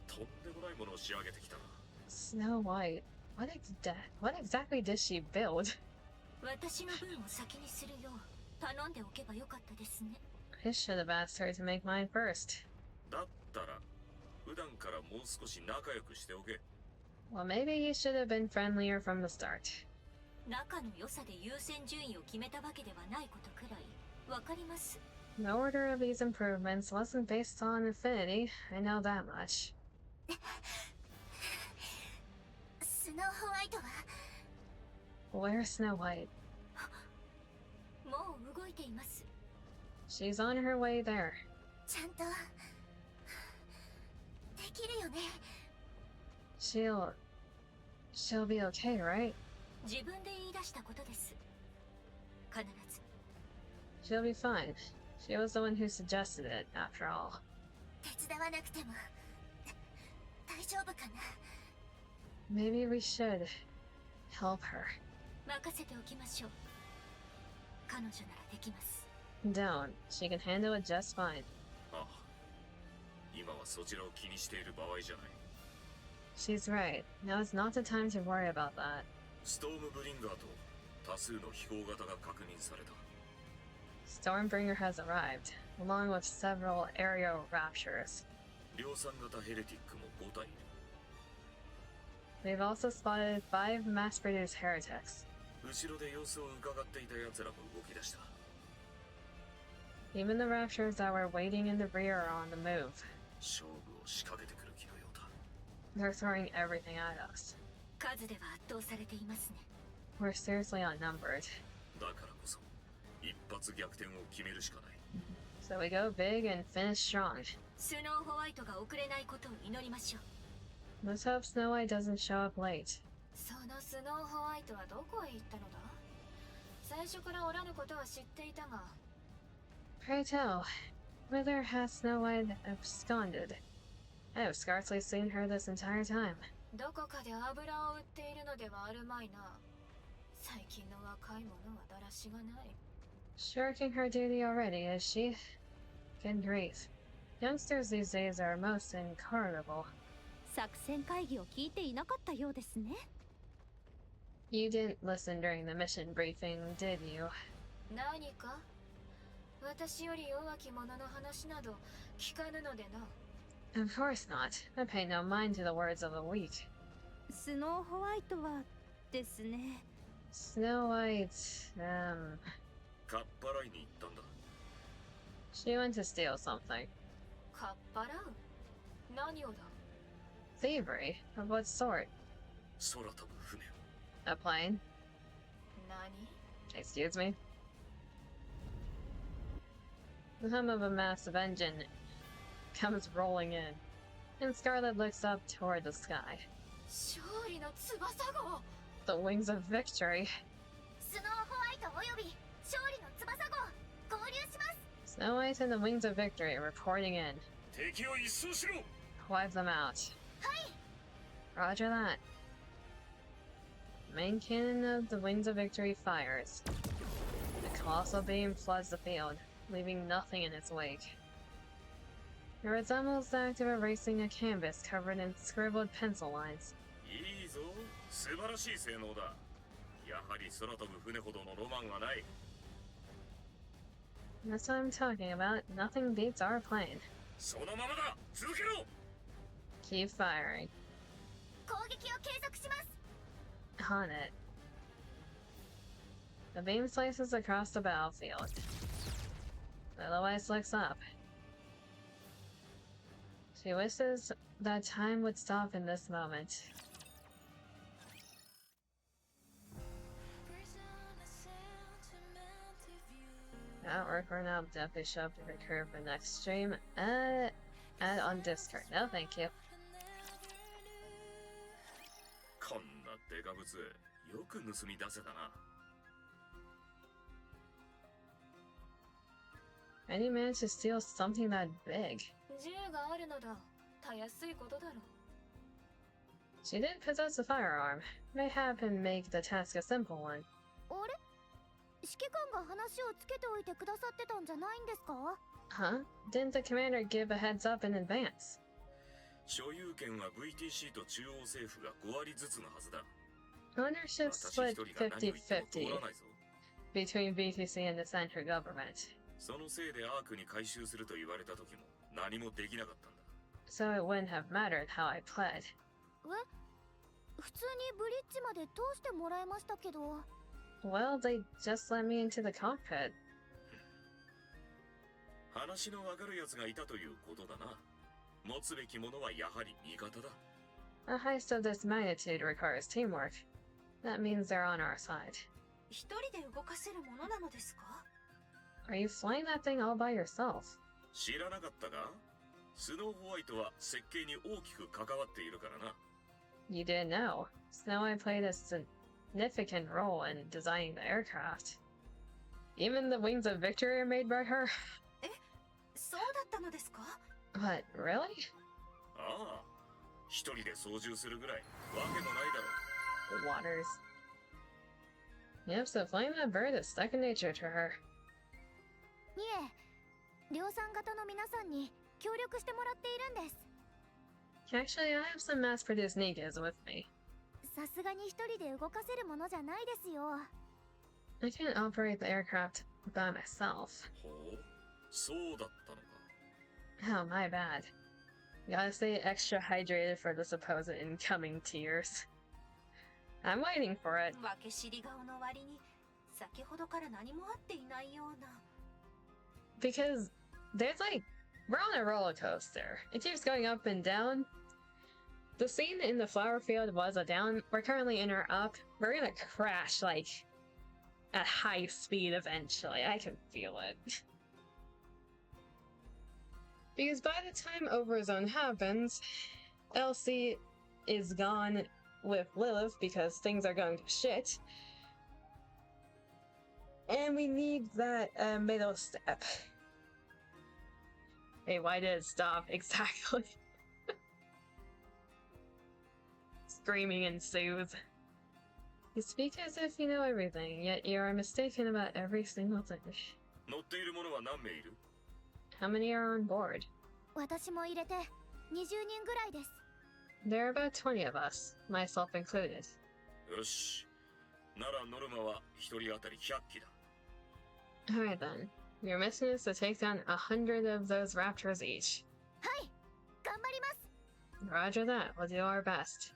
とんでもないものを仕上げてきたな。 Snow White. What exactly did she build? 私の分を先にするよう頼んでおけばよかったですね。 I should have asked her to make mine first. だったら、普段からもう少し仲良くしておけ。 Well, maybe you should have been friendlier from the start. 仲の良さで優先順位を決めたわけではないことくらいわかります。 The order of these improvements wasn't based on affinity, I know that much. スノーホワイトは Where's Snow White? もう動いています。 She's on her way there. ちゃんとできるよね。 She'll be okay, right? 自分で言い出したことです。必ず She'll be fine. She was the one who suggested it, after all. 手伝わなくても大丈夫かな。 Maybe we should help her. 任せておきましょう。彼女ならできます。 Don't. She can handle it just fine. ああ、今はそちらを気にしている場合じゃない。 She's right. Now is not the time to worry about that. ストームブリンガーと多数の飛行型が確認された。 Stormbringer has arrived, along with several aerial raptures. 量産型ヘレティックも5体いる。 We've also spotted 5 mass-produced heretics. 後ろで様子を伺っていた奴らも動き出した。 Even the raptures that were waiting in the rear are on the move. 勝負を仕掛けてくる気のようだ。 They're throwing everything at us. 数では圧倒されていますね。 We're seriously outnumbered. だからこそ一発逆転を決めるしかない。 So we go big and finish strong. スノーホワイトが遅れないことを祈りましょう。 Let's hope Snow White doesn't show up late. そのスノーホワイトはどこへ行ったのだ？最初からおらぬことは知っていたが。 Pray tell, whither has Snow White absconded? I have scarcely seen her this entire time. どこかで油を売っているのではあるまいな。最近の若い者はだらしがない。 Shirking her duty already, is she? Good grief. Youngsters these days are most incorrigible. 作戦会議を聞いていなかったようですね。 You didn't listen during the mission briefing, did you? 何か？私より弱き者の話など聞かぬのでな。 Of course not. I pay no mind to the words of the weak. スノーホワイトはですね。 Snow White, かっぱらいに行ったんだ。 she went to steal something. かっぱらう？何をだ？ Thievery? Of what sort? 空飛ぶ船。 A plane? 何？ Excuse me? The hum of a massive engine comes rolling in, and Scarlet looks up toward the sky. 勝利の翼号。 The wings of victory. スノーホワイトおよび勝利の翼号合流します。 Snow White and the wings of victory reporting in. 敵を一掃しろ。 Wipe them out. Roger that. The main cannon of the wings of victory fires. The colossal beam floods the field, leaving nothing in its wake. It resembles the act of erasing a canvas covered in scribbled pencil lines. いいぞ、素晴らしい性能だ。やはり空飛ぶ船ほどのロマンはない。 That's what I'm talking about. Nothing beats our plane. そのままだ。続けろ。 Keep firing. 攻撃を継続します。 On it. The beam slices across the battlefield. Otherwise looks up. She wishes that time would stop in this moment. Ark will now definitely show up to the curve for next stream. Add on Discord. No, thank you. こんなデカブツ、よく盗み出せたな。And you managed to steal something that big. 銃があるのだ。たやすいことだろう。 She did possess a firearm. Mayhap and make the task a simple one. あれ？指揮官が話をつけておいてくださってたんじゃないんですか？ Huh? Didn't the commander give a heads up in advance? 所有権は VTC と中央政府が5割ずつのはずだ。 Ownership 私 split 一人が何を言っても通らないぞ。 50-50 between VTC and the central government. そのせいでアークに回収すると言われた時も何もできなかったんだ。 So it wouldn't have mattered how I pled. 普通にブリッジまで通してもらえましたけど。 Well, they just let me into the cockpit. 話のわかる奴がいたということだな。持つべきものはやはり味方だ。 A heist of this magnitude requires teamwork. That means they're on our side. 一人で動かせるものなのですか？ Are you flying that thing all by yourself? 知らなかったか？スノーホワイトは設計に大きく関わっているからな。 You didn't know. Snow White played a significant role in designing the aircraft. Even the wings of victory are made by her? そうだったのですか？ What, really? ああ、一人で操縦するぐらいわけもないだろ。 Waters. Yep, so flying that bird is second nature to her. いえ、量産型の皆さんに協力してもらっているんです。 Actually, I have some mass-produced NIKKEs with me. さすがに一人で動かせるものじゃないですよ。 I can't operate the aircraft by myself. ほう、そうだったのか。 Oh, my bad. Gotta stay extra hydrated for the supposed incoming tears. I'm waiting for it. 分け知り顔の割に先ほどから何もあっていないような。 Because there's like, we're on a roller coaster. It keeps going up and down. The scene in the flower field was a down. We're currently in our up. We're gonna crash like at high speed eventually. I can feel it. Because by the time Overzone happens, Elsie is gone with Lilith because things are going to shit. And we need that middle step. Hey, why did it stop? Exactly. Screaming ensues. You speak as if you know everything, yet you are mistaken about every single thing. 乗っている者は何名いる？ How many are on board? 私も入れて20人ぐらいです。 There are about 20 of us, myself included. よし。ならノルマは一人当たり100機だ。 Alright then. Your mission is to take down 100 of those raptors each. はい、頑張ります。 Roger that, we'll do our best.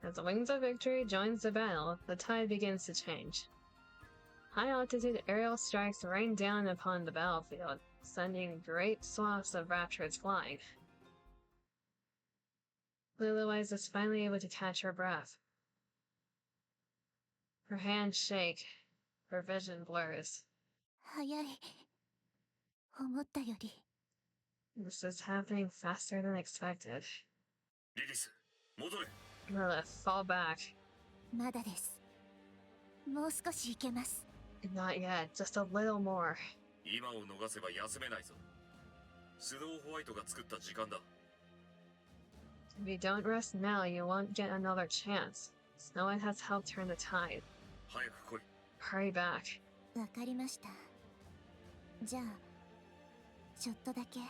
As the Wings of Victory joins the battle, the tide begins to change. High-altitude aerial strikes rain down upon the battlefield, sending great swaths of raptors flying. Lilywise is finally able to catch her breath. Her hands shake, her vision blurs. 早い。思ったより。 This is happening faster than expected. リリス、戻れ。 Lilith, fall back. まだです。もう少し行けます。 Not yet, just a little more. 今を逃せば休めないぞ。スノーホワイトが作った時間だ。 If you don't rest now, you won't get another chance. Snow White has helped turn the tide. 早く来い。 Hurry back. わかりました。じゃあ、ちょっとだけ。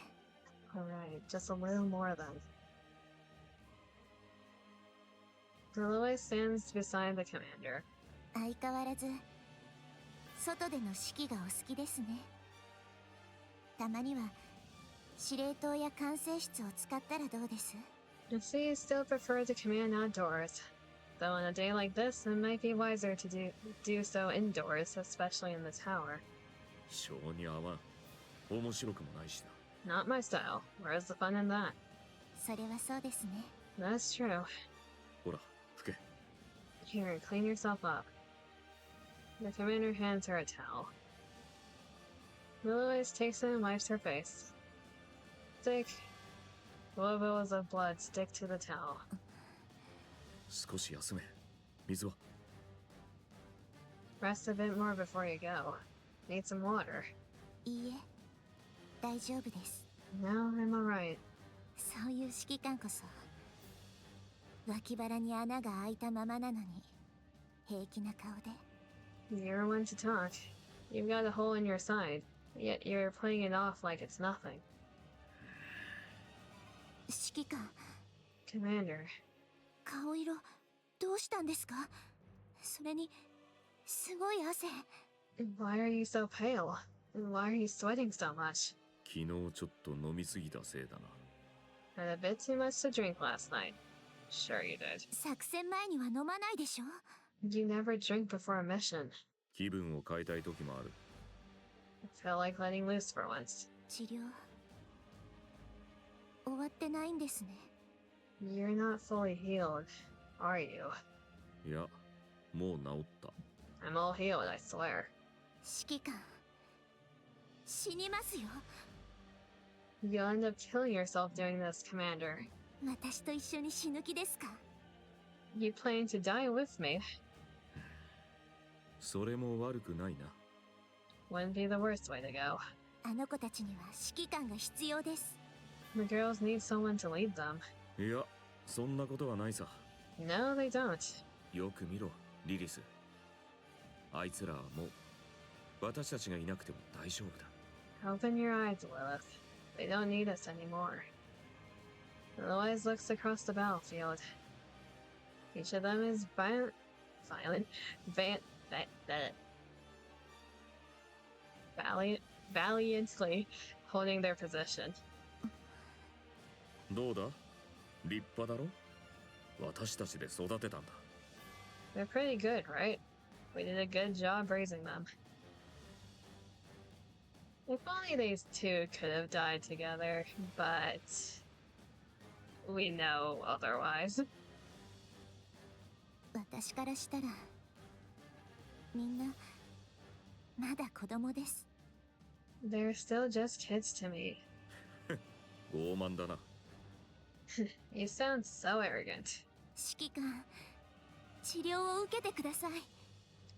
Alright, just a little more then. Lilywise stands beside the commander. 相変わらず、外での指揮がお好きですね。たまには、司令塔や管制室を使ったらどうです？ I see you still prefer to command outdoors. Though on a day like this, it might be wiser to do so indoors, especially in the tower. 性に合わん。面白くもないしな。 Not my style. Where's the fun in that? それはそうですね。 That's true. ほら、吹け。 Here, clean yourself up. The commander hands her a towel. Lilywise takes it and wipes her face. Stick. Globules of blood stick to the towel. 少し休め。水は？ Rest a bit more before you go. Need some water. いいえ、大丈夫です。 No, I'm alright. そういう指揮官こそ、脇腹に穴が開いたままなのに、平気な顔で。You're one to talk. You've got a hole in your side, yet you're playing it off like it's nothing. 指揮官、 Commander, 顔色、どうしたんですか？それに、すごい汗。 why are you so pale? And why are you sweating so much? 昨日ちょっと飲みすぎたせいだな。 Had a bit too much to drink last night. Sure you did. 作戦前には飲まないでしょ？ You never drink before a mission. 気分を変えたい時もある。 I feel like letting loose for once. 治療、終わってないんですね。 You're not fully healed, are you? いや、もう治った。 I'm all healed, I swear. 指揮官、死にますよ。 You'll end up killing yourself doing this, Commander. 私と一緒に死ぬ気ですか？ You plan to die with me? それも悪くないな。Wouldn't be the worst way to go. あの子たちには指揮官が必要です。 The girls need someone to lead them. いや、そんなことはないさ。 No, they don't. よく見ろ、リリス。あいつらはもう私たちがいなくても大丈夫だ。 Open your eyes, Lilith. They don't need us anymore. Otherwise looks across the battlefield. Each of them is valiantly holding their position. どうだ？立派だろ？私たちで育てたんだ。 They're pretty good, right? We did a good job raising them. If only these two could have died together, but we know otherwise. 私からしたらみんなまだ子供です。 They're still just kids to me. 傲慢だな。You sound so arrogant. 指揮官、治療を受けてください。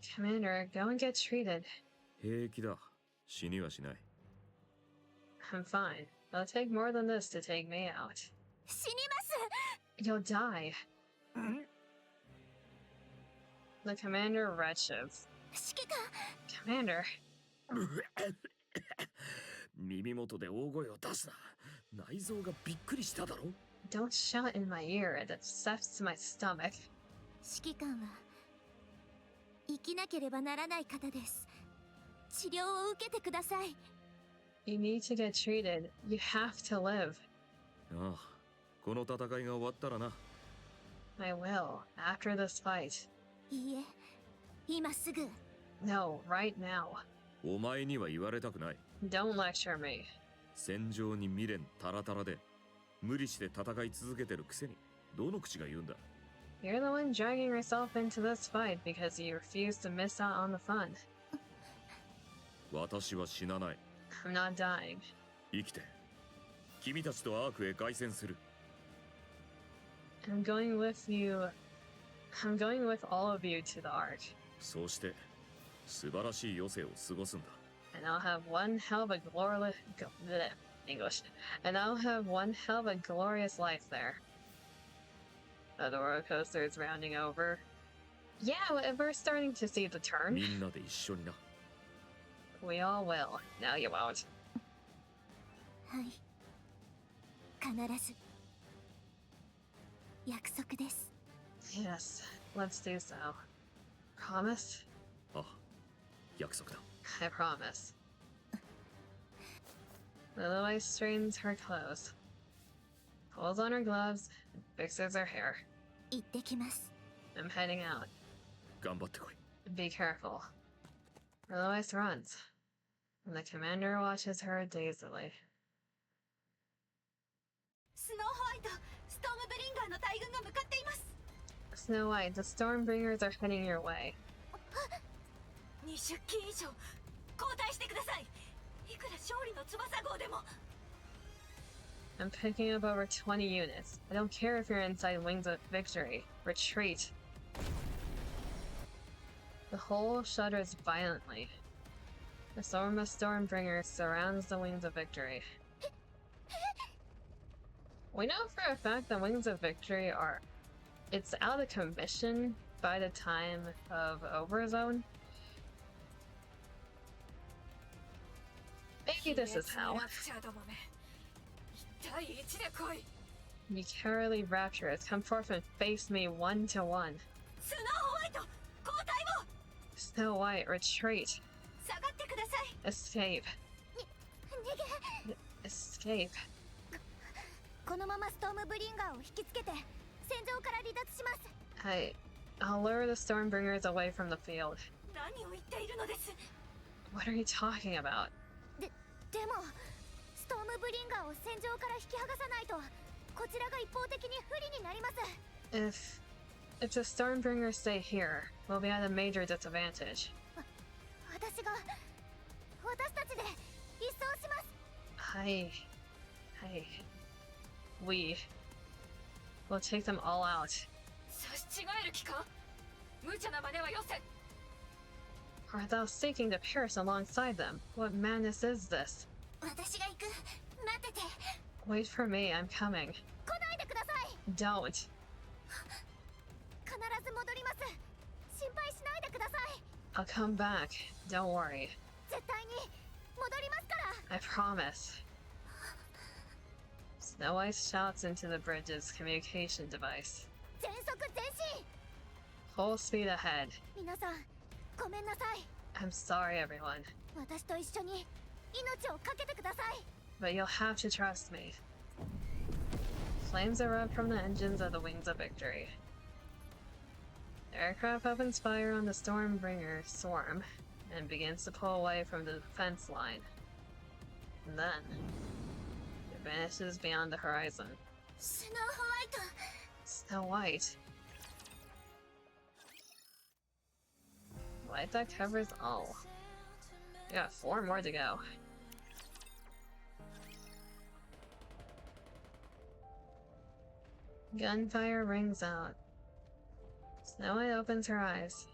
Commander, go and get treated. 平気だ。死にはしない。 I'm fine. It'll take more than this to take me out. 死にます。 You'll die. The commander retches. 指揮官。 Commander. 耳元で大声を出すな。内臓がびっくりしただろ。 Don't shout in my ear. It upsets my stomach. 指揮官は生きなければならない方です。治療を受けてください。 You need to get treated. You have to live. ああ、この戦いが終わったらな。 I will, after this fight. いいえ、今すぐ。 No, right now. お前には言われたくない。 Don't lecture me. 戦場に未練タラタラで無理して戦い続けてるくせにどの口が言うんだ。 You're the one dragging yourself into this fight because you refuse to miss out on the fun. 私は死なない。 I'm not dying. 生きて君たちとアークへ凱旋する。 I'm going with you. I'm going with all of you to the ARK. そうして素晴らしい余生を過ごすんだ。 And I'll have one hell of a glorious English. And I'll have one hell of a glorious life there. The roller coaster is rounding over. Yeah, we're starting to see the turn. みんなで一緒にな。 We all will. No, you won't. はい。必ず。約束です。 Yes, let's do so. Promise? あ、約束だ。 I promise. Lilith straightens her clothes, pulls on her gloves, and fixes her hair. 行ってきます。 I'm heading out. 頑張ってこい。 Be careful. Lilith runs, and the commander watches her dazedly. スノーホワイト、ストームブリンガーの大軍が向かっています。 Snow White, the Stormbringers are heading your way. 20機以上交代してください。いくら勝利の翼号でも。 I'm picking up over 20 units. I don't care if you're inside Wings of Victory. Retreat. The hull shudders violently. The storm of Stormbringers surrounds the Wings of Victory. We know for a fact that Wings of Victory are... It's out of commission by the time of Overzone. Maybe this is how. You cowardly rapturous, come forth and face me 1-to-1. Snow White, retreat. Escape. Escape. このままストームブリンガーを引きつけて戦場から離脱します。 I'll lure the Stormbringers away from the field. 何を言っているのです。 What are you talking about? でもストームブリンガーを戦場から引き剥がさないとこちらが一方的に不利になります。 If the Stormbringers stay here, we'll be at a major disadvantage. 私たちで一掃します。We'll take them all out. 差し違える気か？無茶な真似はよせ。Art thou seeking to perish alongside them? What madness is this? 私が行く。待ってて。 Wait for me, I'm coming. 来ないでください。 Don't. 必ず戻ります。心配しないでください。 I'll come back. Don't worry. 絶対に戻りますから。 I promise. Snow White shouts into the bridge's communication device. 全速前進。 Full speed ahead. 皆さん、ごめんなさい。 I'm sorry, everyone. 私と一緒に命をかけてください。 But you'll have to trust me. Flames erupt from the engines of the Wings of Victory. The aircraft opens fire on the Stormbringer swarm and begins to pull away from the defense line. And then, it vanishes beyond the horizon. スノーホワイト。 Snow White. Light that covers all. We got 4 more to go. Gunfire rings out. Snow White opens her eyes.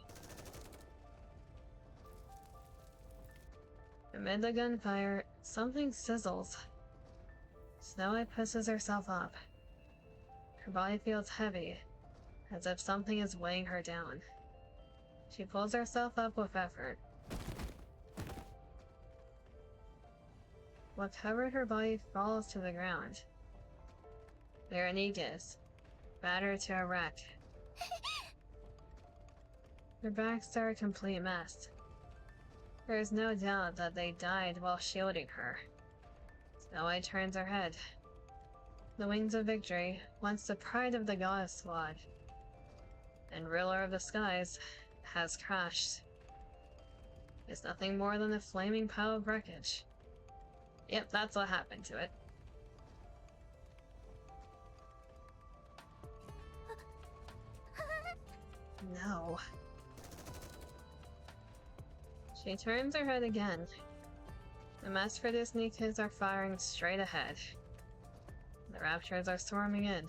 Amid the gunfire, something sizzles. Snow White pushes herself up. Her body feels heavy, as if something is weighing her down. She pulls herself up with effort. What covered her body falls to the ground. There are NIKKEs, battered to a wreck. Their backs are a complete mess. There is no doubt that they died while shielding her. Snow White turns her head. The Wings of Victory, once the pride of the Goddess Squad and ruler of the skies, has crashed. It's nothing more than a flaming pile of wreckage. Yep, that's what happened to it. No. She turns her head again. The mass-produced NIKKEs are firing straight ahead. The Raptors are swarming in.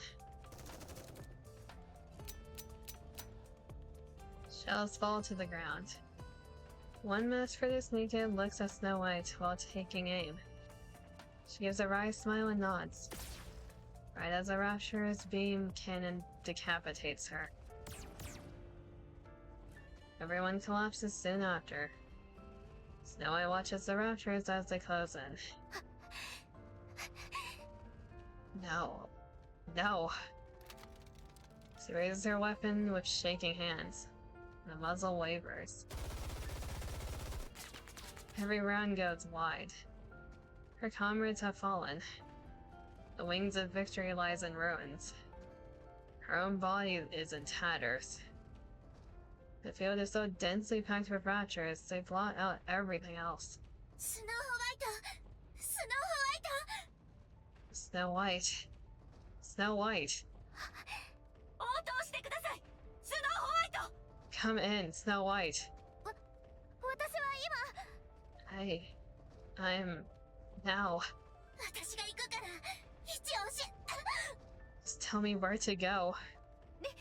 Shells fall to the ground. One mass-produced NIKKE looks at Snow White while taking aim. She gives a wry smile and nods, right as a Raptor's beam cannon decapitates her. Everyone collapses soon after. Snow White watches the Raptors as they close in. No. No. She raises her weapon with shaking hands. The muzzle wavers. Every round goes wide. Her comrades have fallen. The Wings of Victory lies in ruins. Her own body is in tatters. The field is so densely packed with raptors, they blot out everything else. スノーホワイト。スノーホワイト。 Snow White. Snow White. 応答してください。スノーホワイト。 Come in, Snow White. 私は今。I'm... now. 私が行くから位置を教え。 Just tell me where to go. リリ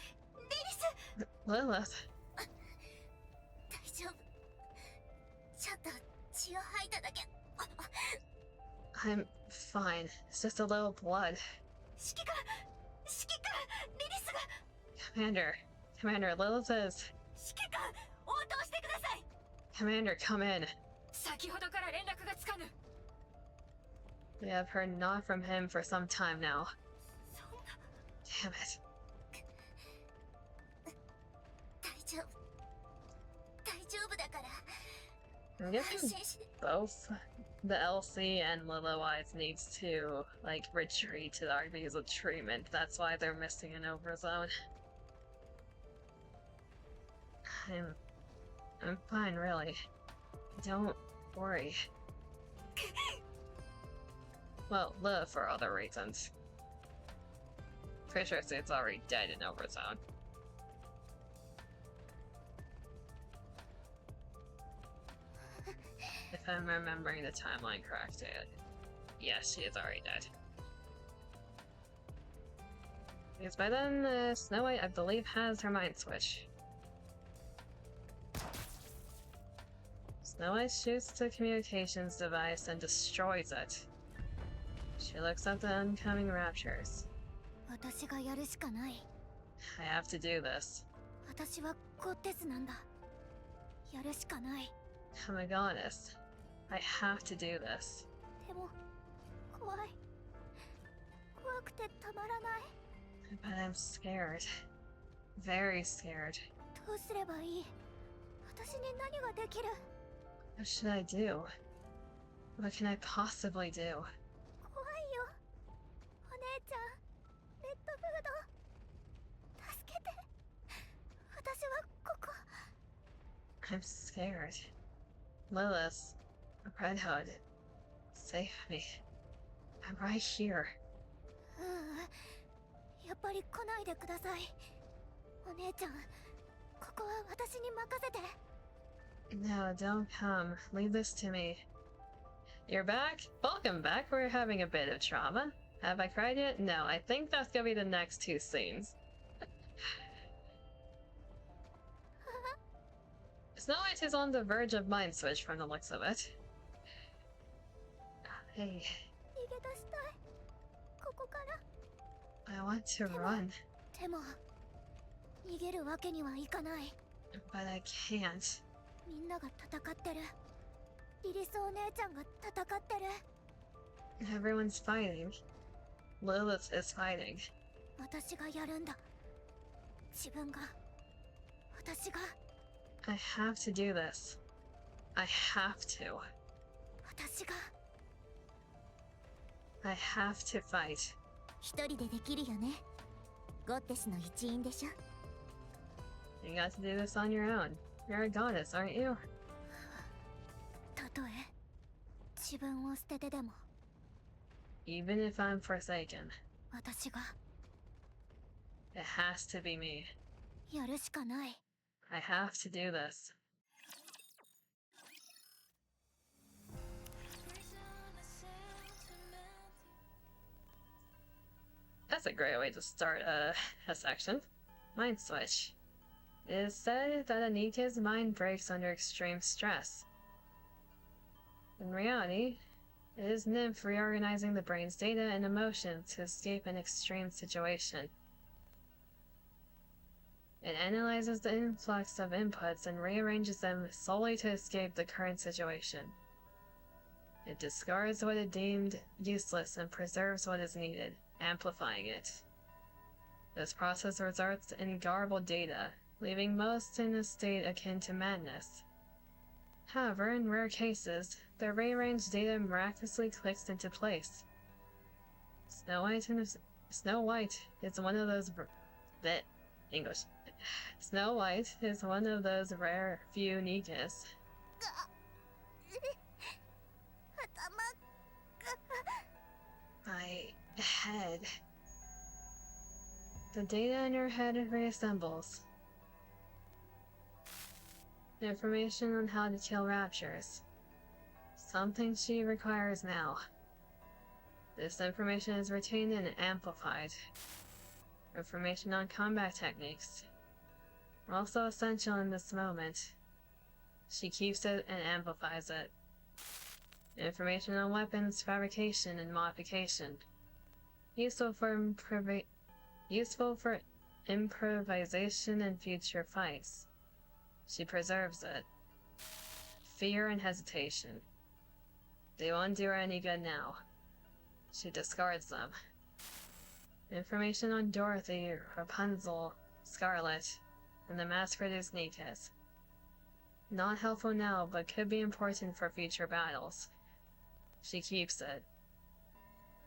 ス。 Lilith. 大丈夫。ちょっと血を吐いただけ。 I'm fine. It's just a little blood. 指揮官リリスが。 Commander, Lilith is... 指揮官応答してください。 Commander, come in. 先ほどから連絡がつかぬ。 We have heard not from him for some time now. そんな。 Damn it. 大丈夫。大丈夫だから。 I'm 安 guessing 心し。 both the LC and Lilith needs to, like, retreat to the RVs of treatment. That's why they're missing an overzone. I'm fine, really. Don't worry. Well, Lilith for other reasons. Pretty sure it's already dead in overzone. If I'm remembering the timeline correctly, yes, she is already dead. Because by then, Snow White, I believe, has her mind switch. Snow White shoots the communications device and destroys it. She looks at the oncoming raptures. 私がやるしかない。 I have to do this. 私はゴッテスなんだ。やるしかない。 I'm a goddess. I have to do this. でも怖い。怖くてたまらない。 But I'm scared. Very scared. どうすればいい？私に何ができる？ What should I do? What can I possibly do? 怖いよ。お姉ちゃん、レッドフード。助けて。私はここ。 I'm scared. Lilith, Red Hood, save me. I'm right here. やっぱり来ないでください。お姉ちゃん、ここは私に任せて。 No, don't come. Leave this to me. You're back? Welcome back. We're having a bit of trauma. Have I cried yet? No, I think that's gonna be the next two scenes. Snow White is on the verge of mind switch from the looks of it. Hey. 逃げ出したい。ここから。 I want to run. でも、逃げるわけにはいかない。 But I can't. みんなが戦ってる。リリスお姉ちゃんが戦ってる。 Everyone's fighting. Lilith is fighting. 私がやるんだ。自分が。私が。 I have to do this. I have to. 私が。 I have to fight. 一人でできるよね。ゴッテスの一員でしょ。 You got to do this on your own. You're a goddess, aren't you? たとえ自分を捨ててでも Even if I'm forsaken, 私が it has to be me. やるしかない。 I have to do this. That's a great way to start a section. Mind switch. It is said that a NIKKE's mind breaks under extreme stress. In reality, it is Nymph reorganizing the brain's data and emotions to escape an extreme situation. It analyzes the influx of inputs and rearranges them solely to escape the current situation. It discards what it deemed useless and preserves what is needed, amplifying it. This process results in garbled data, leaving most in a state akin to madness. However, in rare cases, the rearranged data miraculously clicks into place. Snow White is one of those Snow White is one of those rare few NIKKEs. My head. The data in your head reassembles. Information on how to kill raptures. Something she requires now. This information is retained and amplified. Information on combat techniques. Also essential in this moment. She keeps it and amplifies it. Information on weapons fabrication and modification. Useful for improvisation and future fights. She preserves it. Fear and hesitation. They won't do her any good now. She discards them. Information on Dorothy, Rapunzel, Scarlet, and the mass-produced NIKKEs. Not helpful now, but could be important for future battles. She keeps it.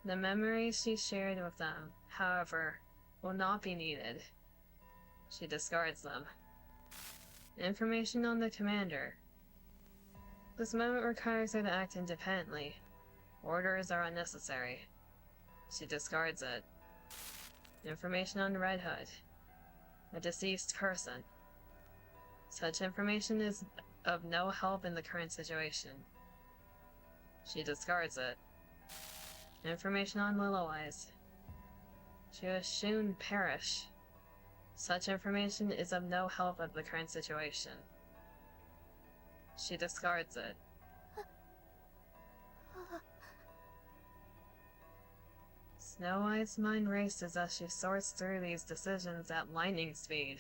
The memories she shared with them, however, will not be needed. She discards them. Information on the commander. This moment requires her to act independently. Orders are unnecessary. She discards it. Information on Red Hood. A deceased person. Such information is of no help in the current situation. She discards it. Information on Willow Eyes. She was soon perish. Such information is of no help in the current situation. She discards it. Snow White's mind races as she sorts through these decisions at lightning speed.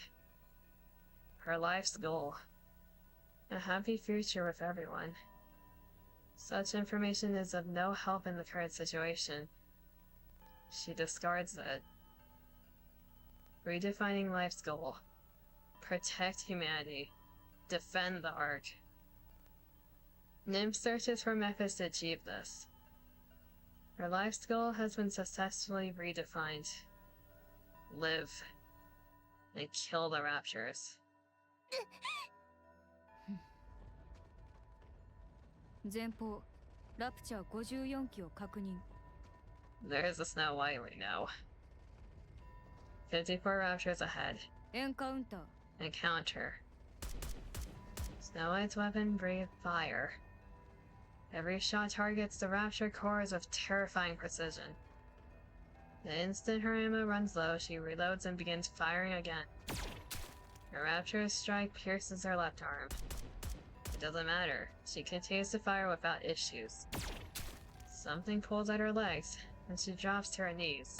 Her life's goal. A happy future with everyone. Such information is of no help in the current situation. She discards it. Redefining life's goal. Protect humanity. Defend the ARK. Nim searches for methods to achieve this. Her life's goal has been successfully redefined. Live. And kill the Raptures. 前方ラプチャー54機を確認。 There's a Snow White we know. 54 Raptures ahead. エンカウンター。 Encounter. Snow White's weapon breathed fire. Every shot targets the Rapture cores with terrifying precision. The instant her ammo runs low, she reloads and begins firing again. Her Rapture's strike pierces her left arm. It doesn't matter. She continues to fire without issues. Something pulls at her legs, and she drops to her knees.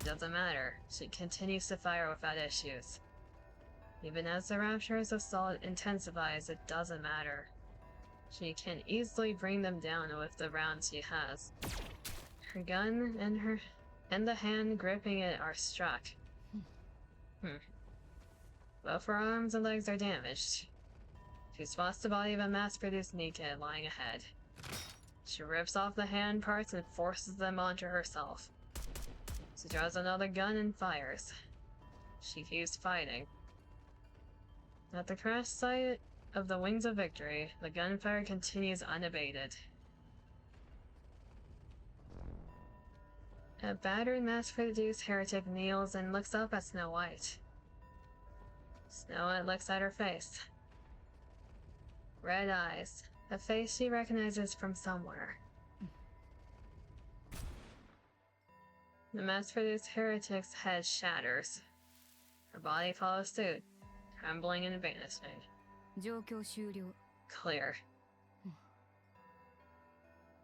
It doesn't matter. She continues to fire without issues. Even as the Rapture's assault intensifies, it doesn't matter. She can easily bring them down with the rounds she has. Her gun and the hand gripping it are struck. Both her arms and legs are damaged. She spots the body of a mass-produced NIKKE lying ahead. She rips off the hand parts and forces them onto herself. She draws another gun and fires. She keeps fighting. At the crash site of the Wings of Victory, the gunfire continues unabated. A battered mass-produced heretic kneels and looks up at Snow White. Snow White looks at her face. Red eyes, a face she recognizes from somewhere. The mass-produced heretic's head shatters. Her body follows suit, trembling and vanishing. 状況終了。 Clear.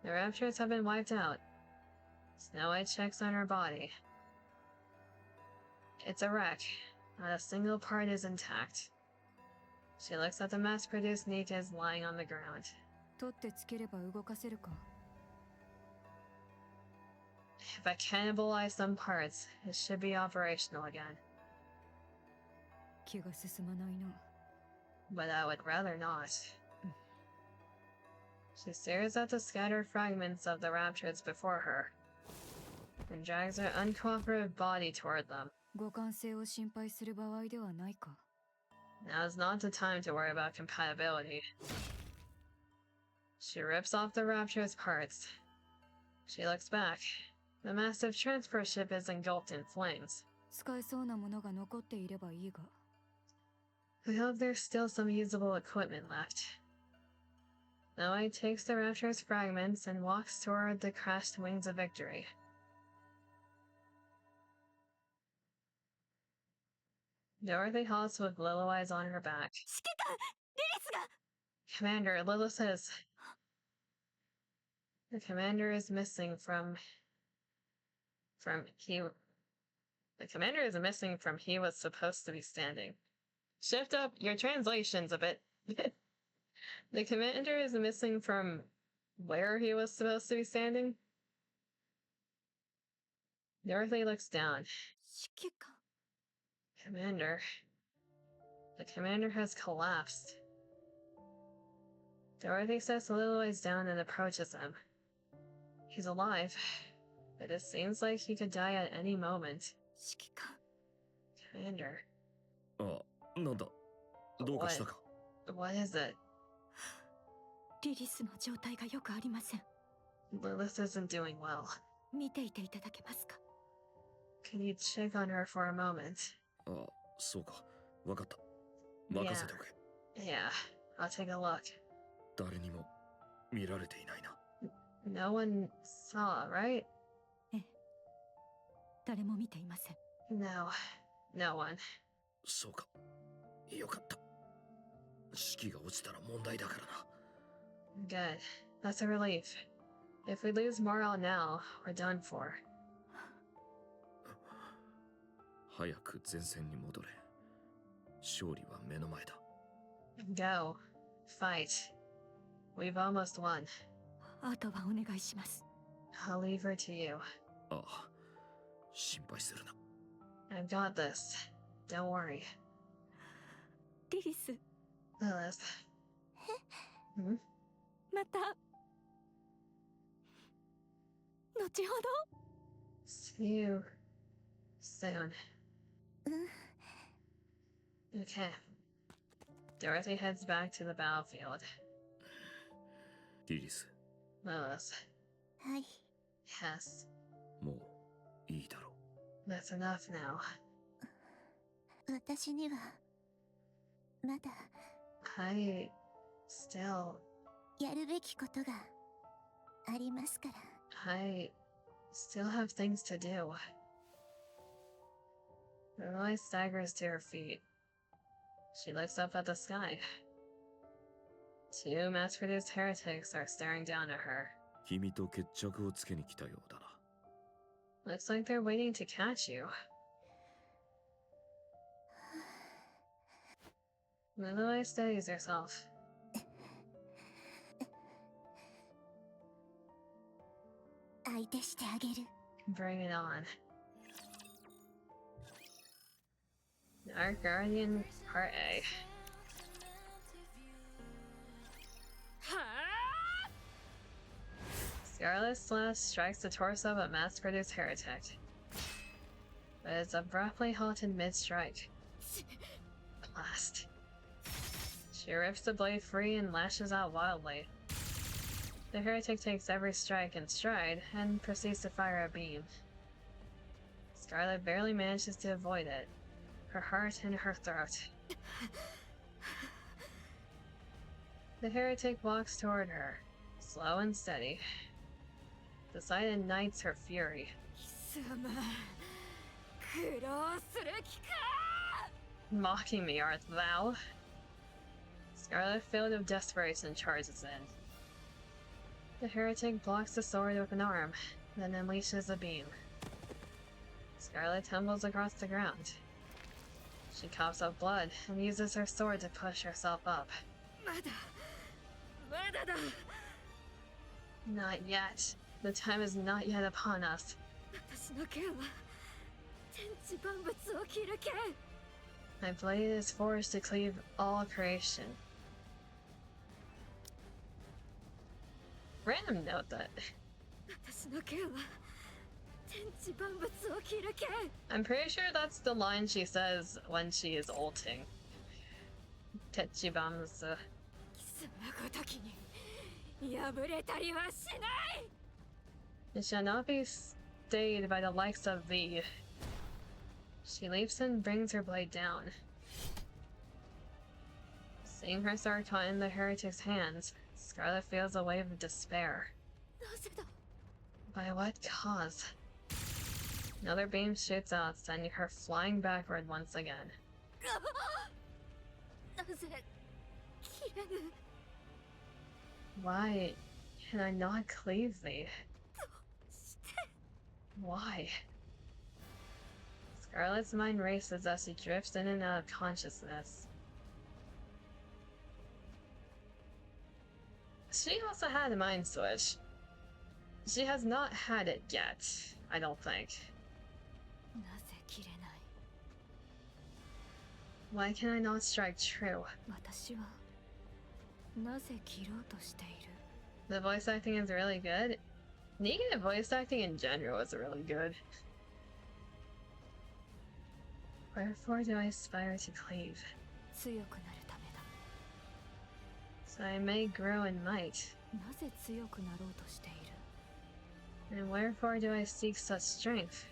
The Raptures have been wiped out. Snow White checks on her body. It's a wreck. Not a single part is intact. She looks at the mass-produced NIKKEs lying on the ground. 取ってつければ動かせるか。 If I cannibalize some parts, it should be operational again. 気が進まないな。 But I would rather not. She stares at the scattered fragments of the Raptures before her, and drags her uncooperative body toward them. 互換性を心配する場合ではないか。 Now is not the time to worry about compatibility. She rips off the Rapture's parts. She looks back. The massive transport ship is engulfed in flames. 使えそうなものが残っていればいいが。 We hope there's still some usable equipment left. Snow White takes the Rapture's fragments and walks toward the crashed Wings of Victory. Dorothy halts with Lilith eyes on her back. 指揮官リリスが Commander, Lilith says. The commander is missing from he was supposed to be standing. Shift up your translations a bit. The commander is missing from where he was supposed to be standing. Dorothy looks down. 指揮官 Commander. The commander has collapsed. Dorothy sets Lilith down and approaches him. He's alive, but it seems like he could die at any moment. 指揮官 Commander. あ、なんだ。どうかしたか。 What is it? リリスの状態がよくありません。 Lilith isn't doing well. 見ていていただけますか？ Can you check on her for a moment? あ、そうか。わかった。任せておけ。 Yeah, I'll take a look. 誰にも見られていないな。 No one saw, right? ええ。誰も見ていません。 No, no one. そうか。よかった。士気が落ちたら問題だからな。Good. That's a relief. If we lose morale now, we're done for. 早く前線に戻れ。勝利は目の前だ。Go. Fight. We've almost won. あとはお願いします。 I'll leave her to you. ああ、心配するな。I've got this. Don't worry. リリス、 Lilith. Hmm? また後ほど。 See you soon. Okay. Dorothy heads back to the battlefield. リリス、 Lilith. はい。 Yes. もういいだろ That's enough now. 私にはまだ I still... やるべきことがありますから。 I still have things to do. Roy staggers to her feet. She looks up at the sky. Two mass-produced heretics are staring down at her. う。君と決着をつけに来たようだな。 Looks like they're waiting to catch you. Lilith steadies herself. 相手してあげる。 Bring it on. Our Guardian Part A. Scarlet Slash strikes the torso of a mass-produced heretic, but is abruptly halted mid-strike. Blast. She rips the blade free and lashes out wildly. The heretic takes every strike in stride and proceeds to fire a beam. Scarlet barely manages to avoid it, her heart in her throat. The heretic walks toward her, slow and steady. The sight ignites her fury. 貴様苦労する気か。 Mocking me, art thou? Scarlet, filled with desperation, charges in. The heretic blocks the sword with an arm, then unleashes a beam. Scarlet tumbles across the ground. She coughs up blood and uses her sword to push herself up. まだだ。 Not yet. The time is not yet upon us. 私の剣は天地万物を切る剣。 My blade is forged to cleave all creation. Random note that. 私の剣は天地万物を切る剣。 I'm pretty sure that's the line she says when she is ulting. Techibamsu. 貴様ごときに破れたりはしない。 It shall not be stayed by the likes of thee. She leaps and brings her blade down. Seeing her sword caught in the heretic's hands, Scarlet feels a wave of despair. なぜだ。 By what cause? Another beam shoots out, sending her flying backward once again. なぜ切れぬ。 Why can I not cleave thee? して。 Why? Scarlet's mind races as she drifts in and out of consciousness. She also had a mind switch. She has not had it yet, I don't think. なぜ切れない。 Why can I not strike true? 私はなぜ切ろうとしている。 The voice acting is really good. NIKKE voice acting in general is really good. Wherefore do I aspire to cleave? 強くなるためだ。 So I may grow in might. なぜ強くなろうとしている。 And wherefore do I seek such strength?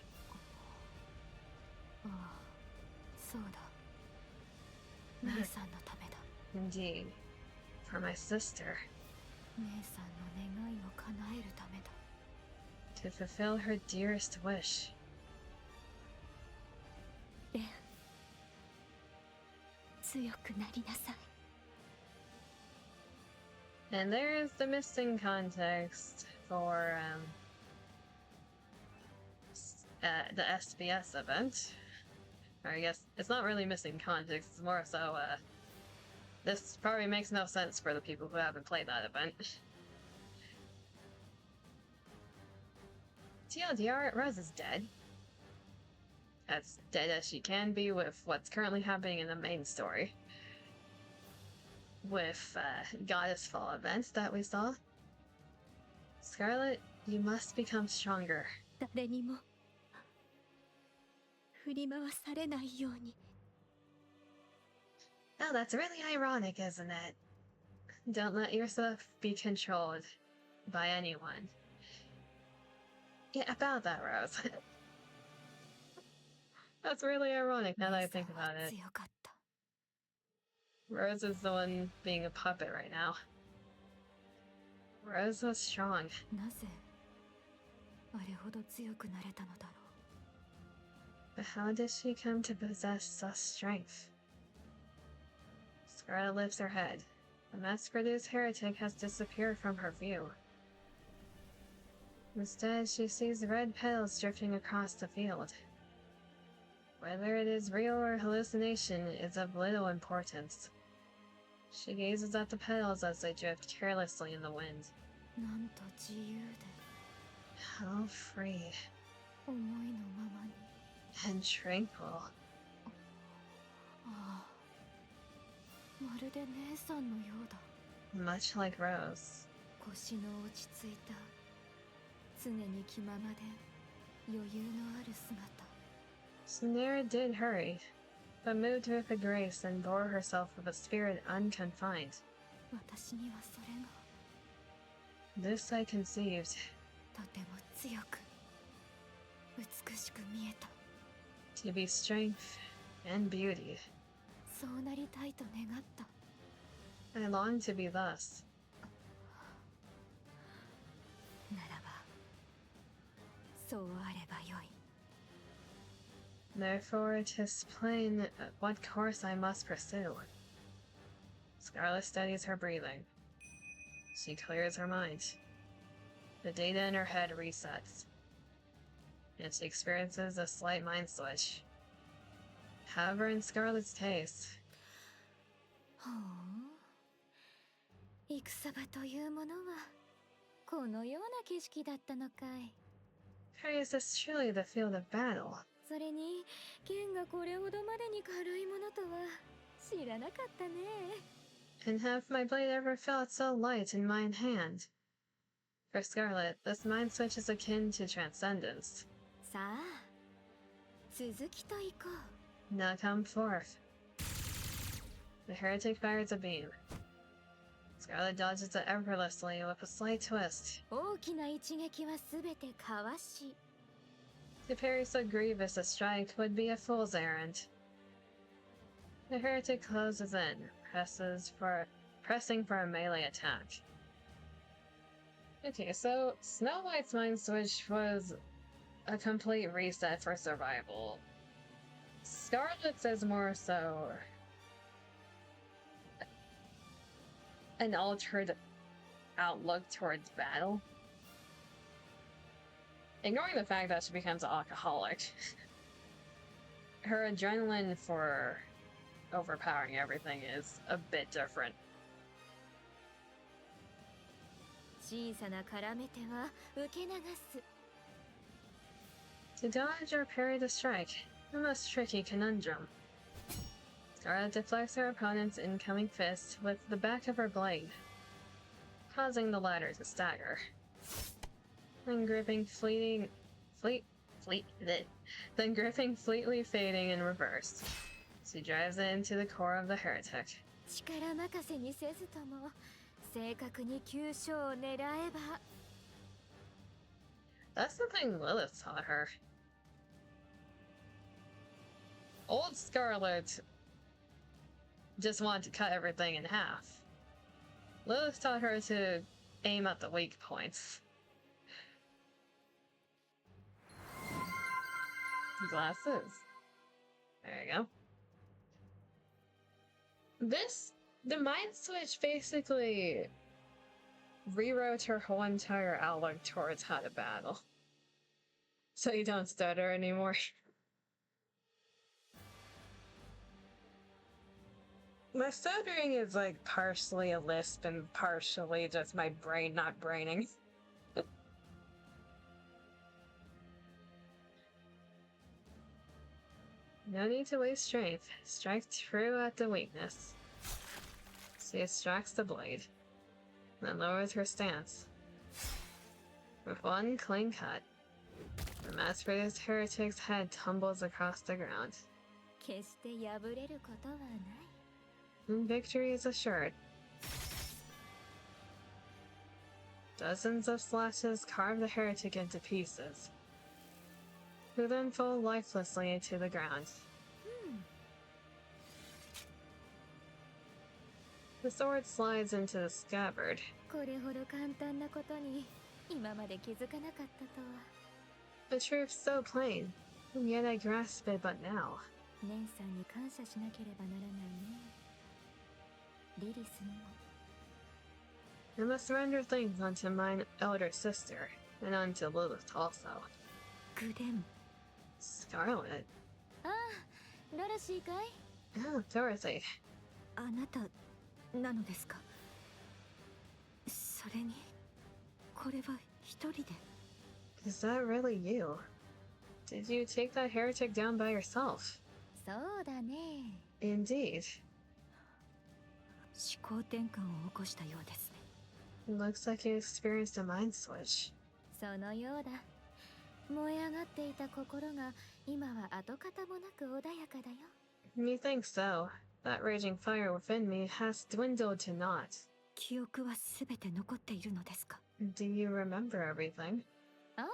ああ、そうだ。姉さんのためだ。 Indeed. For my sister. 姉さんの願いを叶えるためだ。 To fulfill her dearest wish. レン、強くなりなさい。And there's the missing context for the SBS event. Or I guess it's not really missing context, it's more so this probably makes no sense for the people who haven't played that event. TLDR, Rose is dead. As dead as she can be with what's currently happening in the main story. With Goddess Fall events that we saw. Scarlet, you must become stronger. 誰にも振り回されないように。 Oh, that's really ironic, isn't it? Don't let yourself be controlled by anyone. Yeah, about that, Rose. That's really ironic now that I think about it. 強かった。 Rose is the one being a puppet right now. Rose was strong. なぜあれほど強くなれたのだろう。 But how did she come to possess such strength? Scarlet lifts her head. The mass-produced heretic has disappeared from her view. Instead, she sees red petals drifting across the field. Whether it is real or hallucination is of little importance. She gazes at the petals as they drift carelessly in the wind. なんと自由で How free 思いのままに。 and tranquil. ああ、まるで姉さんのようだ。 Much like Rose. 腰の落ち着いた、常に気ままで余裕のある姿。 Snare did hurry, but moved with a grace and bore herself with a spirit unconfined. 私にはそれが This I conceived とても強く美しく見えた。 to be strength and beauty. そうなりたいと願った。 I long to be thus. ならばそうあればよい。 Therefore, 'tis plain what course I must pursue. Scarlet steadies her breathing. She clears her mind. The data in her head resets. And she experiences a slight mind switch. However, in Scarlet's case, ほう、戦場というものはこのような景色だったのかい。 Paris is truly the field of battle. それに剣がこれほどまでに軽いものとは知らなかったね。 And have my blade ever felt so light in mine hand? For Scarlet, this mind switch is akin to transcendence. さあ、続きといこう。 Now come forth. The heretic fires a beam. Scarlet dodges it effortlessly with a slight twist. 大きな一撃はすべてかわし。 To parry so grievous a strike would be a fool's errand. The heretic closes in, pressing for a melee attack. Okay, so Snow White's mind switch was a complete reset for survival. Scarlet's is more so an altered outlook towards battle. Ignoring the fact that she becomes an alcoholic, her adrenaline for overpowering everything is a bit different. 小さな絡め手は受け流す。 To dodge or parry the strike, a most tricky conundrum. Scarlet deflects her opponent's incoming fist with the back of her blade, causing the latter to stagger. Then gripping fleetly fading in reverse. She drives it into the core of the heretic. 力任せにせずとも正確に急所を狙えば。 That's the thing Lilith taught her. Old Scarlet just wanted to cut everything in half. Lilith taught her to aim at the weak points. Glasses. There you go. The mind switch basically rewrote her whole entire outlook towards how to battle. So you don't stutter anymore. My stuttering is like partially a lisp and partially just my brain not braining. No need to waste strength. Strike true at the weakness. She extracts the blade, then lowers her stance. With one clean cut, the mass-produced heretic's head tumbles across the ground. 決して破れることはない。 And victory is assured. Dozens of slashes carve the heretic into pieces, who then fall lifelessly into the ground. The sword slides into the scabbard. これほど簡単なことに今まで気づかなかったとは。 The truth so plain, and yet I grasp it but now. 姉さんに感謝しなければならないね。リリスにも。 I must render thanks unto mine elder sister, and unto Lilith also. グレン、 Scarlet? ああ、ドロシーかい？ Oh, Dorothy. あなたなのですか？それにこれは一人で。 Is that really you? Did you take that heretic down by yourself? そうだね。 Indeed. 思考転換を起こしたようですね。 It looks like you experienced a mind switch. そのようだ。燃え上がっていた心が今は跡形もなく穏やかだよ。 Methinks so. That raging fire within me has dwindled to naught. 記憶はすべて残っているのですか？ Do you remember everything? ああ、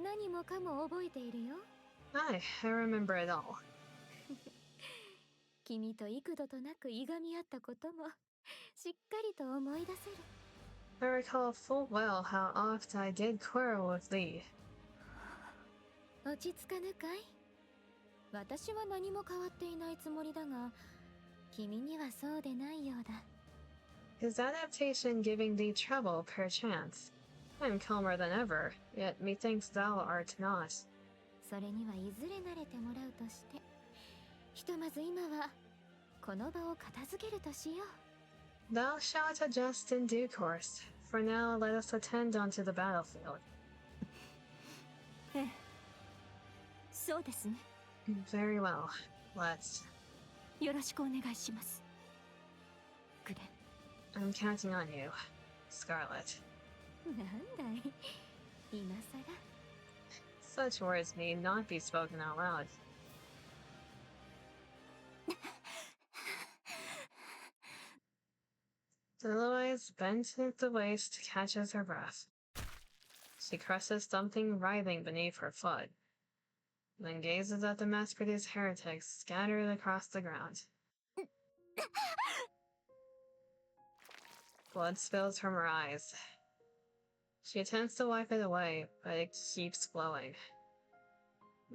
何もかも覚えているよ。 Aye, I remember it all. 君と幾度となくいがみ合ったこともしっかりと思い出せる。 I recall full well how oft I did quarrel with thee. 落ち着かぬかい？私は何も変わっていないつもりだが、君にはそうでないようだ。 Is adaptation giving thee trouble, perchance? I am calmer than ever, yet methinks thou art not. それにはいずれ慣れてもらうとして、ひとまず今はこの場を片付けるとしよう。 Thou shalt adjust in due course. For now, let us attend onto the battlefield. ええ、そうですね。 Very well. Let's. よろしくお願いします。グレン。 I'm counting on you, Scarlet. なんだい、今さら。 Such words need not be spoken out loud. Eloise bent at the waist, catches her breath. She crushes something writhing beneath her foot, then gazes at the mass-produced heretics scattered across the ground. Blood spills from her eyes. She attempts to wipe it away, but it keeps flowing.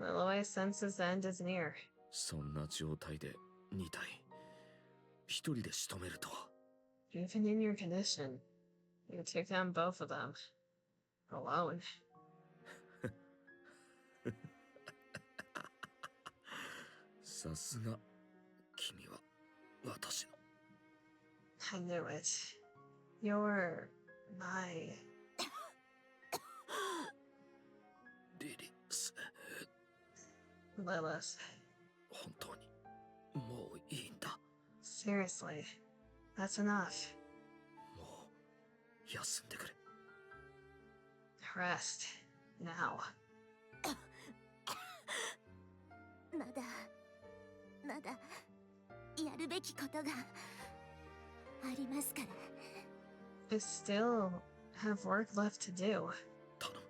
Eloise senses the end is near. そんな状態で2体一人で仕留めるとは。 Even in your condition, you took down both of them. Alone. さすが君は私の。 I knew it. You're my... リリス。 Lilith. 本当にもういいんだ。 Seriously. That's enough. もう休んでくれ。 Rest. Now. まだやるべきことがありますから。 I still have work left to do. 頼む。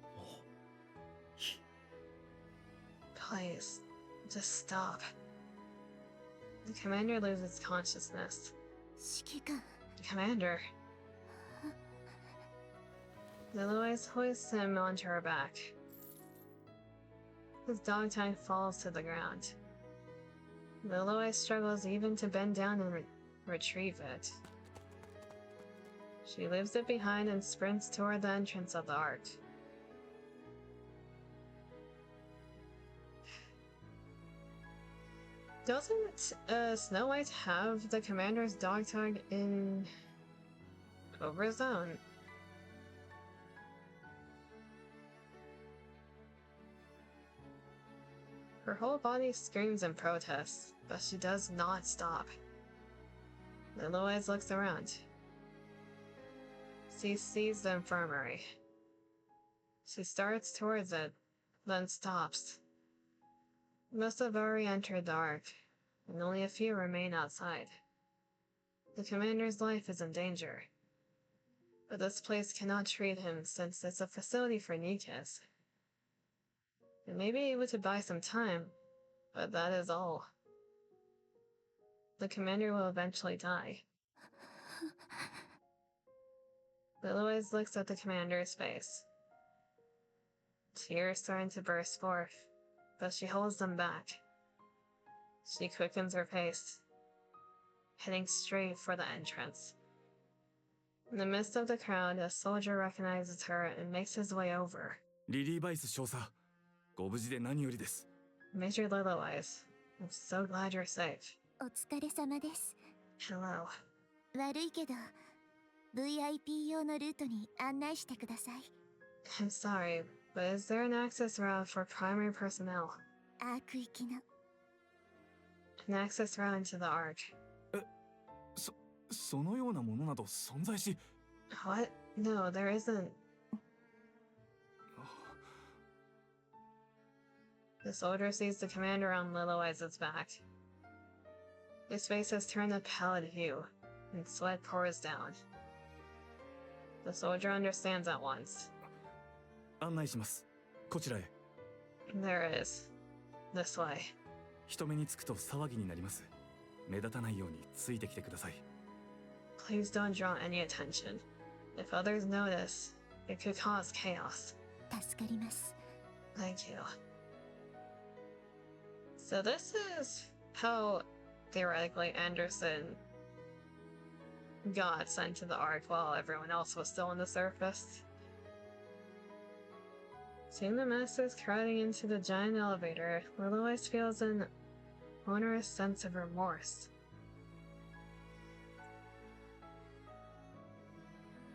もういい。 Please, just stop. The commander loses consciousness. 指揮官。 Commander. Eloise hoists him onto her back. His dog tag falls to the ground. Eloise struggles even to bend down and retrieve it. She leaves it behind and sprints toward the entrance of the ARK. Doesn't Snow White have the commander's dog tag in Cobra's Zone? Her whole body screams in protest, but she does not stop. Little Eyes looks around. She sees the infirmary. She starts towards it, then stops. Most have already entered the ARK, and only a few remain outside. The commander's life is in danger, but this place cannot treat him since it's a facility for NIKKEs. It may be able to buy some time, but that is all. The commander will eventually die. Little Eyes looks at the commander's face. Tears starting to burst forth, but she holds them back. She quickens her pace, heading straight for the entrance. In the midst of the crowd, a soldier recognizes her and makes his way over. リリーバイス少佐、ご無事で何よりです。 Major Little Eyes, I'm so glad you're safe. お疲れ様です。 Hello. 悪いけど VIP 用のルートに案内してください。 I'm sorry, but is there an access route for primary personnel? アーク行きの An access route into the ARK. そのようなものなど存在し。 What? No, there isn't. The soldier sees the commander on Little Eyes' back. His face has turned a pallid hue, and sweat pours down. The soldier understands at once. 案内します。こちらへ。 There it is. This way. 人目につくと騒ぎになります。目立たないようについてきてください。 Please don't draw any attention. If others notice, it could cause chaos. 助かります。 Thank you. So this is how, theoretically, Anderson got sent to the ARK while everyone else was still on the surface. Seeing the masters crowding into the giant elevator, Little Eyes feels an onerous sense of remorse.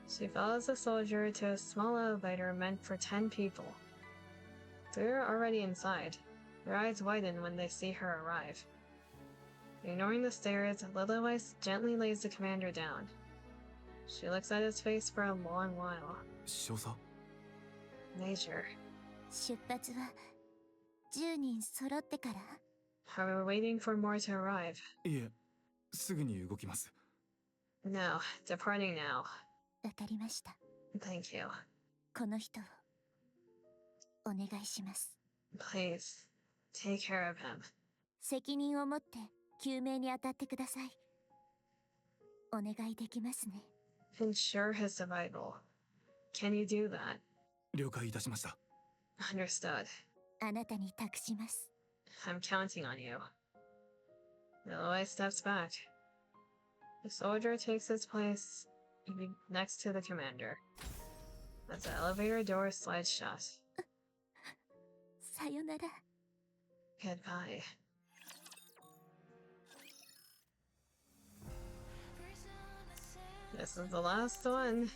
She follows the soldier to a small elevator meant for 10 people. They're already inside. Their eyes widen when they see her arrive. Ignoring the stares, Little Eyes gently lays the commander down. She looks at his face for a long while. 少佐。 Major, 出発は10人揃ってから are we waiting for more to arrive? いえ、すぐに動きます。 No, departing now. わかりました。 Thank you. この人をお願いします。 Please, take care of him. 責任を持って救命に当たってください。お願いできますね。 Ensure his survival. Can you do that? 了解いたしました。 Understood. あなたに託します。 I'm counting on you. Little Eyes steps back. The soldier takes his place next to the commander. As the elevator door slides shut. さよなら。 Goodbye. This is the last one.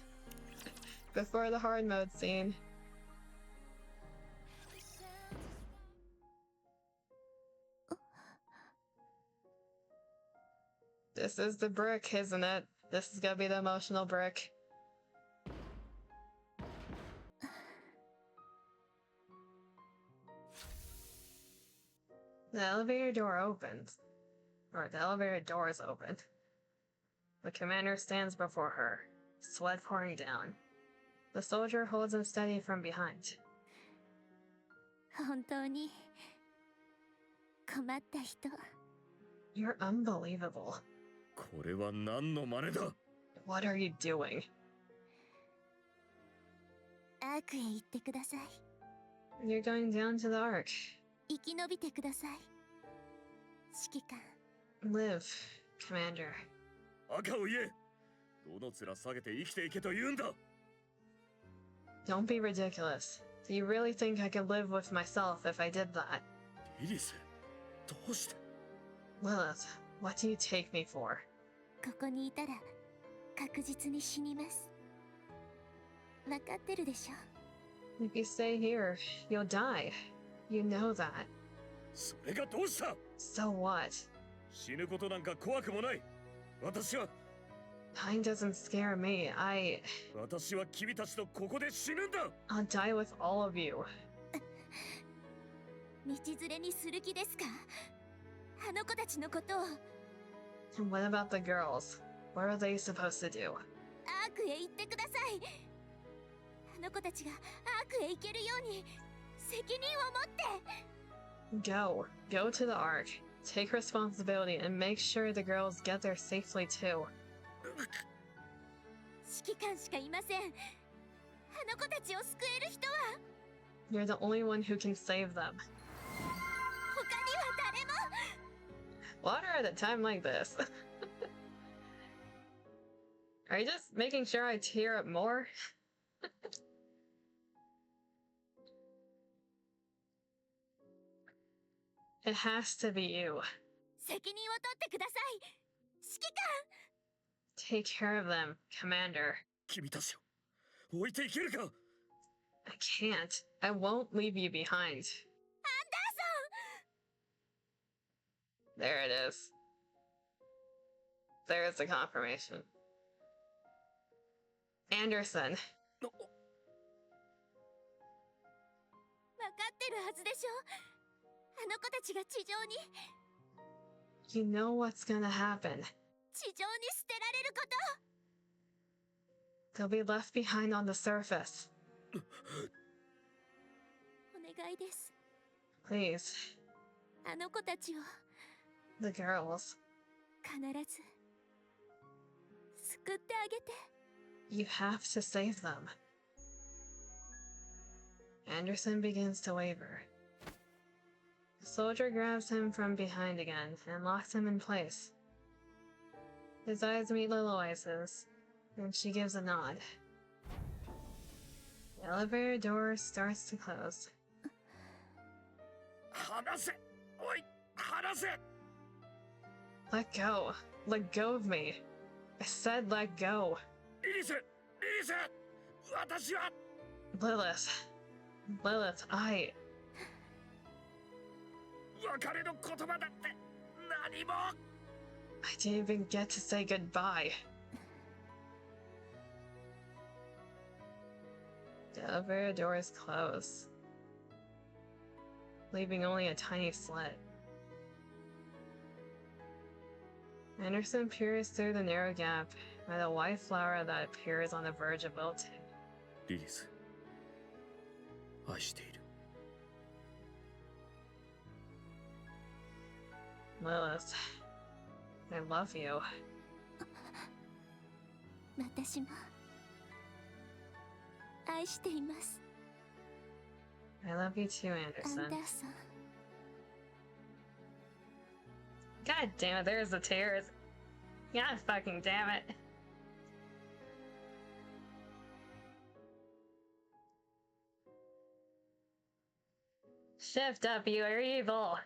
Before the hard mode scene. This is the brick, isn't it? This is gonna be the emotional brick. The elevator door opens. Or the elevator doors open. The commander stands before her, sweat pouring down. The soldier holds him steady from behind. 本当に困った人。 You're unbelievable. これは何の真似だ。 What are you doing? アークへ行ってください。 You're going down to the ARK. 生き延びてください。指揮官。 Live, Commander. 赤を言え。どの面下げて生きていけと言うんだ。 Don't be ridiculous. Do you really think I could live with myself if I did that? リリス、どうして？ Lilith, what do you take me for? ここにいたら確実に死にます。分かってるでしょ。 If you stay here, you'll die. You know that. それがどうした？ So what? 死ぬことなんか怖くもない。私は Dying doesn't scare me. 私は君たちとここで死ぬんだ。 I'll die with all of you. 道連れにする気ですか？あの子たちのことを。 And what about the girls? What are they supposed to do? アークへ行ってください。あの子たちがアークへ行けるように責任を持って。 Go. Go to the ARK. Take responsibility and make sure the girls get there safely too. 指揮官しかいません。あの子たちを救える人は You're the only one who can save them. 他には誰も。 Water at a time like this. Are you just making sure I tear up more? It has to be you. 責任を取ってください。指揮官。 Take care of them, Commander. 君たちを置いていけるか？ I can't. I won't leave you behind. There it is. There's the confirmation. Anderson. 分かってるはずでしょ。あの子たちが地上に You know what's gonna happen. 地上に捨てられること。 They'll be left behind on the surface. お願いです。 Please. あの子たちを The girls. 必ず救ってあげて。 You have to save them. Anderson begins to waver. The soldier grabs him from behind again and locks him in place. His eyes meet Liloise's, and she gives a nod. The elevator door starts to close. 離せ！おい、離せ！ Let go. Let go of me. I said let go. リリス！リリス！私は Lilith. Lilith, 別れの言葉だって何も。 I didn't even get to say goodbye. The elevator doors close, leaving only a tiny slit. Anderson peers through the narrow gap at a white flower that appears on the verge of wilting. リリス、愛している。 Lilith, I love you. 私も愛しています。 I love you too, アンダ Anderson. ーソン。 God damn it, there's the tears. God fucking damn it. Shift up, you are evil.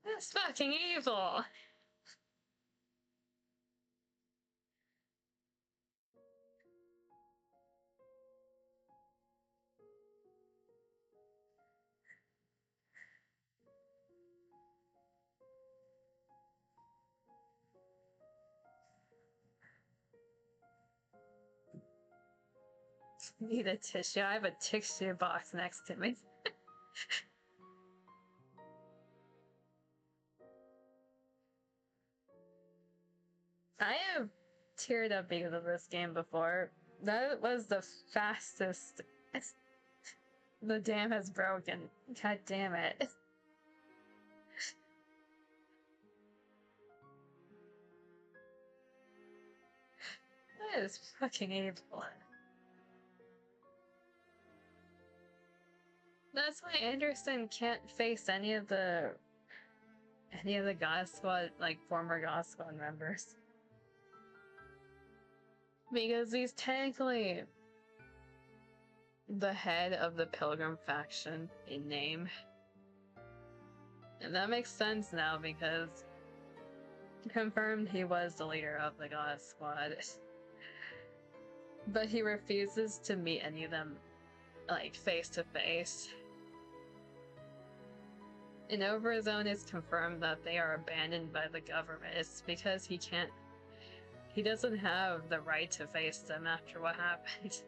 That's fucking evil. Need a tissue. I have a tissue box next to me. I have teared up because of this game before. That was the fastest the dam has broken. God damn it. That is fucking evil. That's why Anderson can't face any of the any of the God Squad, like former God Squad members. Because he's technically the head of the Pilgrim faction in name. And that makes sense now because confirmed he was the leader of the God Squad. But he refuses to meet any of them, like, face to face. In Overzone, it's confirmed that they are abandoned by the government. It's because he doesn't have the right to face them after what happened.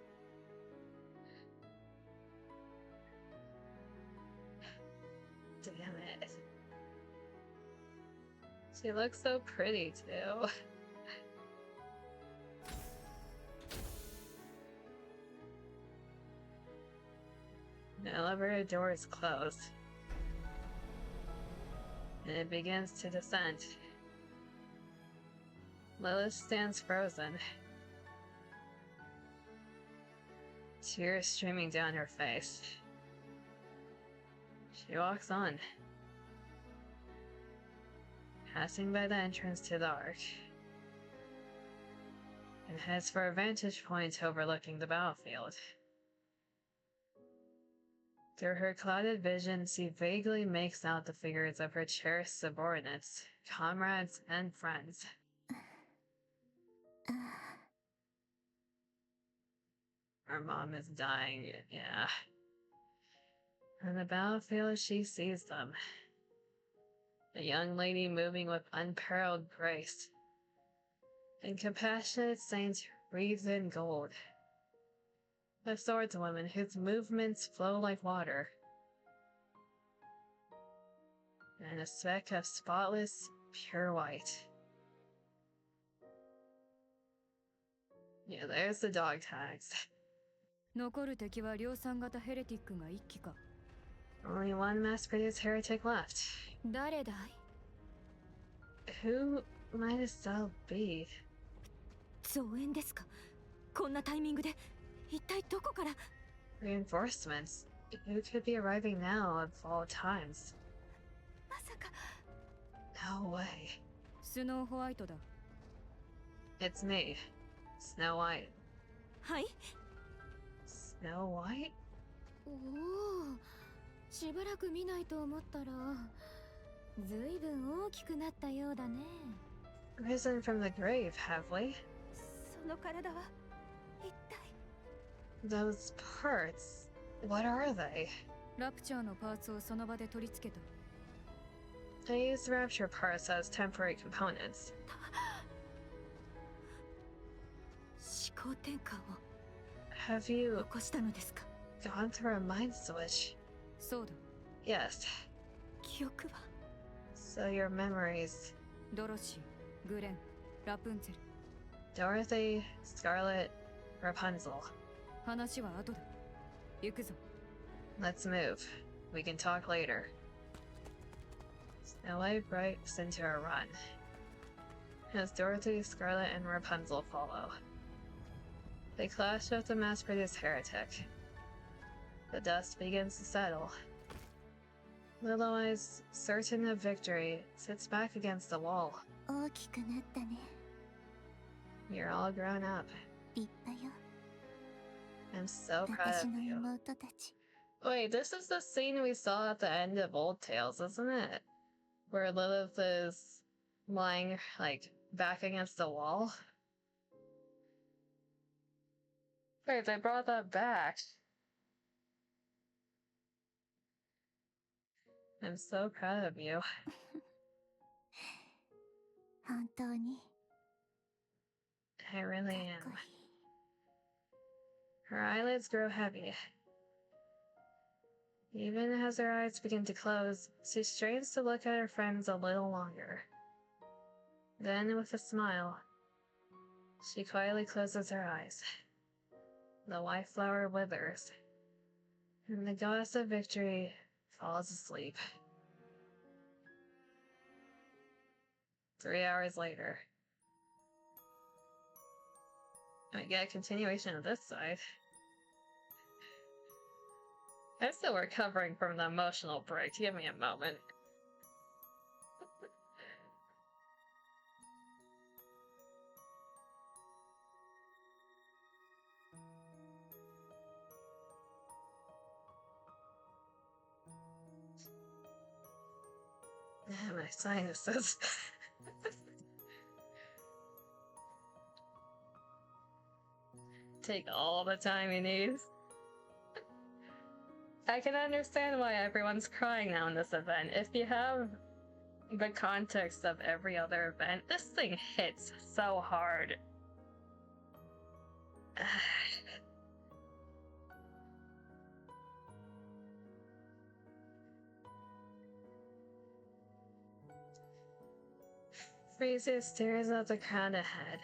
Damn it. She looks so pretty, too. The elevator door is closed. And it begins to descend. Lilith stands frozen. Tears streaming down her face. She walks on, passing by the entrance to the ARK, and heads for a vantage point overlooking the battlefield. Through her clouded vision, she vaguely makes out the figures of her cherished subordinates, comrades, and friends. Her mom is dying, yeah. On the battlefield, she sees them. A young lady moving with unparalleled grace, and compassionate saints wreathed in gold. A swordswoman whose movements flow like water. And a speck of spotless, pure white. Yeah, there's the dog tags. 残る敵は量産型ヘレティックが1機か。 Only one mass-produced heretic left. 誰だい? Who might it still be? 増援ですか？こんなタイミングで一体どこから？ Reinforcements? Who could be arriving now of all times? まさか。 No way. スノーホワイトだ。 It's me, Snow White. はい。 Snow White? おお、しばらく見ないと思ったら、ずいぶん大きくなったようだね。Risen from the grave, have we? その体は一体。 Those parts, what are they? ラプチャーのパーツをその場で取り付けた。 I used rapture parts as temporary components. 思考転換を Have you 起こしたのですか？ gone through a mind switch? そうだ。 Yes. 記憶は So your memories. ドロシー、グレン、ラプンツェル。 Dorothy, Scarlet, Rapunzel. 話は後だ。行くぞ。 Let's move. We can talk later. Snow White breaks into a run, as Dorothy, Scarlet, and Rapunzel follow. They clash with the mass-produced heretic. The dust begins to settle. Little Eyes, certain of victory, sits back against the wall. 大きくなったね。 You're all grown up. 立派よ。 I'm so proud 私 of の you. 妹たち。 Wait, this is the scene we saw at the end of Old Tales, isn't it? Where Lilith is lying, like, back against the wall? Wait, they brought that back. I'm so proud of you. 本当に I really かっ am. こいい。 Her eyelids grow heavy. Even as her eyes begin to close, she strains to look at her friends a little longer. Then, with a smile, she quietly closes her eyes. The white flower withers, and the goddess of victory falls asleep. 3 hours later. I get a continuation of this side. I'm still recovering from the emotional break. Give me a moment. My sinuses. Take all the time he needs. I can understand why everyone's crying now in this event. If you have the context of every other event, this thing hits so hard. Frisia stares at the crowd ahead.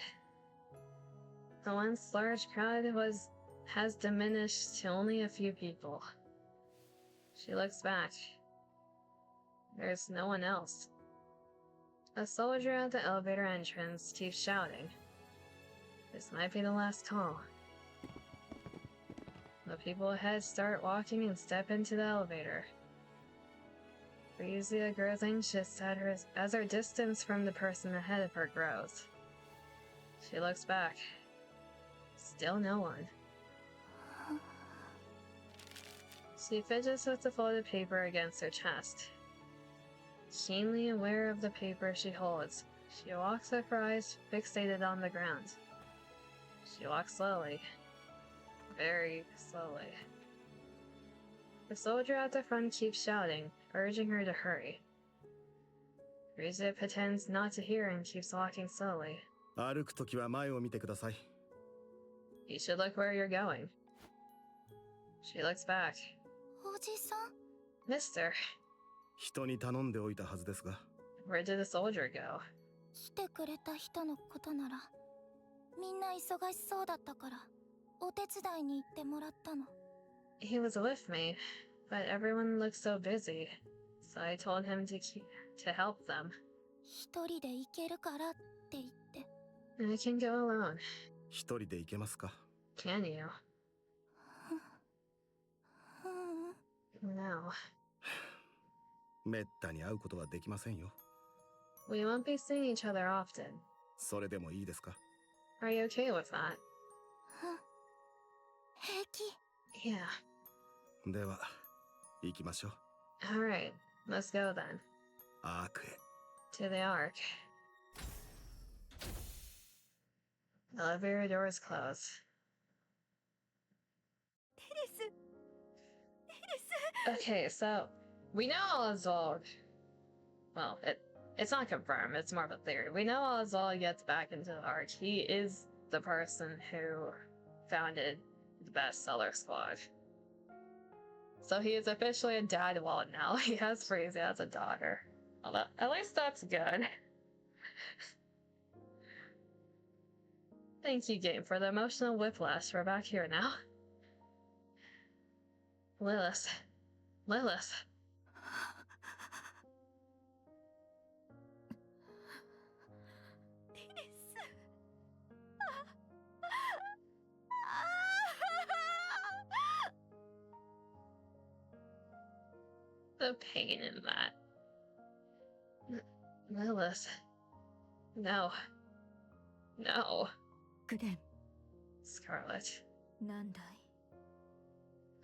The once large crowd has diminished to only a few people. She looks back. There's no one else. A soldier at the elevator entrance keeps shouting. This might be the last call. The people ahead start walking and step into the elevator. Frisia grows anxious as her distance from the person ahead of her grows. She looks back. Still no one. She fidgets with the folded paper against her chest. Keenly aware of the paper she holds, she walks with her eyes fixated on the ground. She walks slowly. Very slowly. The soldier at the front keeps shouting, urging her to hurry. Frisia pretends not to hear and keeps walking slowly. 歩くときは前を見てください。 You should look where you're going. She looks back. おじさん Mister, 人に頼んでおいたはずですが。 where did the soldier go? 来てくれた人のことならみんな忙しそうだったからお手伝いに行ってもらったの。 He was with me, but everyone looked so busy, so I told him to help them. 一人で行けるからって言って。 I can go alone. 一人で行けますか？ Can you? No. めったに会うことはできませんよ。 We won't be seeing each other often. それでもいいですか？ Are you okay with that? 平気。 Yeah. では、行きましょう。 Alright, let's go then. アークへ。 To the ARK. Elevator doors close. エリスエリス Okay, so we know Oswald. Well, it's not confirmed. It's more of a theory. We know Oswald gets back into the ARK. He is the person who founded the bestseller squad. So he is officially a dadwald now. He has Frisia as a daughter. Although, at least that's good. Thank you, game, for the emotional whiplash. We're back here now. Lilith. Lilith. エリス The pain in that. Lilith. No. No. グレン、 Scarlet. なんだい。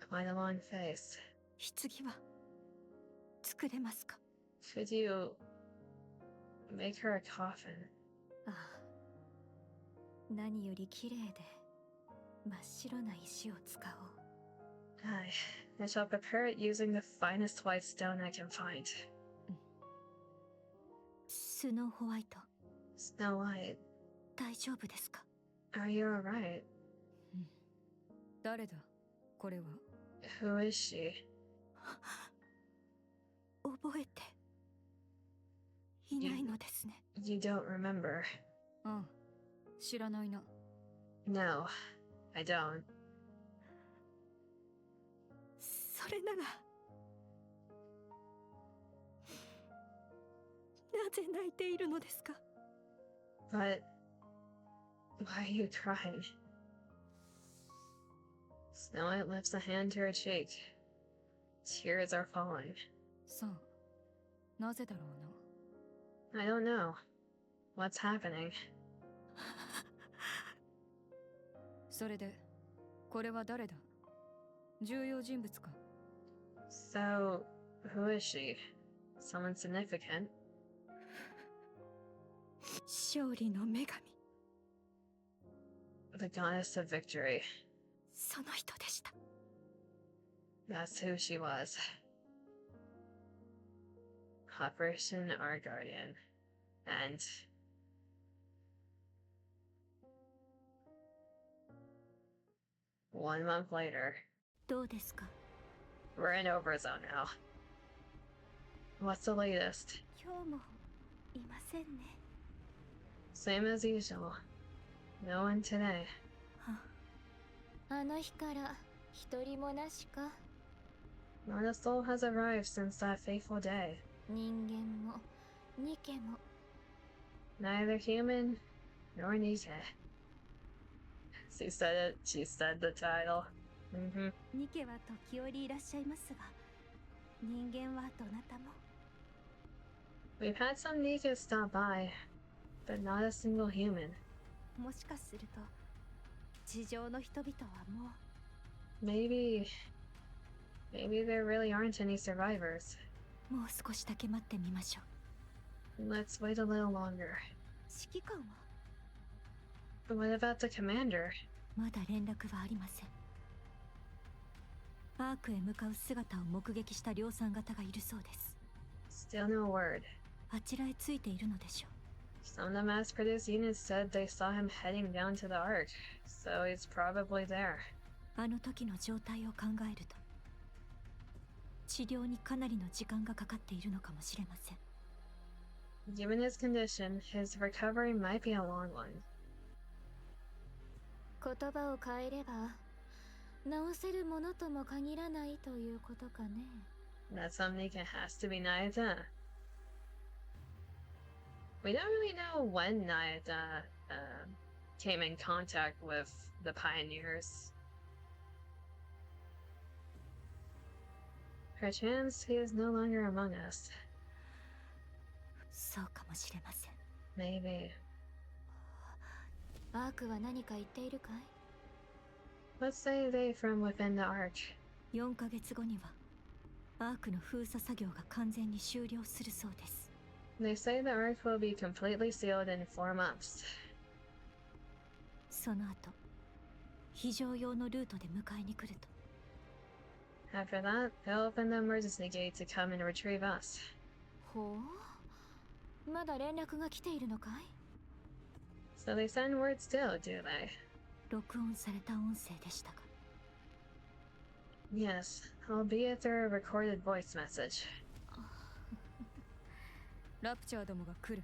Quite a long face. 棺は作れますか？ Could you make her a coffin? ああ、何より綺麗で真っ白な石を使おう。 I shall prepare it using the finest white stone I can find. スノーホワイト、 Snow White, 大丈夫ですか？ are you alright? 誰だこれは？ Who is she? 覚えていないのですね。 You don't remember. うん、知らないな。 No, I don't. それならなぜ泣いているのですか？ But why are you crying? Snow White lifts a hand to her cheek. Tears are falling. さあ、なぜだろうな。 I don't know. What's happening? それで、これは誰だ？重要人物か？ So, who is she? Someone significant. 勝利の女神、 The goddess of victory. その人でした。 That's who she was. Operation Our Guardian. And one month later, どうですか？ we're in Overzone now. What's the latest? 今日もいませんね。 Same as usual. No one today. あの日から一人もなしか。 Not a soul has arrived since that fateful day. 人間もニケも Neither human nor NIKKE. She said it. She said the title. ニケは時折いらっしゃいますが、人間はどなたも。 We've had some NIKKE stop by, but not a single human. もしかすると地上の人々はもう。 Maybe there really aren't any survivors. もう少しだけ待ってみましょう。 Let's wait a little longer. 指揮官は But what about the commander? まだ連絡はありません。アークへ向かう姿を目撃した量産型がいるそうです。 Still no word. あちらへついているのでしょう。 Some of the mass-produced units said they saw him heading down to the ARK, so he's probably there. あの時の状態を考えると、治療にかなりの時間がかかっているのかもしれません。 Given his condition, his recovery might be a long one. 言葉を変えれば治せるものとも限らないということかね。 That some NIKKE has to be Nayata. We don't really know when Nayata came in contact with the pioneers. Perchance he is no longer among us. そうかもしれません。 Maybe. アークは何か言っているかい？ What say they from within the ARK? 4ヶ月後にはアークの封鎖作業が完全に終了するそうです。 They say the ARK will be completely sealed in 4 months. その後、非常用のルートで迎えに来ると。 After that, they'll open the emergency gate to come and retrieve us. ほう、まだ連絡が来ているのかい？ So they send word still, do they? 録音された音声でしたが。 Yes, albeit through a recorded voice message. ラプチャーどもが来る。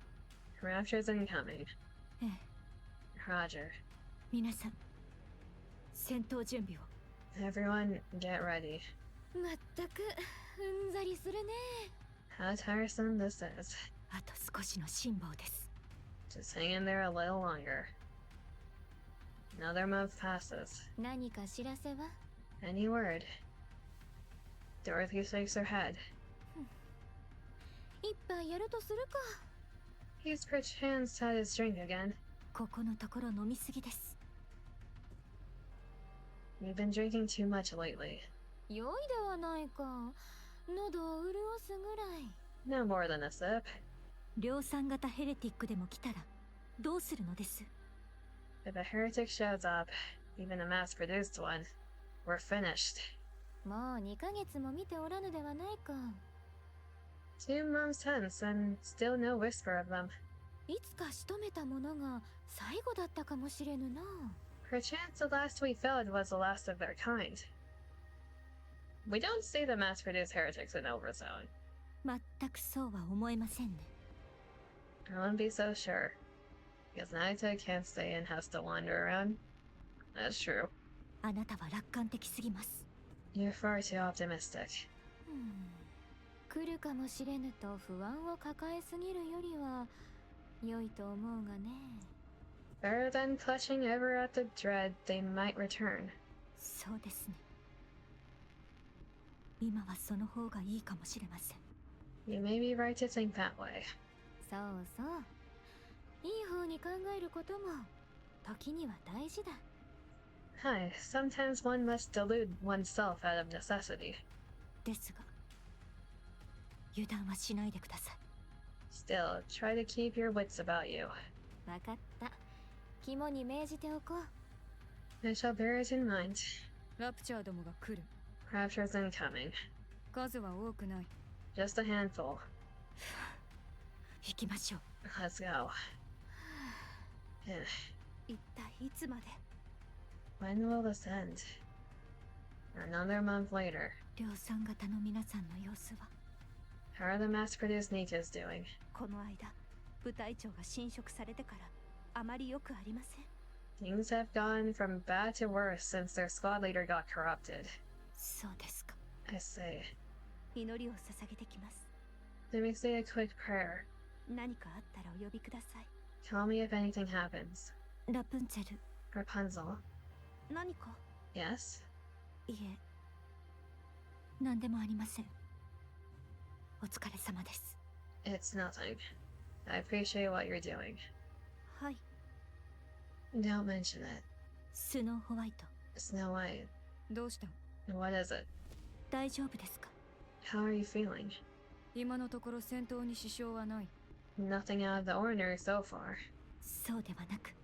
Rapture's incoming. ええ、 Roger. 皆さん、戦闘準備を。 Everyone, get ready. まったくうんざりするね。 How tiresome this is. あと少しの辛抱です。 Just hang in there a little longer. Another month passes. 何か知らせは？ Any word? Dorothy shakes her head. 一杯やるとするか。 He's perchance had his drink again. ここのところ飲みすぎです。 We've been drinking too much lately. 良いではないか。喉を潤すぐらい。 No more than a sip. 量産型ヘレティックでも来たらどうするのです？ If a heretic shows up, even a mass-produced one, we're finished. もう2ヶ月も見ておらぬではないか。 2 months hence, and still no whisper of them. いつか仕留めたものが最後だったかもしれぬな。 Perchance the last we felled was the last of their kind. We don't see the mass-produced heretics in Overzone. 全くそうは思えませんね。 I wouldn't be so sure. Because Naita can't stay and has to wander around. That's true. あなたは楽観的すぎます。 You're far too optimistic. 来るかもしれぬと不安を抱えすぎるよりは良いと思うがね。 Better than clutching ever at the dread they might return. そうですね。今はその方がいいかもしれません。 You may be right to think that way. そうそう。いい方に考えることも時には大事だ。Hi, sometimes one must delude oneself out of necessity. ですが、油断はしないでください。 Still, try to keep your wits about you. わかった。肝に銘じておこう。I shall bear it in mind. ラプチャーどもが来る。 Rapture's incoming. 数は多くない。 Just a handful. 行きましょう。 Let's go. Yeah. 一体いつまで。 When will this end? Another month later. 量産型の皆さんの様子は。 How are the mass-produced NIKKEs doing? この間部隊長が侵食されてからあまり良くありません。 Things have gone from bad to worse since their squad leader got corrupted. そうですか。 I say. 祈りを捧げてきます。 Let me say a quick prayer. 何かあったらお呼びください。 Call me if anything happens. ラプンツェル。 Rapunzel. 何か。 Yes? いえ、何でもありません。お疲れ様です。 It's nothing. I appreciate what you're doing. はい。 Don't mention it. スノーホワイト。 Snow White. どうした？ What is it? 大丈夫ですか。 How are you feeling? 今のところ戦闘に支障はない。 Nothing out of the ordinary so far. そうではなく、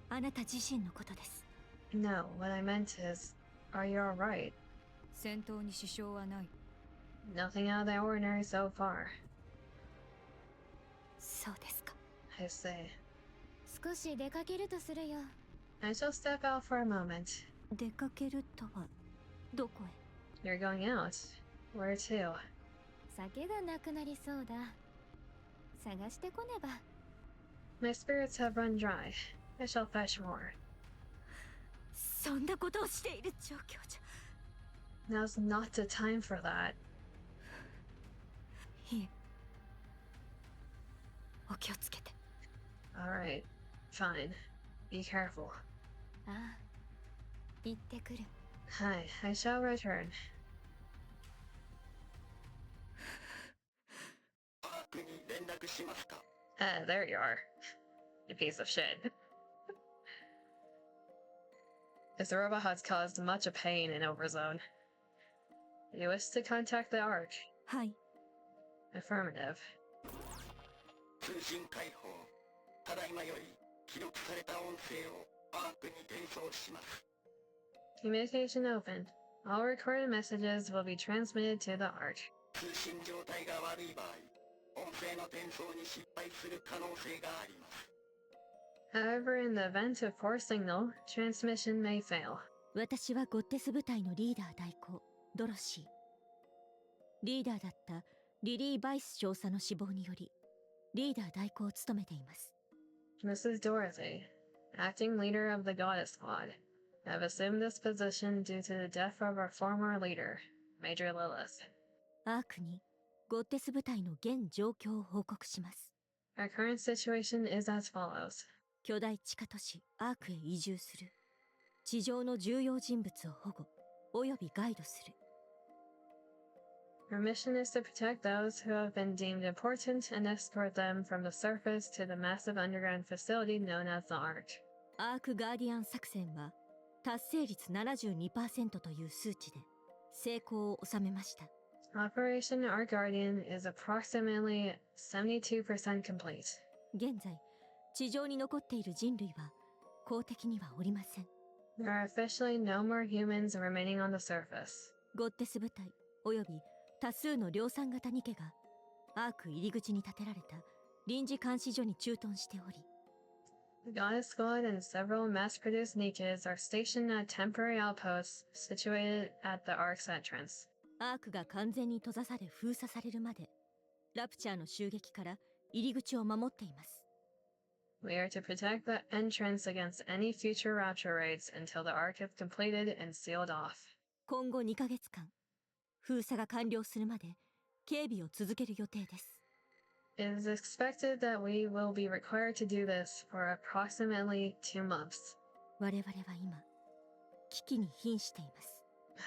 あなた自身のことです。 No, what I meant is, are you alright? 戦闘に支障はない。 Nothing out of the ordinary so far. そうですか。 I say. 少し出かけるとするよ。 I shall step out for a moment. 出かけるとはどこへ。 You're going out? Where to? 酒がなくなりそうだ。探してこねば。 My spirits have run dry. I shall fetch more. そんなことをしている状況じ Now's not the time for that. ゃ。いえ。お気をつけて。 Alright. Fine. Be careful. ああ、行ってくる。 Hi, I shall return. Ah, there you are. You piece of shit. This robot has caused much pain in Overzone. You wish to contact the ARK? はい。 Affirmative. 通信開放。ただいまより記録された音声をアークに転送します。 Communication open. All recorded messages will be transmitted to the ARK. 通信状態が悪い場合、音声の転送に失敗する可能性があります。 However, in the event of poor signal, transmission may fail. 私はゴッテス部隊のリーダー代行、ドロシー。リーダーだったリリー・バイス少佐の死亡により、リーダー代行を務めています。 Mrs. Dorothy, acting leader of the Goddess Squad, have assumed this position due to the death of our former leader, Major Lilith. アークにゴッテス部隊の現状況を報告します。 Our current situation is as follows. 巨大地下都市アークへ移住する。地上の重要人物を保護、およびガイドする。 Our mission is to protect those who have been deemed important and escort them from the surface to the massive underground facility known as the ARK. アークガーディアン作戦は達成率 72% という数値で成功を収めました。 Operation Ark Guardian is approximately 72% complete. 現在、地上に残っている人類は公的にはおりません。 There are officially no more humans remaining on the surface. ゴッテス部隊および多数の量産型ニケがアーク入り口に建てられた臨時監視所に駐屯しており、 The Goddess Squad and several mass-produced NIKKEs are stationed at temporary outposts situated at the ARK's entrance. アークが完全に閉ざされ封鎖されるまでラプチャーの襲撃から入り口を守っています。 We are to protect the entrance against any future rapture raids until the ARK is completed and sealed off. 今後2ヶ月間、封鎖が完了するまで警備を続ける予定です。 It is expected that we will be required to do this for approximately 2 months. 我々は今、危機に瀕しています。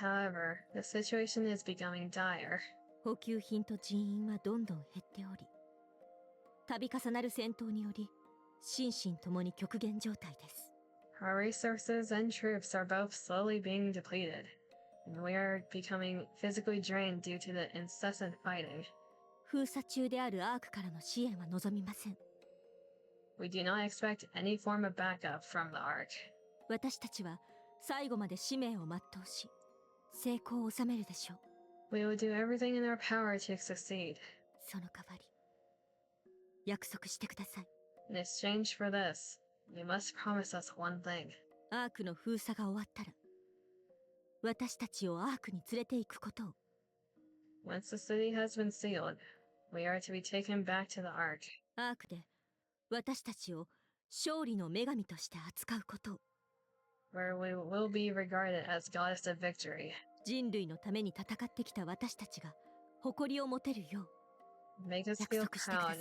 However, the situation is becoming dire. 補給品と人員はどんどん減っており、度重なる戦闘により、心身ともに極限状態です。 Our resources and troops are both slowly being depleted. and we are becoming physically drained due to the incessant fighting. 封鎖中であるアークからの支援は望みません。We do not expect any form of backup from the ARK. 私たちは最後まで使命を全うし、成功を収めるでしょう。We will do everything in our power to succeed. その代わり、約束してください。In exchange for this, you must promise us one thing. アークの封鎖が終わったら、私たちをアークに連れて行くことを。Once the city has been sealed, we are to be taken back to the ARK. アークで私たちを勝利の女神として扱うことを。Where we will be regarded as goddess of victory. 人類のために戦ってきた私たちが誇りを持てるよう。Make us feel proud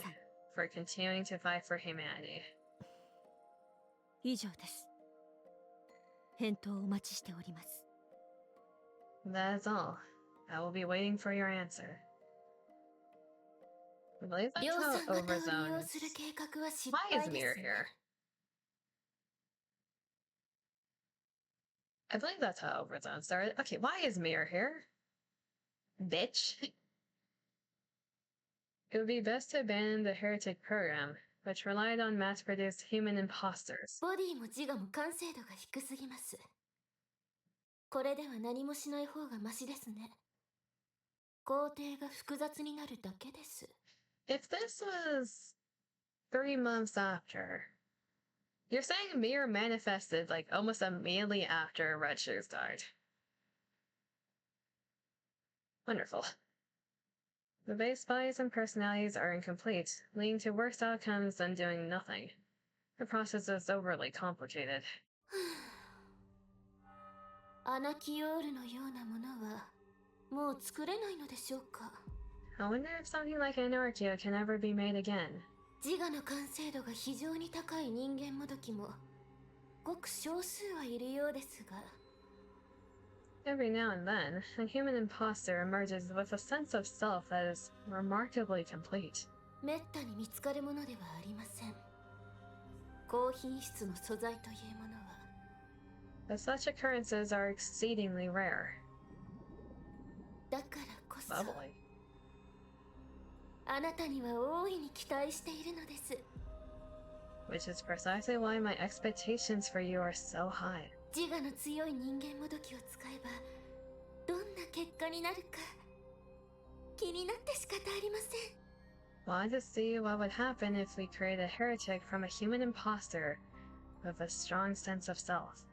for continuing to fight for humanity. 以上です。返答をお待ちしております。That is all. I will be waiting for your answer. I believe that's how Overzone. Why is Mirror here? I believe that's how Overzone started. Okay, why is Mirror here? Bitch. It would be best to abandon the heretic program, which relied on mass-produced human imposters. ボディも自我も完成度が低すぎます。これでは何もしない方がマシですね。工程が複雑になるだけです。If this was 3 months after, you're saying Mirror manifested like almost immediately after Red Shoes died. Wonderful. The base bodies and personalities are incomplete, leading to worse outcomes than doing nothing. The process is overly complicated. アナキオールのようなものはもう作れないのでしょうか。I wonder if something like Anarchia can ever be made again. 自我の完成度が非常に高い人間もどきもごく少数はいるようですが。Every now and then, a human imposter emerges with a sense of self that is remarkably complete. めったに見つかるものではありません。高品質の素材というものは。But such occurrences are exceedingly rare. だからこそ。Lovely. あなたには大いに期待しているのです。Which is precisely why my expectations for you are so high. 自我の強い人間もどきを使えばどんな結果になるか気になって仕方ありません。Want to see what would happen if we create a heretic from a human imposter with a strong sense of self.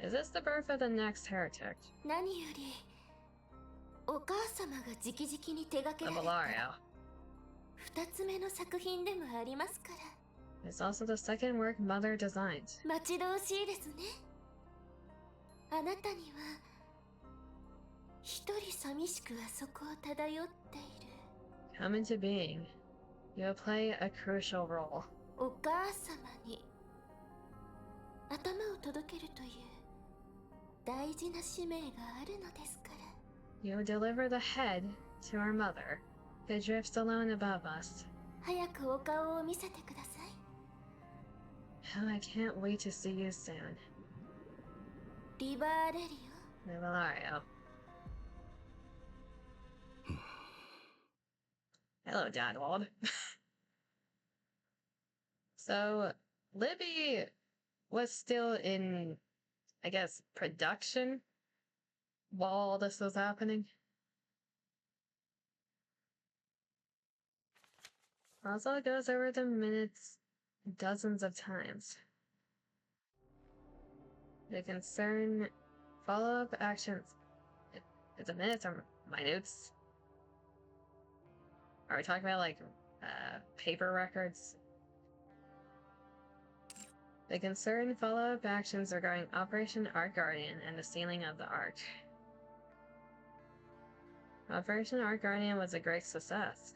Is this the birth of the next heretic? 何よりお母様が直々に手掛けられた2つ目の作品でもありますから。It's also the second work Mother designed. 待ち遠しいですね。あなたには一人寂しくあそこを漂っている。Come into being. You will play a crucial role. お母様に頭を届けるという大事な使命があるのですから。You will deliver the head to our mother, who drifts alone above us. 早くお顔を見せてください。How I can't wait to see you soon. リバーレリオ。Rivelario. Hello, Dadwald. So, Libby was still in, I guess, production while all this was happening. Also goes over the minutes dozens of times. They concern follow-up actions. Is it minutes or minutes? Are we talking about like paper records? They concern follow-up actions regarding Operation Ark Guardian and the sealing of the ARK. Operation Ark Guardian was a great success.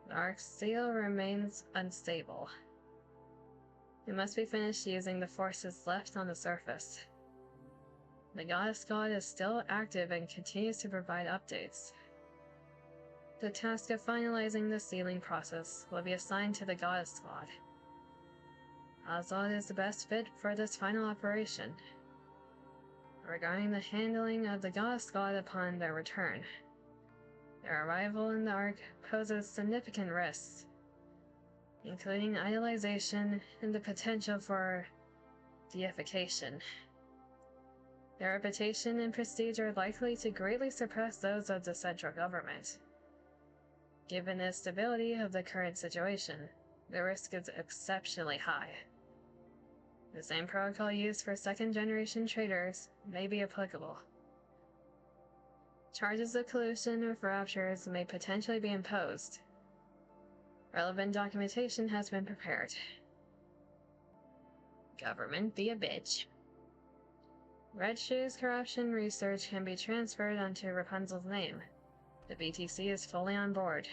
The ARK's seal remains unstable. It must be finished using the forces left on the surface. The Goddess Squad is still active and continues to provide updates. The task of finalizing the sealing process will be assigned to the Goddess Squad. Azad is the best fit for this final operation. regarding the handling of the God Squad upon their return. Their arrival in the ARK poses significant risks, including idolization and the potential for deification. Their reputation and prestige are likely to greatly surpass those of the central government. Given the stability of the current situation, the risk is exceptionally high. The same protocol used for second-generation traitors may be applicable. Charges of collusion or raptures may potentially be imposed. Relevant documentation has been prepared. Government be a bitch. Red Shoe's corruption research can be transferred onto Rapunzel's name. The BTC is fully on board.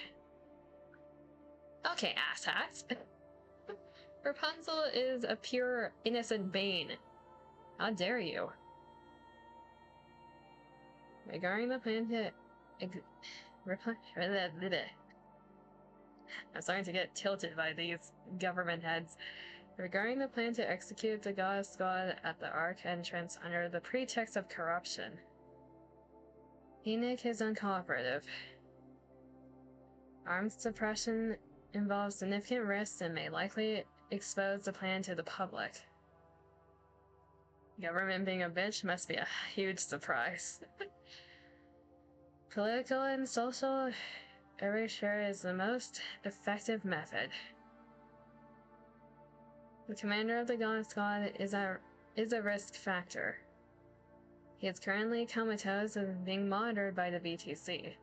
Okay, asshats. Rapunzel is a pure, innocent Bane. How dare you? Regarding the plan to... I'm starting to get tilted by these government heads. Regarding the plan to execute the God Squad at the ARK entrance under the pretext of corruption. NIKKE is uncooperative. Armed suppression involves significant risks and may likely expose the plan to the public. Government being a bitch must be a huge surprise. Political and social erasure is the most effective method. The commander of the God Squad is a risk factor. He is currently comatose and being monitored by the BTC.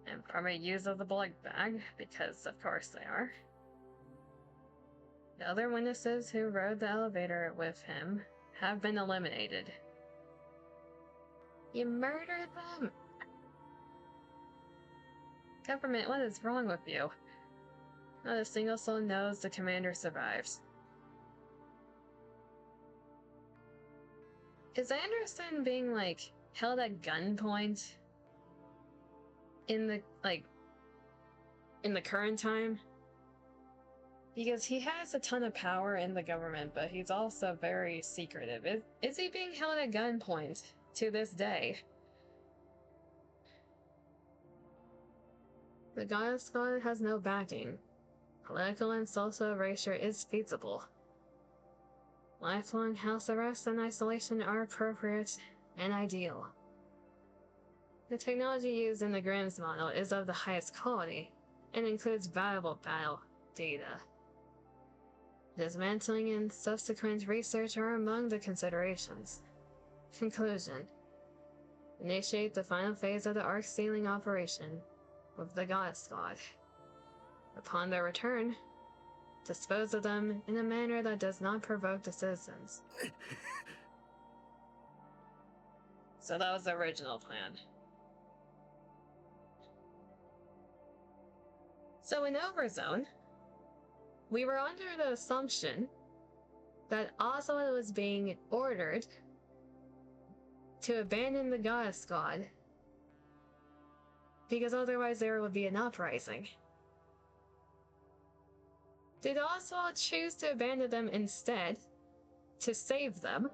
And probably use of the blood bag, because of course they are. The other witnesses who rode the elevator with him have been eliminated. You murdered them! Government, what is wrong with you? Not a single soul knows the commander survives. Is Anderson being, like, held at gunpoint? In the current time? Because he has a ton of power in the government, but he's also very secretive. Is he being held at gunpoint to this day? The God Squad has no backing. Political and social erasure is feasible. Lifelong house arrest and isolation are appropriate and ideal. The technology used in the Grimm's model is of the highest quality and includes valuable battle data. Dismantling and subsequent research are among the considerations. Conclusion. Initiate the final phase of the ARK sealing operation with the God Squad. Upon their return, dispose of them in a manner that does not provoke the citizens. So that was the original plan. So in Overzone, we were under the assumption that Oswald was being ordered to abandon the God Squad because otherwise there would be an uprising. Did Oswald choose to abandon them instead to save them?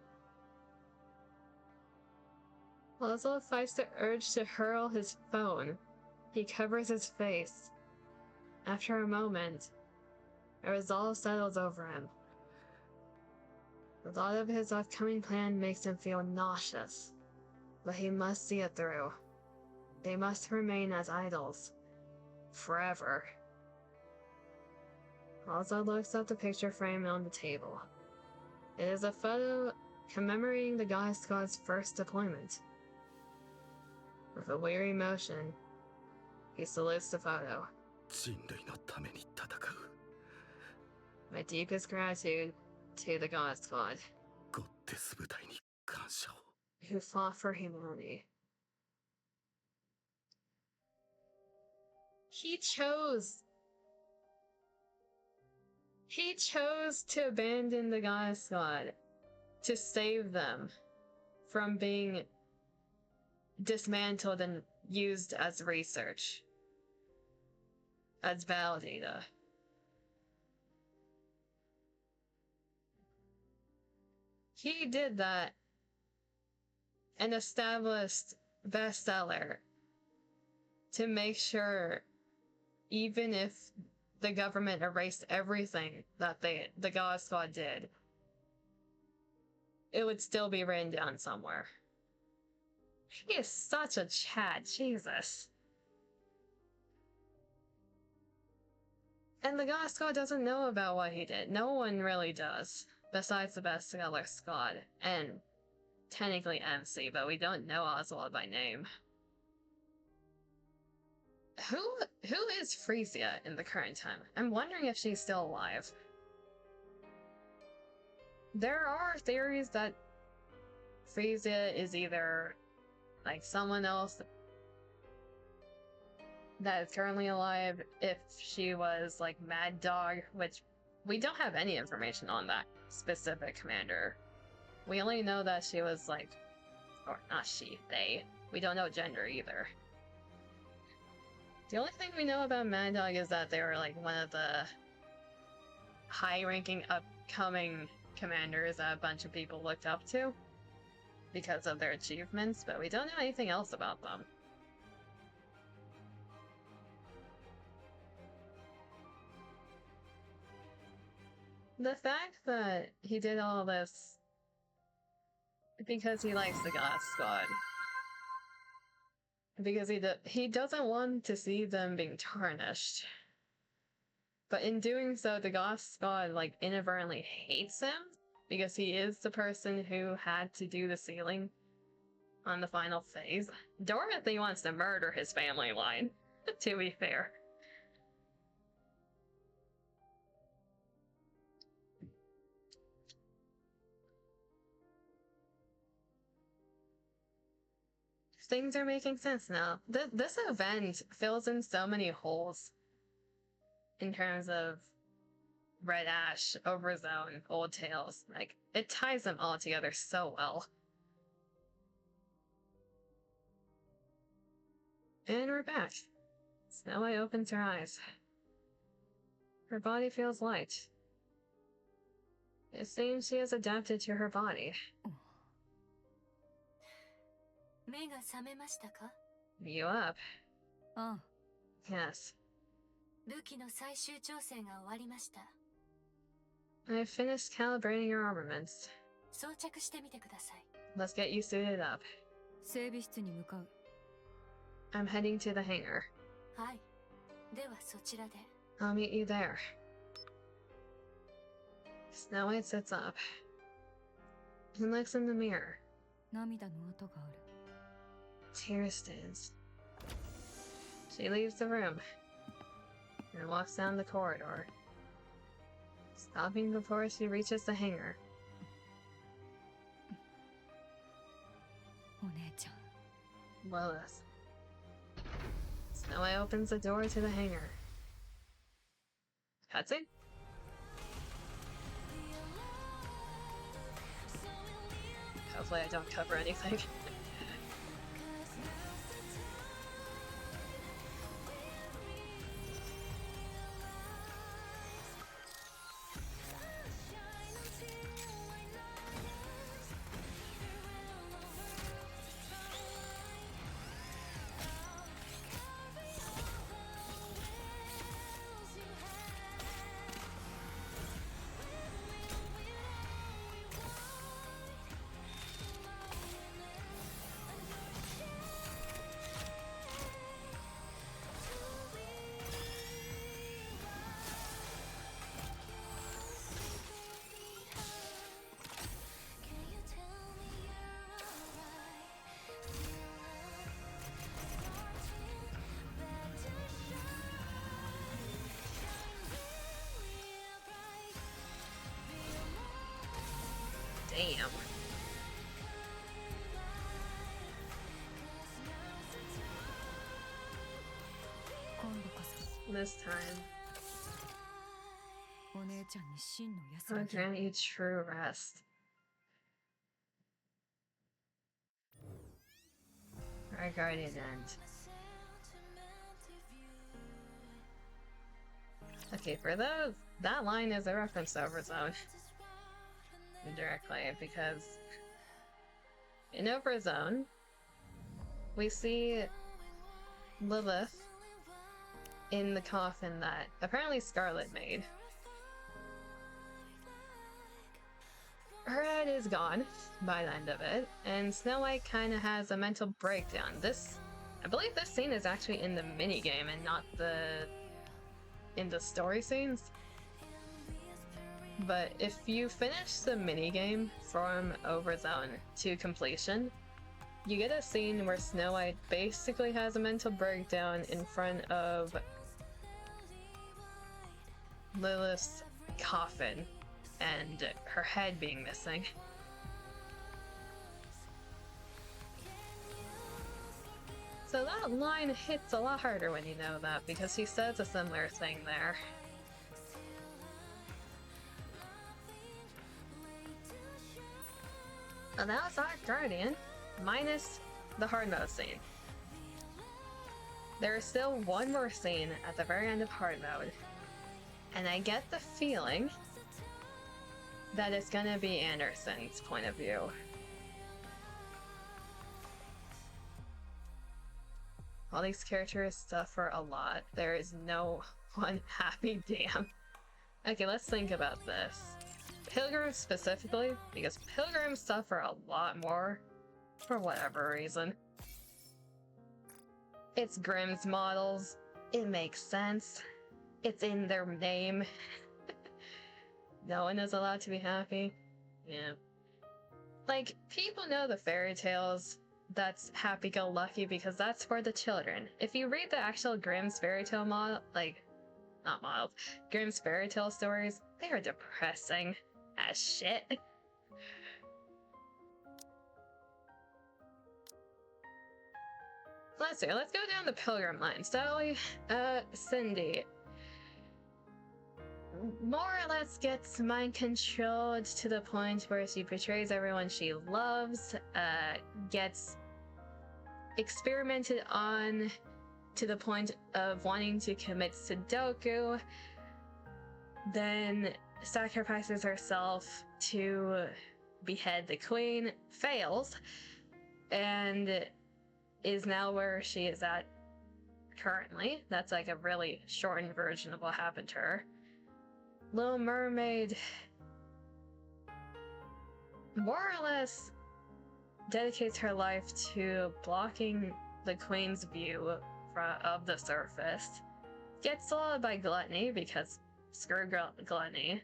Oswald fights the urge to hurl his phone. He covers his face. After a moment, a resolve settles over him. The thought of his upcoming plan makes him feel nauseous, but he must see it through. They must remain as idols. Forever. Oswald looks at the picture frame on the table. It is a photo commemorating the God Squad's first deployment. With a weary motion, he salutes the photo. My deepest gratitude to the God Squad, who fought for humanity. He chose to abandon the God Squad to save them from being dismantled and used as research, as battle data. He did that an established bestseller to make sure, even if the government erased everything that the God Squad did, it would still be written down somewhere. He is such a Chad, Jesus. And the God Squad doesn't know about what he did. No one really does, besides the bestseller Squad, and technically MC, but we don't know Oswald by name. Who is Frisia in the current time? I'm wondering if she's still alive. There are theories that Frisia is either like someone else that is currently alive, if she was like Mad Dog, which we don't have any information on that specific commander. We only know that she was like, or not she, they. We don't know gender either. The only thing we know about Mad Dog is that they were like one of the high-ranking upcoming commanders that a bunch of people looked up to because of their achievements, but we don't know anything else about them. The fact that he did all this because he likes the God Squad. Because he doesn't want to see them being tarnished. But in doing so, the God Squad like inadvertently hates him because he is the person who had to do the sealing on the final phase. Dorothy wants to murder his family line, to be fair. Things are making sense now. This event fills in so many holes in terms of Red Ash, Overzone, Old Tales. Like, it ties them all together so well. And we're back. Snow White opens her eyes. Her body feels light. It seems she has adapted to her body. You up? Oh. Yes. I finished calibrating your armaments. Let's get you suited up. I'm heading to the hangar. I'll meet you there. Snow White sits up and looks in the mirror. Tear stains. She leaves the room and walks down the corridor, stopping before she reaches the hangar. Lilith. Snow White opens the door to the hangar. Cutscene? Hopefully I don't cover anything. Damn. This time, I'll grant you true rest. Our guardian end. Okay, for those, that line is a reference to Overzone. Indirectly, because in Overzone, we see Lilith in the coffin that apparently Scarlet made. Her head is gone by the end of it, and Snow White kind of has a mental breakdown. I believe this scene is actually in the minigame and not in the story scenes. But if you finish the minigame from Overzone to completion, you get a scene where Snow White basically has a mental breakdown in front of Lilith's coffin and her head being missing. So that line hits a lot harder when you know that, because she says a similar thing there. And that was ARK Guardian, minus the hard mode scene. There is still one more scene at the very end of hard mode, and I get the feeling that it's gonna be Anderson's point of view. All these characters suffer a lot. There is no one happy damn. Okay, let's think about this. Pilgrims specifically, because Pilgrims suffer a lot more for whatever reason. It's Grimm's models. It makes sense. It's in their name. No one is allowed to be happy. Yeah. Like, people know the fairy tales that's happy-go-lucky because that's for the children. If you read the actual Grimm's fairy tale Grimm's fairy tale stories, they are depressing as shit. Let's see, let's go down the Pilgrim line. So, Cindy more or less gets mind controlled to the point where she betrays everyone she loves, gets experimented on to the point of wanting to commit Sudoku, then sacrifices herself to behead the queen, fails, and is now where she is at currently. That's like a really shortened version of what happened to her. Little Mermaid more or less dedicates her life to blocking the queen's view of the surface. Gets swallowed by gluttony because screw gluttony.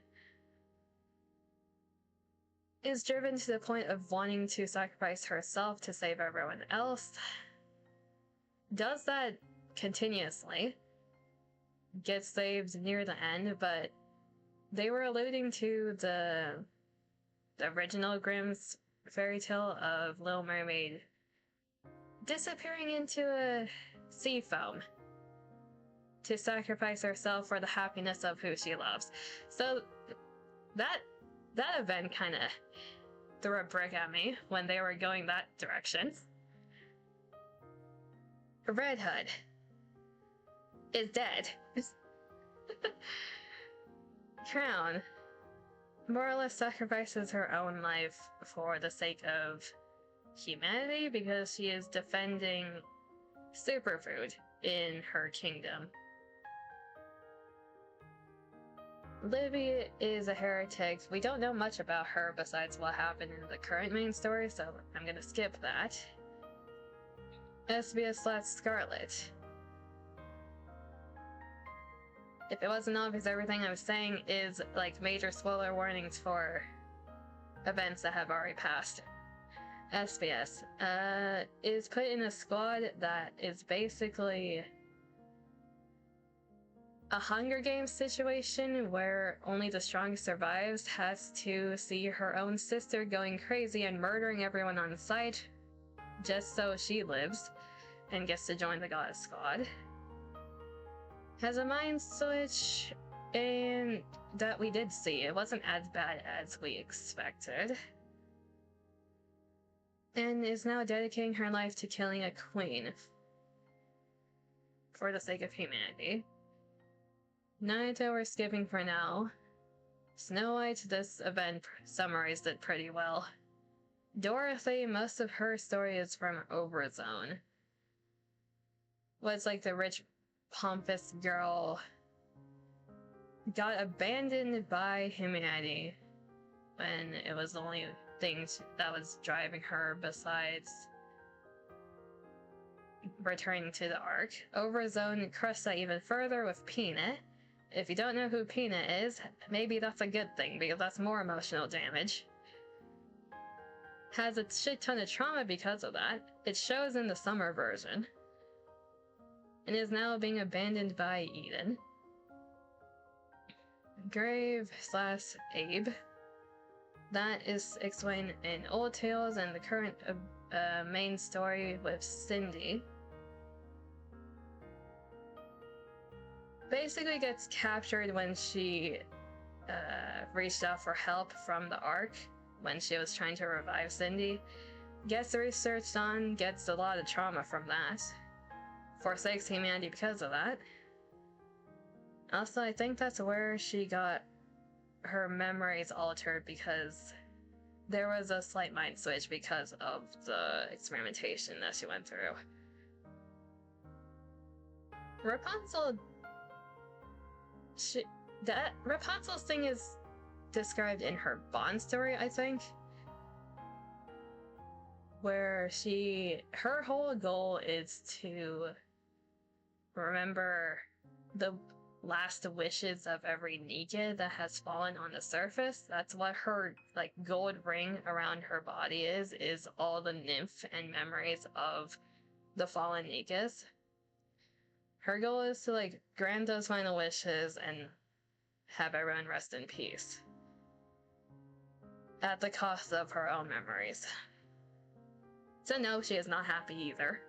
Is driven to the point of wanting to sacrifice herself to save everyone else. Does that continuously. Gets saved near the end, but they were alluding to the original Grimm's fairy tale of Little Mermaid disappearing into a sea foam to sacrifice herself for the happiness of who she loves. So that event kind of threw a brick at me when they were going that direction. Red Hood is dead. Crown more or less sacrifices her own life for the sake of humanity because she is defending superfood in her kingdom. Libby is a heretic. We don't know much about her besides what happened in the current main story, so I'm gonna skip that. SBS/Scarlet. If it wasn't obvious, everything I was saying is like major spoiler warnings for events that have already passed. SBS is put in a squad that is basically a Hunger Games situation where only the strongest survives, has to see her own sister going crazy and murdering everyone on sight just so she lives and gets to join the Goddess Squad. Has a mind switch and that we did see. It wasn't as bad as we expected. And is now dedicating her life to killing a queen for the sake of humanity. Naruto we're skipping for now. Snow White, this event summarized it pretty well. Dorothy, most of her story is from Overzone. Was like the rich, pompous girl got abandoned by humanity when it was the only thing that was driving her besides returning to the ARK. Overzone crushed that even further with Peanut. If you don't know who Peanut is, maybe that's a good thing, because that's more emotional damage. Has a shit ton of trauma because of that. It shows in the summer version. And is now being abandoned by Eden. Grave / Abe. That is explained in Old Tales and the current main story with Cindy. Basically gets captured when she reached out for help from the ARK when she was trying to revive Cindy. Gets researched on, gets a lot of trauma from that. Forsakes humanity because of that. Also, I think that's where she got her memories altered, because there was a slight mind switch because of the experimentation that she went through. Rapunzel... Rapunzel's thing is described in her Bond story, I think. Where her whole goal is to remember the last wishes of every NIKKE that has fallen on the surface. That's what her like gold ring around her body is all the nymph and memories of the fallen NIKKEs. Her goal is to like grant those final wishes and have everyone rest in peace. At the cost of her own memories. So no, she is not happy either.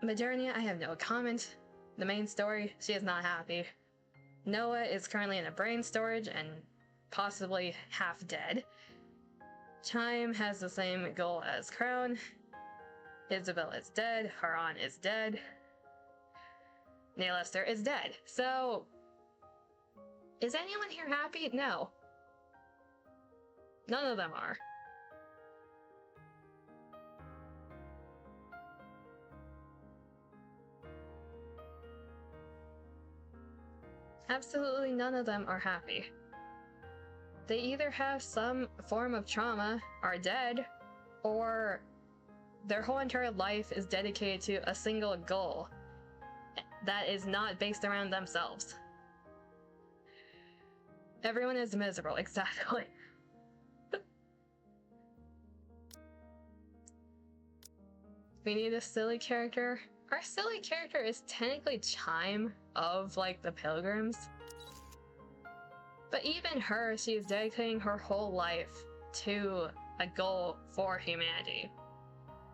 Modernia, I have no comment. The main story, she is not happy. Noah is currently in a brain storage and possibly half dead. Chime has the same goal as Crown. Isabel is dead. Haran is dead. Nailester is dead. So, is anyone here happy? No. None of them are. Absolutely none of them are happy. They either have some form of trauma, are dead, or their whole entire life is dedicated to a single goal that is not based around themselves. Everyone is miserable, exactly. We need a silly character. Our silly character is technically Chime of, like, the Pilgrims. But even her, she is dedicating her whole life to a goal for humanity.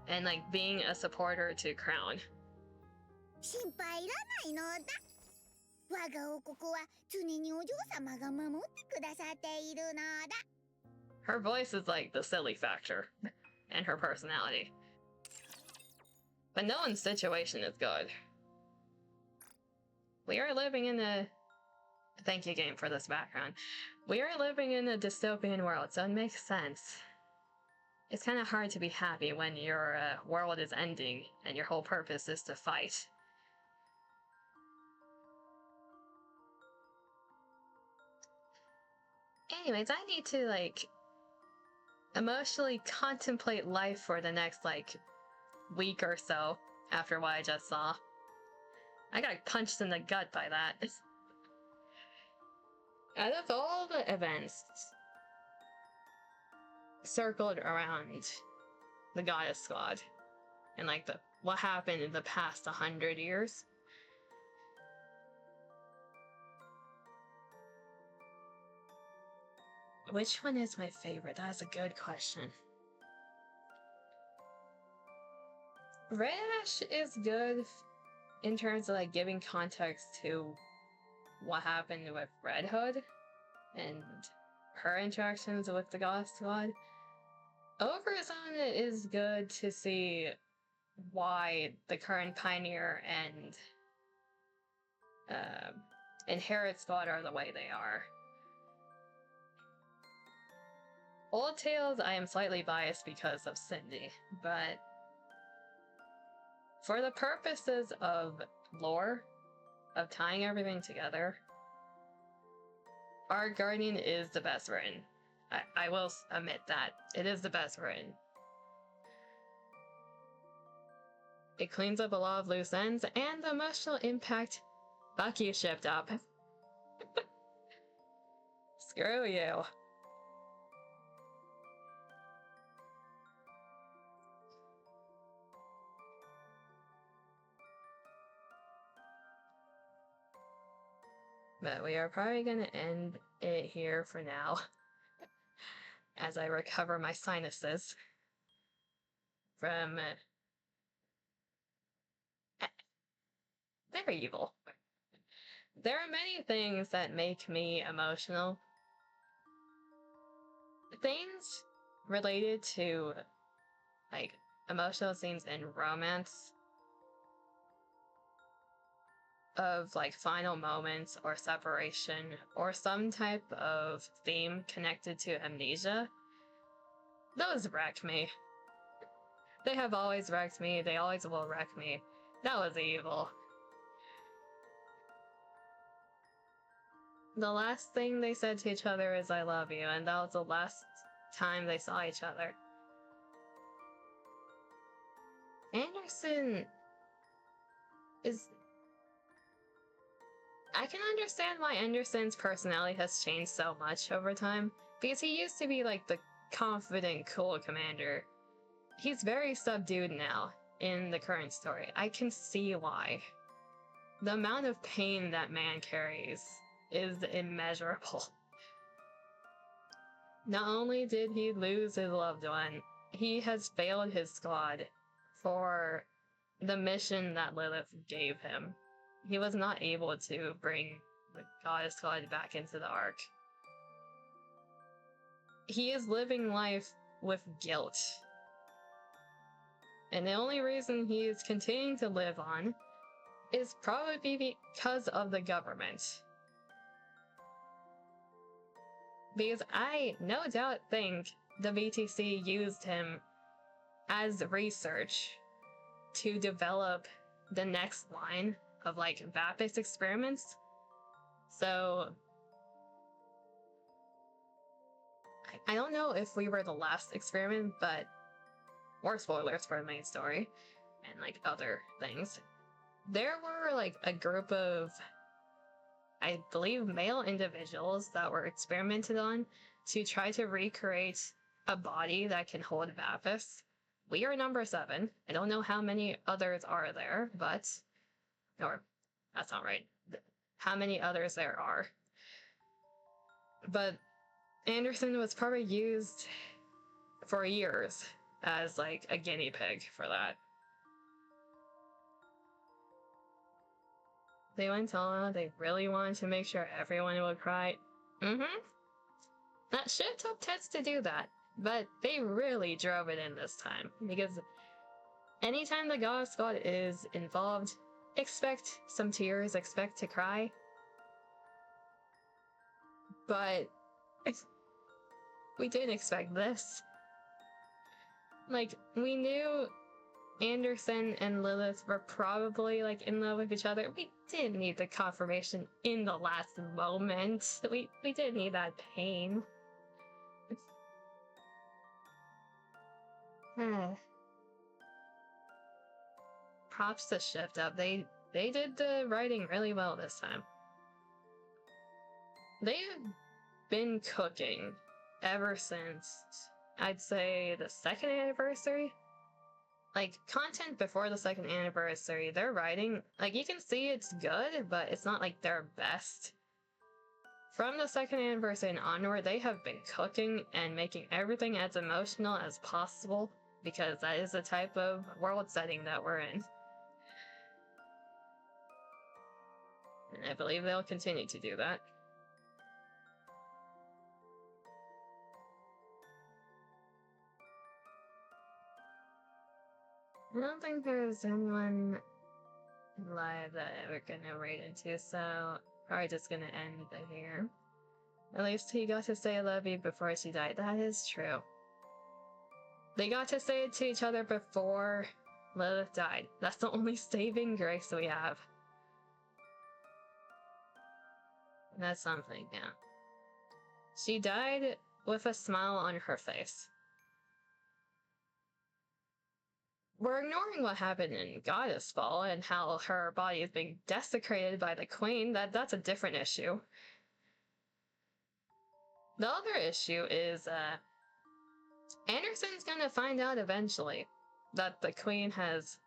And, like, being a supporter to Crown. Her voice is, like, the silly factor. And her personality. But no one's situation is good. We are living in a... Thank you, game, for this background. We are living in a dystopian world, so it makes sense. It's kind of hard to be happy when your world is ending and your whole purpose is to fight. Anyways, I need to, like, emotionally contemplate life for the next, like, week or so after what I just saw. I got punched in the gut by that. Out of all the events circled around the Goddess Squad and like what happened in the past 100 years, which one is my favorite? That's a good question. Red Ash is good in terms of like giving context to what happened with Red Hood and her interactions with the Goth Squad. Overzone is good to see why the current Pioneer and Inherit Squad are the way they are. Old Tales, I am slightly biased because of Cindy, but for the purposes of lore, of tying everything together, Our Guardian is the best written. I will admit that. It is the best written. It cleans up a lot of loose ends, and the emotional impact, fuck you, shipped up. Screw you. But we are probably gonna end it here for now, as I recover my sinuses from... they're evil. There are many things that make me emotional. Things related to, like, emotional scenes in romance, of, like, final moments or separation, or some type of theme connected to amnesia. Those wreck me. They have always wrecked me, they always will wreck me. That was evil. The last thing they said to each other is "I love you," and that was the last time they saw each other. Anderson is... I can understand why Anderson's personality has changed so much over time, because he used to be like the confident, cool commander. He's very subdued now in the current story. I can see why. The amount of pain that man carries is immeasurable. Not only did he lose his loved one, he has failed his squad for the mission that Lilith gave him. He was not able to bring the goddess squad back into the ARK. He is living life with guilt. And the only reason he is continuing to live on is probably because of the government. Because I no doubt think the VTC used him as research to develop the next line of, like, Vapis experiments. So I don't know if we were the last experiment, but more spoilers for the main story and, like, other things. There were, like, a group of, I believe, male individuals that were experimented on to try to recreate a body that can hold Vapis. We are number 7. I don't know how many others are there, but... or, that's not right. How many others there are. But Anderson was probably used for years as, like, a guinea pig for that. They went on, they really wanted to make sure everyone would cry. That shift up tends to do that, but they really drove it in this time, because anytime the goddess squad is involved, expect some tears, expect to cry. But we didn't expect this. Like, we knew Anderson and Lilith were probably, like, in love with each other. We didn't need the confirmation in the last moment. We didn't need that pain. Props to Shift Up. They did the writing really well this time. They've been cooking ever since, I'd say, the 2nd anniversary. Like, content before the 2nd anniversary, their writing, like, you can see it's good, but it's not, like, their best. From the 2nd anniversary and onward, they have been cooking and making everything as emotional as possible, because that is the type of world setting that we're in. And I believe they'll continue to do that. I don't think there's anyone live that I'm ever gonna raid into, so probably just gonna end it here. At least he got to say I love you before she died. That is true. They got to say it to each other before Lilith died. That's the only saving grace we have. That's something, yeah. She died with a smile on her face. We're ignoring what happened in Goddess Fall and how her body is being desecrated by the Queen. That's a different issue. The other issue is, Anderson's gonna find out eventually that the Queen has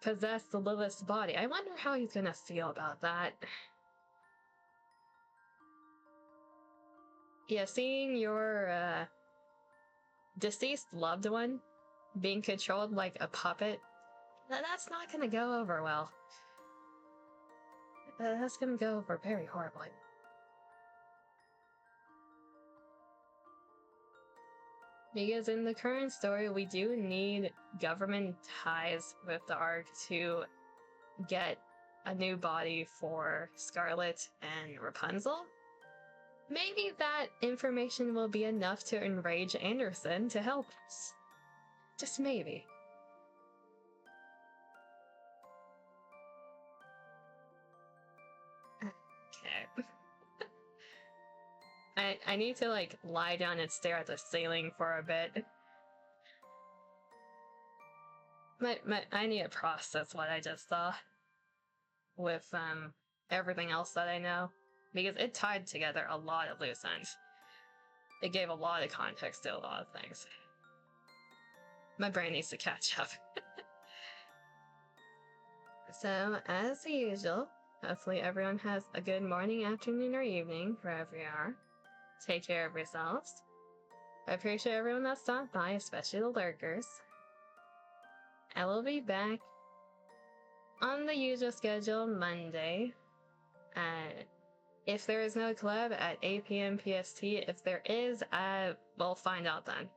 possessed Lilith's body. I wonder how he's gonna feel about that. Yeah, seeing your, deceased loved one being controlled like a puppet, that's not gonna go over well. That's gonna go over very horribly. Because in the current story, we do need government ties with the ARK to get a new body for Scarlet and Rapunzel. Maybe that information will be enough to enrage Anderson to help us. Just maybe. Okay. I need to, like, lie down and stare at the ceiling for a bit. I need to process what I just saw. With, everything else that I know. Because it tied together a lot of loose ends. It gave a lot of context to a lot of things. My brain needs to catch up. So, as usual, hopefully everyone has a good morning, afternoon, or evening, wherever you are. Take care of yourselves. I appreciate everyone that stopped by, especially the lurkers. I will be back on the usual schedule Monday. If there is no club at 8 PM PST, if there is, we'll find out then.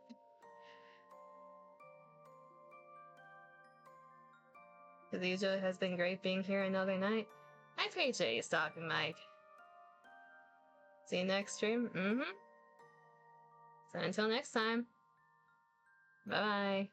As usual, it has been great being here another night. I appreciate you stopping, Mike. See you next stream. So until next time. Bye-bye.